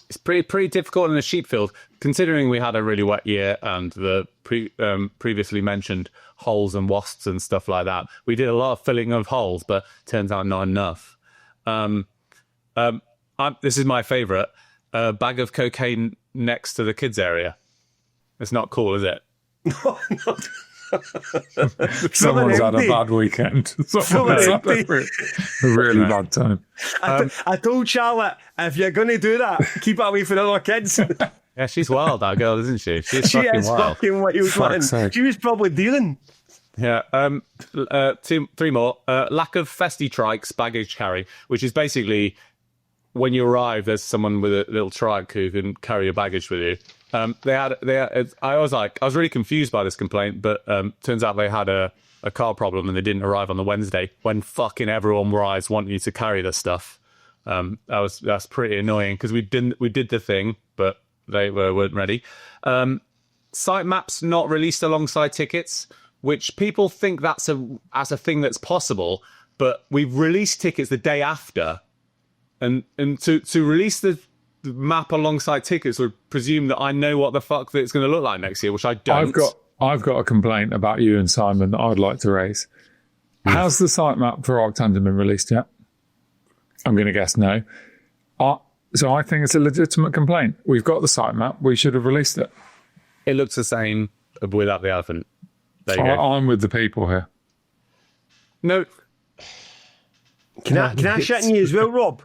It's pretty difficult in the sheep field, considering we had a really wet year and the previously mentioned holes and wasps and stuff like that. We did a lot of filling of holes, but turns out not enough. This is my favourite, a bag of cocaine next to the kids area. It's not cool, is it? No. Someone's had a bad weekend. Someone's had a really bad time. I told Charlotte, if you're going to do that, keep it away from other kids. Yeah, she's wild, that girl, isn't she? She is fucking wild. She was probably dealing. Yeah. 3 more. Lack of festy trikes baggage carry, which is basically when you arrive, there's someone with a little trike who can carry your baggage with you. I was really confused by this complaint, but turns out they had a car problem and they didn't arrive on the Wednesday when fucking everyone arrives wanting you to carry this stuff. That's pretty annoying because we did the thing, but they weren't ready. Sitemaps not released alongside tickets, which people think that's a thing that's possible, but we've released tickets the day after, and to release the map alongside tickets would presume that I know what the fuck that it's going to look like next year, which I don't. I've got a complaint about you and Simon that I'd like to raise. Has the sitemap for Octandon been released yet? I'm going to guess no. So I think it's a legitimate complaint. We've got the sitemap. We should have released it. It looks the same without the elephant. There you go. I'm with the people here. No. Can I shit in you as well, Rob?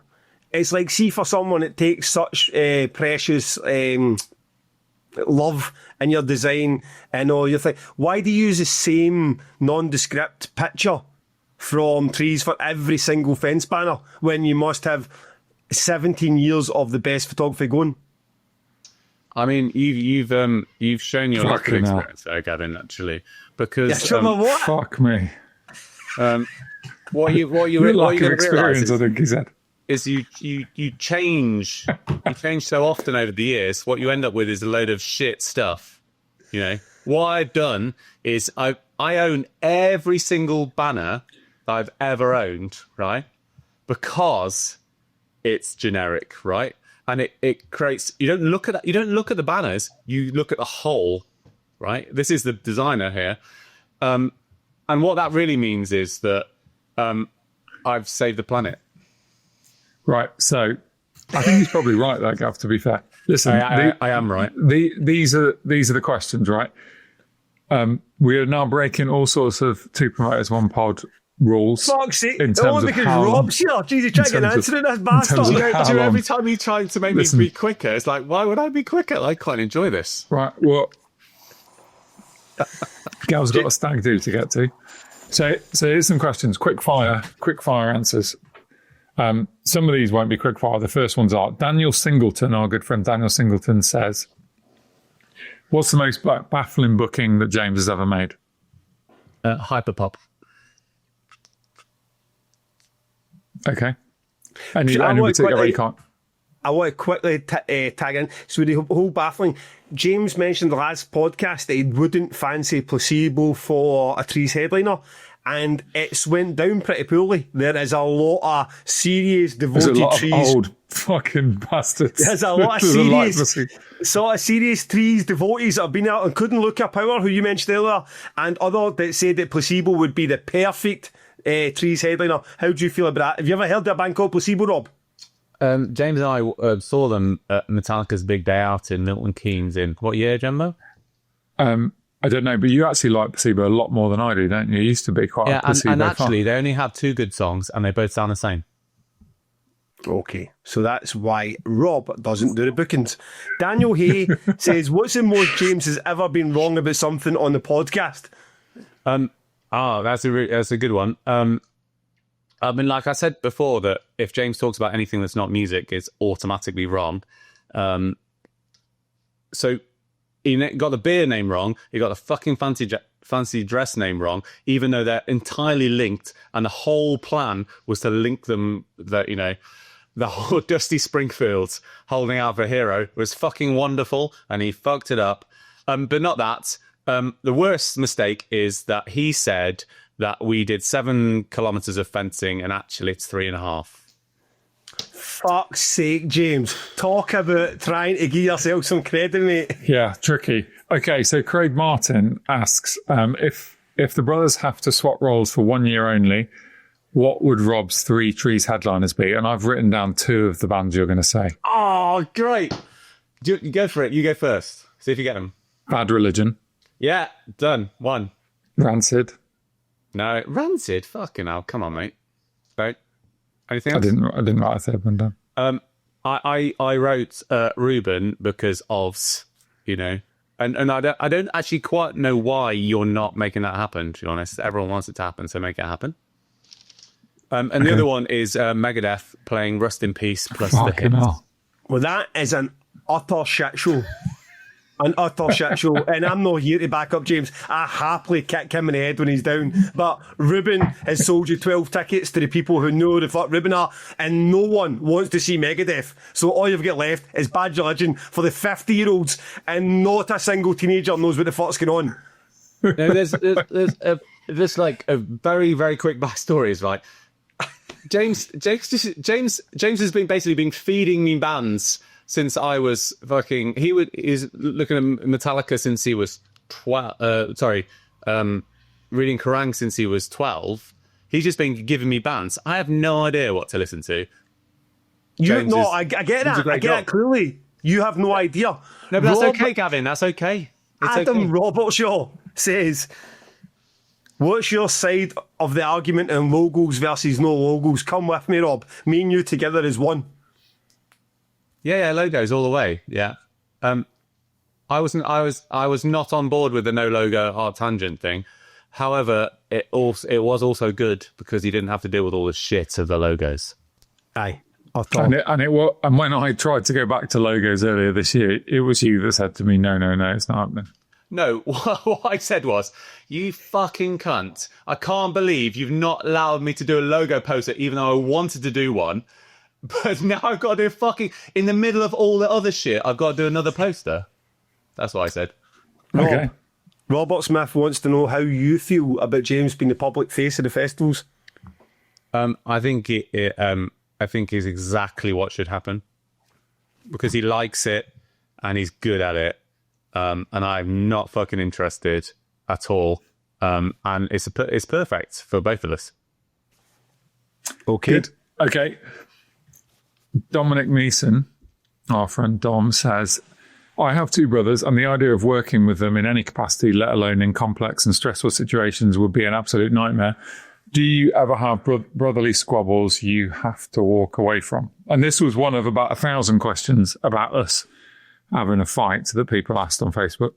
It's like, see, for someone that takes such precious love in your design and all your thing, why do you use the same nondescript picture from trees for every single fence banner when you must have 17 years of the best photography going? I mean, you've shown your lack of experience there, Gavin, actually, because what? Fuck me. What you lack of experience, I think he said, is you change so often over the years. What you end up with is a load of shit stuff. You know what I've done is I own every single banner that I've ever owned, right? Because it's generic, right? And it creates. You don't look at the banners. You look at the whole, right? This is the designer here, and what that really means is that I've saved the planet. Right. So I think he's probably right there, Gav, to be fair. Listen, I am right. These are the questions, right? We are now breaking all sorts of two promoters, one pod rules. Fuck's sake. In terms Only of because how Rob's here. Jesus, trying to get an answer in this bastard. Every time you try to make me be quicker, it's like, why would I be quicker? I quite enjoy this. Right. Well, Gav's got a stag do to get to. So here's some questions. Quick fire answers. Some of these won't be quick fire. The first ones are Daniel Singleton, our good friend Daniel Singleton says, what's the most baffling booking that James has ever made? Hyperpop. Okay. Any particular you can't? I want to quickly tag in. So the whole baffling, James mentioned the last podcast that he wouldn't fancy Placebo for a Trees headliner, and it's went down pretty poorly. There is a lot of serious devoted Trees. Old fucking bastards. There's a lot of serious Trees devotees that have been out, including Luca Power, who you mentioned earlier, and other that said that Placebo would be the perfect Trees headliner. How do you feel about that? Have you ever heard of a band called Placebo, Rob? James and I saw them at Metallica's big day out in Milton Keynes in what year, Jumbo? I don't know, but you actually like Placebo a lot more than I do, don't you? You used to be quite a Placebo and actually, they only have 2 good songs, and they both sound the same. Okay, so that's why Rob doesn't do the bookings. Daniel Hay says, what's the most James has ever been wrong about something on the podcast? That's a good one. I mean, like I said before, that if James talks about anything that's not music, it's automatically wrong. So he got the beer name wrong. He got the fucking fancy dress name wrong, even though they're entirely linked. And the whole plan was to link them. That, you know, the whole Dusty Springfield holding out for Hero was fucking wonderful, and he fucked it up. But not that. The worst mistake is that he said that we did 7 kilometres of fencing, and actually it's 3.5. Fuck's sake, James. Talk about trying to give yourself some credit, mate. Yeah, tricky. Okay, so Craig Martin asks, if the brothers have to swap roles for 1 year only, what would Rob's 3 Trees headliners be? And I've written down 2 of the bands you're going to say. Oh, great. You go for it. You go first. See if you get them. Bad Religion. Yeah, done. 1. Rancid. No, Rancid? Fucking hell. Come on, mate. Right. Anything else? I didn't write a third one down. I wrote Ruben because of, you know, and I don't actually quite know why you're not making that happen, to be honest. Everyone wants it to happen, so make it happen. And the other one is Megadeth playing Rust in Peace plus the hits. Well, that is an utter shit show. An utter shit show, and I'm not here to back up James. I happily kick him in the head when he's down. But Ruben has sold you 12 tickets to the people who know the fuck Ruben are, and no one wants to see Megadeth. So all you've got left is Bad Religion for the 50-year-olds, and not a single teenager knows what the fuck's going on. No, there's like a very, very quick backstory. Is like James has been basically feeding me bands since I was fucking. He's looking at Metallica since he was 12. Reading Kerrang since he was 12. He's just been giving me bands. I have no idea what to listen to. I get that. I get it clearly. You have no idea. No, but that's okay, Gavin. That's okay. It's Adam okay. Robertshaw says, what's your side of the argument on logos versus no logos? Come with me, Rob. Me and you together is one. Yeah, logos all the way. Yeah. I was not on board with the no logo Art Tangent thing. However, it was also good because he didn't have to deal with all the shit of the logos. Aye. And when I tried to go back to logos earlier this year, it was you that said to me, no, it's not happening. No, what I said was, you fucking cunt. I can't believe you've not allowed me to do a logo poster, even though I wanted to do one. But now I've got to do in the middle of all the other shit, I've got to do another poster. That's what I said. Okay. Robert Smith wants to know how you feel about James being the public face of the festivals. I think I think is exactly what should happen because he likes it and he's good at it. And I'm not fucking interested at all. And it's perfect for both of us. Okay. Good. Okay. Dominic Meeson, our friend Dom, says, I have two brothers and the idea of working with them in any capacity, let alone in complex and stressful situations, would be an absolute nightmare. Do you ever have brotherly squabbles you have to walk away from? And this was one of about 1,000 questions about us having a fight that people asked on Facebook.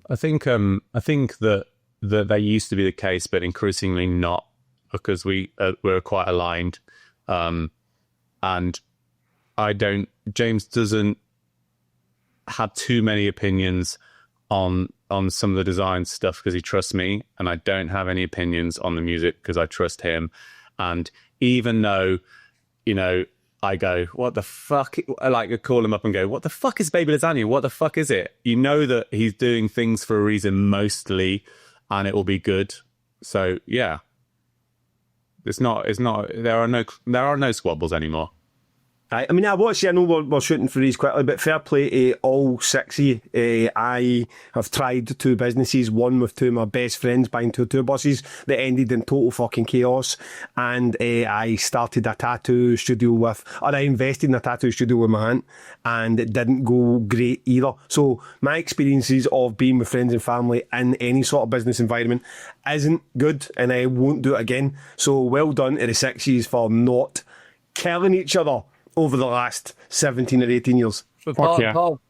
I think that they used to be the case, but increasingly not, because we're quite aligned, and James doesn't have too many opinions on some of the design stuff because he trusts me, and I don't have any opinions on the music because I trust him. And even though, I go, what the fuck? I call him up and go, what the fuck is Baby Lasagna? What the fuck is it? You know that he's doing things for a reason mostly, and it will be good. So yeah, it's not. There are no squabbles anymore. I know we're shooting for these quickly, but fair play to all 6 of you. I have tried 2 businesses, one with 2 of my best friends buying 2 tour buses that ended in total fucking chaos. And I started a tattoo studio I invested in a tattoo studio with my aunt, and it didn't go great either. So my experiences of being with friends and family in any sort of business environment isn't good, and I won't do it again. So well done to the 6 of you for not killing each other over the last 17 or 18 years. But part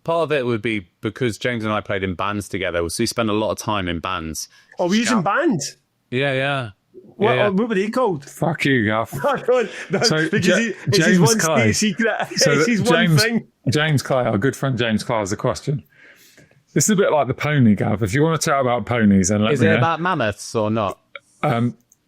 of it would be because James and I played in bands together, so we spent a lot of time in bands. Oh, we using bands? Yeah. What were they called? Fuck you, Gaff. So James one Clay. Secret. So one thing. James Clay, our good friend James Clay, has a question. This is a bit like the pony, Gav. If you want to chat about ponies, then let me know. Is it about mammoths or not?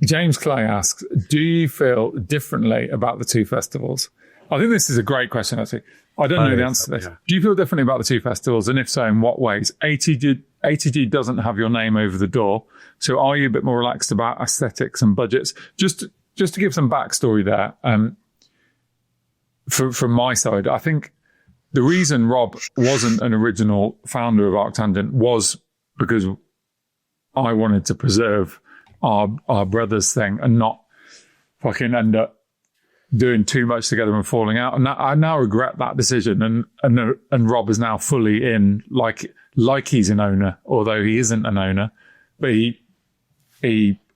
James Clay asks, do you feel differently about the 2 festivals? I think this is a great question, actually. I don't know the answer to this. Yeah. Do you feel differently about the 2 festivals? And if so, in what ways? ATG doesn't have your name over the door. So are you a bit more relaxed about aesthetics and budgets? Just to give some backstory there, from my side, I think the reason Rob wasn't an original founder of Arctangent was because I wanted to preserve our brothers thing and not fucking end up doing too much together and falling out. And I now regret that decision. And Rob is now fully in, like he's an owner, although he isn't an owner. But he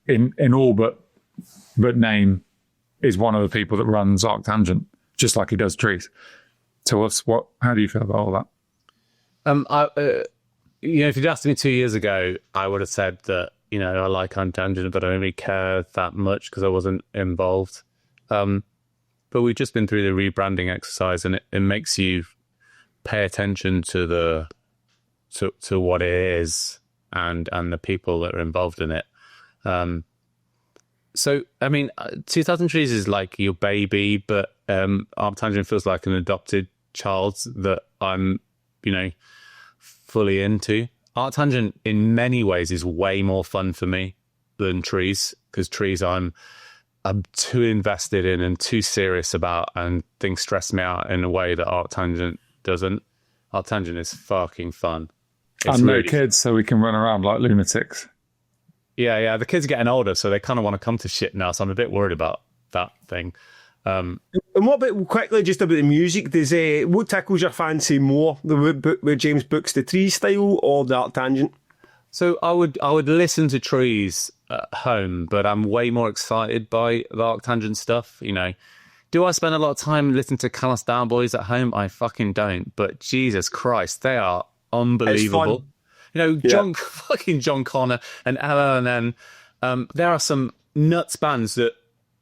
in all but name is one of the people that runs Arctangent, just like he does Trees. So how do you feel about all that? If you'd asked me 2 years ago, I would have said that, I like Arctangent, but I don't really care that much because I wasn't involved. But we've just been through the rebranding exercise, and it makes you pay attention to to what it is and the people that are involved in it. So I mean, 2000 Trees is like your baby, but Arctangent feels like an adopted child that I'm, fully into. Arctangent in many ways is way more fun for me than Trees, because Trees I'm too invested in and too serious about, and things stress me out in a way that Arctangent doesn't. Arctangent is fucking fun. And no kids, so we can run around like lunatics. Yeah. The kids are getting older, so they kind of want to come to shit now. So I'm a bit worried about that thing. And what about, quickly, just about the music? What tickles your fancy more? Where James books the Tree style or the Arctangent? So I would listen to Trees at home, but I'm way more excited by the Arctangent stuff. Do I spend a lot of time listening to Callous Down Boys at home? I fucking don't. But Jesus Christ, they are unbelievable. John Connor and LLNN. There are some nuts bands that,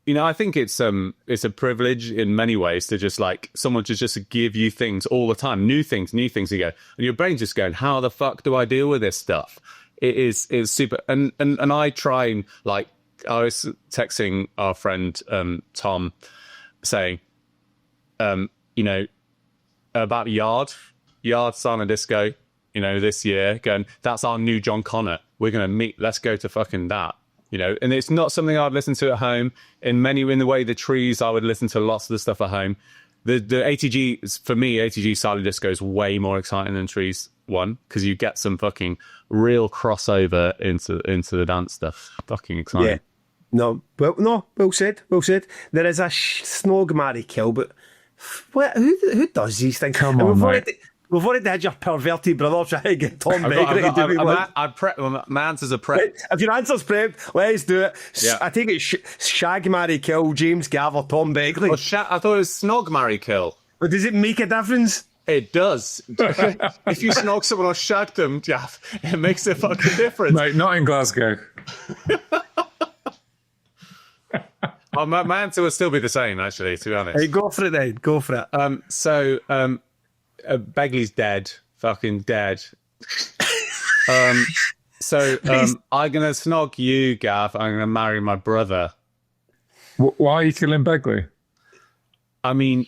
I think it's a privilege in many ways to just like someone to just give you things all the time, new things you go, and your brain's just going, how the fuck do I deal with this stuff? It's super. And I try and like, I was texting our friend Tom saying, about Yard Silent Disco, this year, going, that's our new John Connor. We're going to meet. Let's go to fucking that. And it's not something I'd listen to at home. In the way the Trees, I would listen to lots of the stuff at home. The ATG, for me, ATG Silent Disco is way more exciting than Trees one, because you get some fucking real crossover into the dance stuff. Fucking exciting. Yeah. No, well said. There is a Snog, marry, kill, but who does these things? Come on, mate. We've already had your perverted brother trying to get Tom Beggar to do it. My answer's a prep. If your answer's prepped, let's do it. Yeah. I think it's Shag, marry, kill, James Gavin, Tom Begley. I thought it was Snog, marry, kill. But does it make a difference? It does. If you snog someone or shag them, Jaff, it makes a fucking difference. Mate, not in Glasgow. My answer would still be the same, actually, to be honest. Hey, go for it then. Go for it. Begley's dead. Fucking dead. I'm going to snog you, Gav. I'm going to marry my brother. Why are you killing Begley? I mean,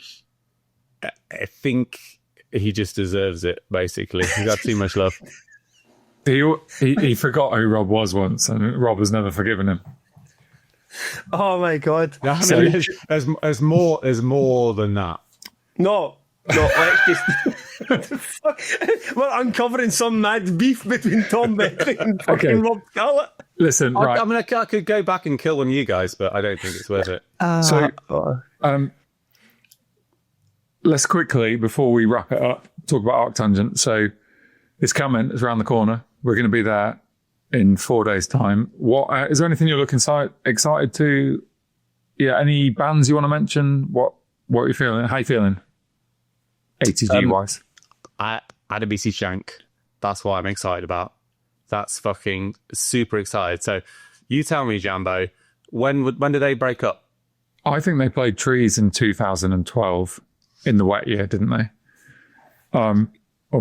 I think he just deserves it, basically. He's got too much love. He forgot who Rob was once, and Rob has never forgiven him. Oh, my God. I mean, there's more than that. No, let's just... We're uncovering some mad beef between Tom Begley and fucking Rob Scarlett. Listen, right. I mean, I could go back and kill one of you guys, but I don't think it's worth it. Let's quickly, before we wrap it up, talk about Arctangent. So it's coming. It's around the corner. We're going to be there in 4 days' time. What is there anything you're looking excited to? Yeah, any bands you want to mention? What are you feeling? How you feeling? ATG wise. Adabisi Shank. That's what I'm excited about. That's fucking super excited. So you tell me, Jambo, when did they break up? I think they played Trees in 2012 in the wet year, didn't they? Or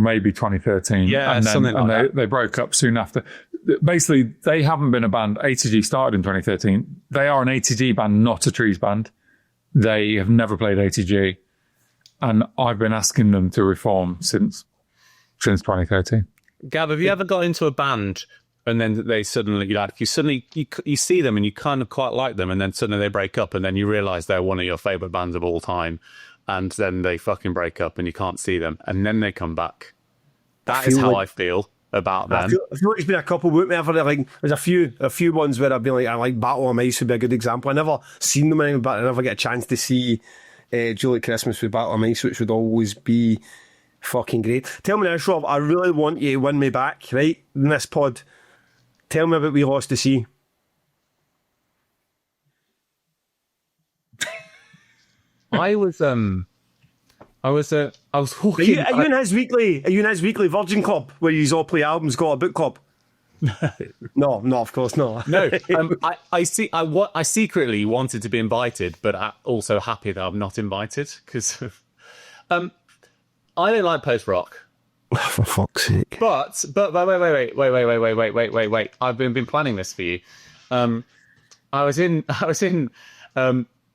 maybe 2013. Yeah, and then, something like that. They broke up soon after. Basically, they haven't been a band. ATG started in 2013. They are an ATG band, not a Trees band. They have never played ATG. And I've been asking them to reform since 2013. Gav, have you ever got into a band and then they suddenly, you see them and you kind of quite like them, and then suddenly they break up, and then you realise they're one of your favourite bands of all time, and then they fucking break up and you can't see them, and then they come back? That is how I feel about them. I feel like it's been a couple with me. There's a few ones where I've been like, I like Battle on Ice would be a good example. I never seen them anyway, but I never get a chance to see Julie Christmas with Battle on Ice, which would always be fucking great. Tell me this, Rob, I really want you to win me back, right, in this pod. Tell me about We Lost to Sea. I was walking. Are you in his weekly Virgin Club where you all play albums, got a book club? No, of course not. No, I secretly wanted to be invited, but I'm also happy that I'm not invited because I don't like post rock. For fuck's sake. But wait. I've been planning this for you. I was in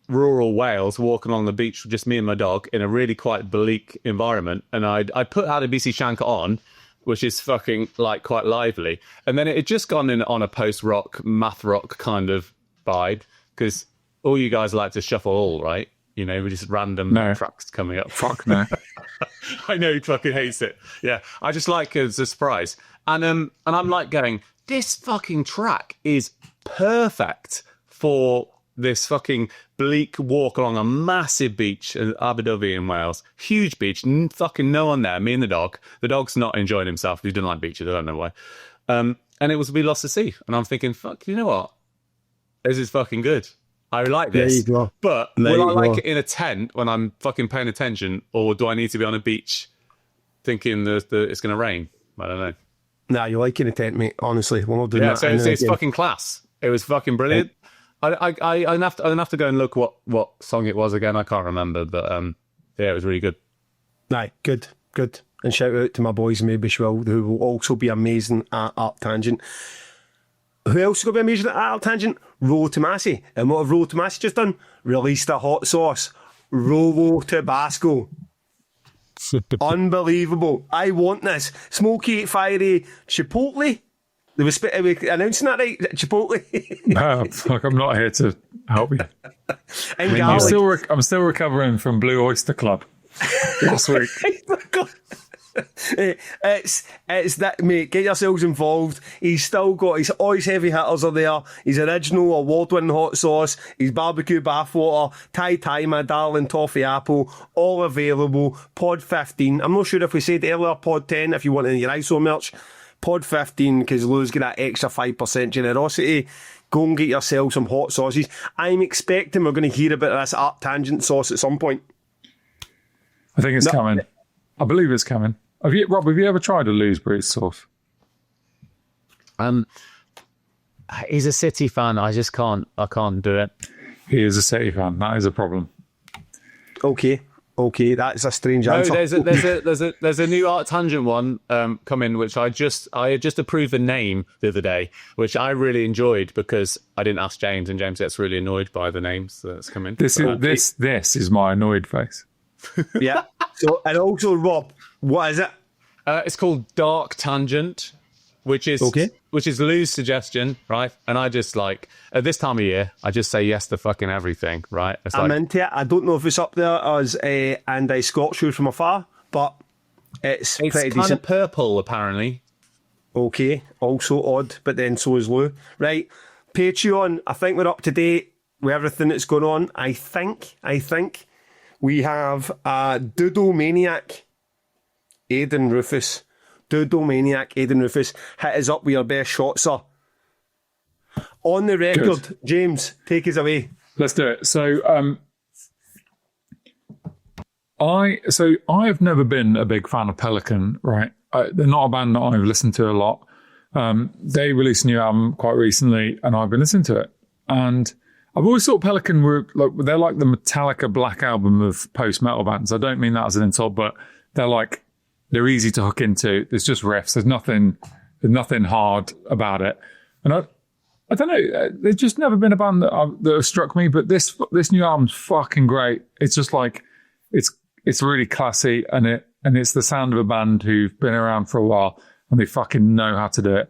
rural Wales, walking along the beach with just me and my dog in a really quite bleak environment, and I put out a BC Shanker on, which is fucking like quite lively, and then it had just gone in on a post-rock, math rock kind of vibe, because all you guys like to shuffle all, right? You know, we just random tracks coming up. Fuck no. I know he fucking hates it. Yeah, I just like it as a surprise. And I'm like going, this fucking track is perfect for this fucking bleak walk along a massive beach in Aberdyfi in Wales. Huge beach, fucking no one there, me and the dog. The dog's not enjoying himself. He didn't like beaches, I don't know why. And it was We Lost the Sea. And I'm thinking, fuck, you know what? This is fucking good. I like this. There you go. But will I like it in a tent when I'm fucking paying attention, or do I need to be on a beach thinking that it's going to rain? I don't know. Nah, you like it in a tent, mate. Honestly, we're not doing that. So it's fucking class. It was fucking brilliant. I'd have to go and look what song it was again. I can't remember, but yeah, it was really good. Aye, good. And shout out to my boys in Maybishville, who will also be amazing at Art Tangent. Who else is going to be amazing at Art Tangent? Rolo Tomasi. And what have Rolo Tomasi just done? Released a hot sauce. Rolo Tabasco. Unbelievable. I want this. Smoky, fiery, Chipotle. They were announcing that, right? Chipotle. Fuck, I'm not here to help you. And I'm still recovering from Blue Oyster Club last week. It's that, mate. Get yourselves involved. He's still got all his heavy hitters are there. His original award-winning hot sauce, his barbecue bathwater, Thai, my darling toffee apple, all available. Pod 15. I'm not sure if we said earlier pod 10 if you want any your ISO merch. Pod 15 because Lou's got that extra 5% generosity. Go and get yourself some hot sauces. I'm expecting we're going to hear about this Art Tangent sauce at some point. I think it's coming. I believe it's coming. Rob, have you ever tried a Lou's Breeze sauce? He's a City fan. I can't do it. He is a City fan. That is a problem. Okay, that's a strange answer. There's a new Art Tangent one coming, which I just approved the name the other day, which I really enjoyed because I didn't ask James, and James gets really annoyed by the names that's coming. This is my annoyed face. Yeah. So, and also, Rob, what is it? It's called Dark Tangent, which is Lou's suggestion, right? And I just like at this time of year, I just say yes to fucking everything, right? I'm into it. I don't know if it's up there as and I Scotch you from afar, but it's pretty kind decent. Of purple, apparently. Okay, also odd, but then so is Lou. Right, Patreon. I think we're up to date with everything that's going on. I think we have Doodle Maniac, Aidan Rufus. Doodle Maniac, Aidan Rufus. Hit us up with your best shots, sir. On the record, good. James, take us away. Let's do it. So, I've never been a big fan of Pelican, right? They're not a band that I've listened to a lot. They released a new album quite recently, and I've been listening to it. And I've always thought Pelican they're like the Metallica Black Album of post-metal bands. I don't mean that as an insult, but they're easy to hook into. There's just riffs. There's nothing hard about it. And I don't know. There's just never been a band that has struck me. But this new album's fucking great. It's just like it's really classy, and it's the sound of a band who've been around for a while and they fucking know how to do it.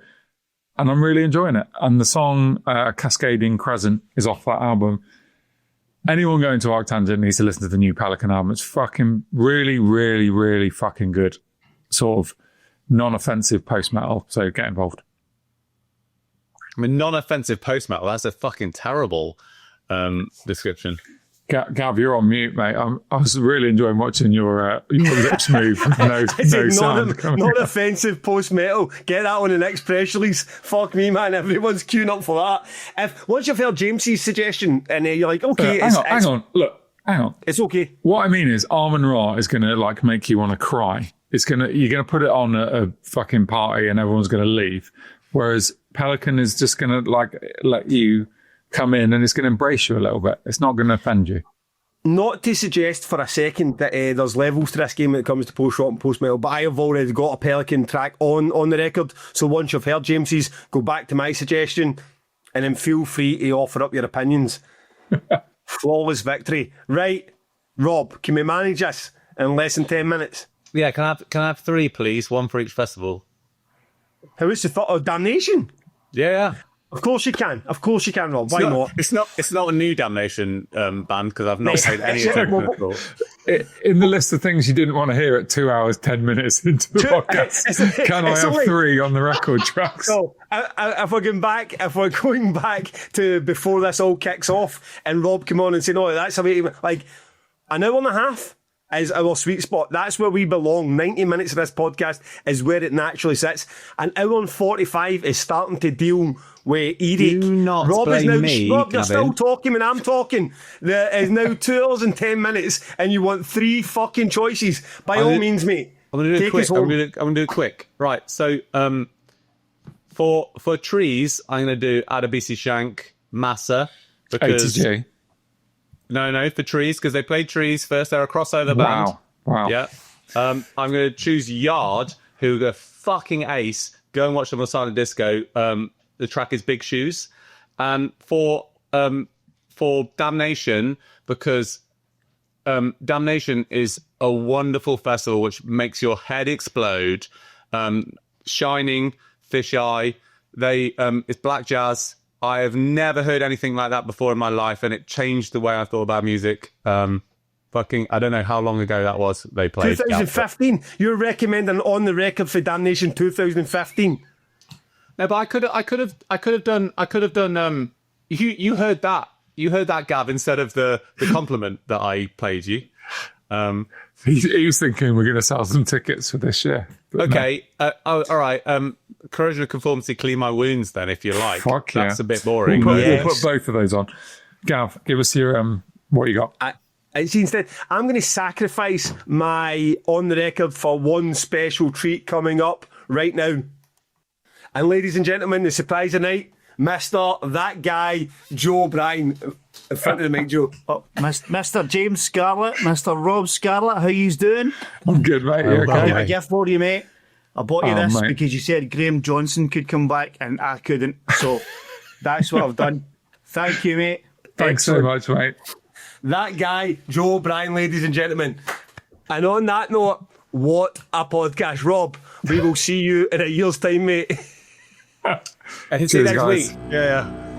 And I'm really enjoying it. And the song Cascading Crescent is off that album. Anyone going to Arc Tangent needs to listen to the new Pelican album. It's fucking really, really, really fucking good. Sort of non-offensive post-metal. So get involved. I mean, non-offensive post-metal, that's a fucking terrible description. Gav, you're on mute, mate. I was really enjoying watching your lips move with no sound. Not offensive post-metal. Get that on the next press release. Fuck me, man. Everyone's queuing up for that. Once you've heard James's suggestion and you're like, okay, hang on. Look, hang on. It's okay. What I mean is, Armin Ra is going to like make you want to cry. You're going to put it on a fucking party and everyone's going to leave. Whereas Pelican is just going to like let you come in and it's going to embrace you a little bit. It's not going to offend you. not to suggest for a second that there's levels to this game when it comes to post-rock and post-metal, but I have already got a Pelican track on the record. So once you've heard James's, go back to my suggestion and then feel free to offer up your opinions. Flawless victory. Right, Rob, can we manage this in less than 10 minutes? Yeah, can I have 3, please? 1 for each festival. How is the thought of Damnation? Yeah. Of course you can. Of course you can, Rob. Why not? It's not a new Damnation band because I've not played any of them before. In the list of things you didn't want to hear at 2 hours, 10 minutes into the podcast, can I have 3 on the record tracks? So, if we're going back to before this all kicks off and Rob come on and say, no, that's a way to, like, an hour and a half is our sweet spot. That's where we belong. 90 minutes of this podcast is where it naturally sits. An hour and 45 is starting to deal with Eric. Do not Rob blame is now, me, Rob, you're Gavin. still talking when I'm talking. There is now 2 hours and 10 minutes and you want 3 fucking choices. By all means, mate. I'm going to do it Take quick. us home. I'm going to do it quick. Right. So, for trees, I'm going to do Adebisi Shank, Massa. Because ATG. No, for trees, because they played trees first. They're a crossover band. Wow. Yeah. I'm going to choose Yard, who are fucking ace. Go and watch them on Silent Disco. The track is Big Shoes. And for Damnation, because Damnation is a wonderful festival which makes your head explode. Shining, Fisheye. It's black jazz. I have never heard anything like that before in my life, and it changed the way I thought about music. I don't know how long ago that was they played. 2015. You're recommending on the record for Damnation 2015. No, but I could have done. You heard that. You heard that, Gav, instead of the compliment that I played you. He was thinking we're going to sell some tickets for this year. Okay. All right. Corrosion of Conformity, Clean My Wounds, then, if you like. Fuck yeah. That's a bit boring. We'll put both of those on. Gav, give us your what you got. Instead, I'm going to sacrifice my on the record for one special treat coming up right now. And ladies and gentlemen, the surprise of the night, Mr. That Guy, Joe Bryan. In front of the mic, Joe. Oh, Mr. James Scarlett, Mr. Rob Scarlett, how yous doing? I'm good, mate. I've got Okay. a gift for you, mate. I bought you this mate. because you said Graham Johnson could come back and I couldn't. So that's what I've done. Thank you, mate. Thanks so much, mate. That Guy, Joe Bryan, ladies and gentlemen. And on that note, what a podcast. Rob, we will see you in a year's time, mate. See you Cheers, next guys. week. Yeah.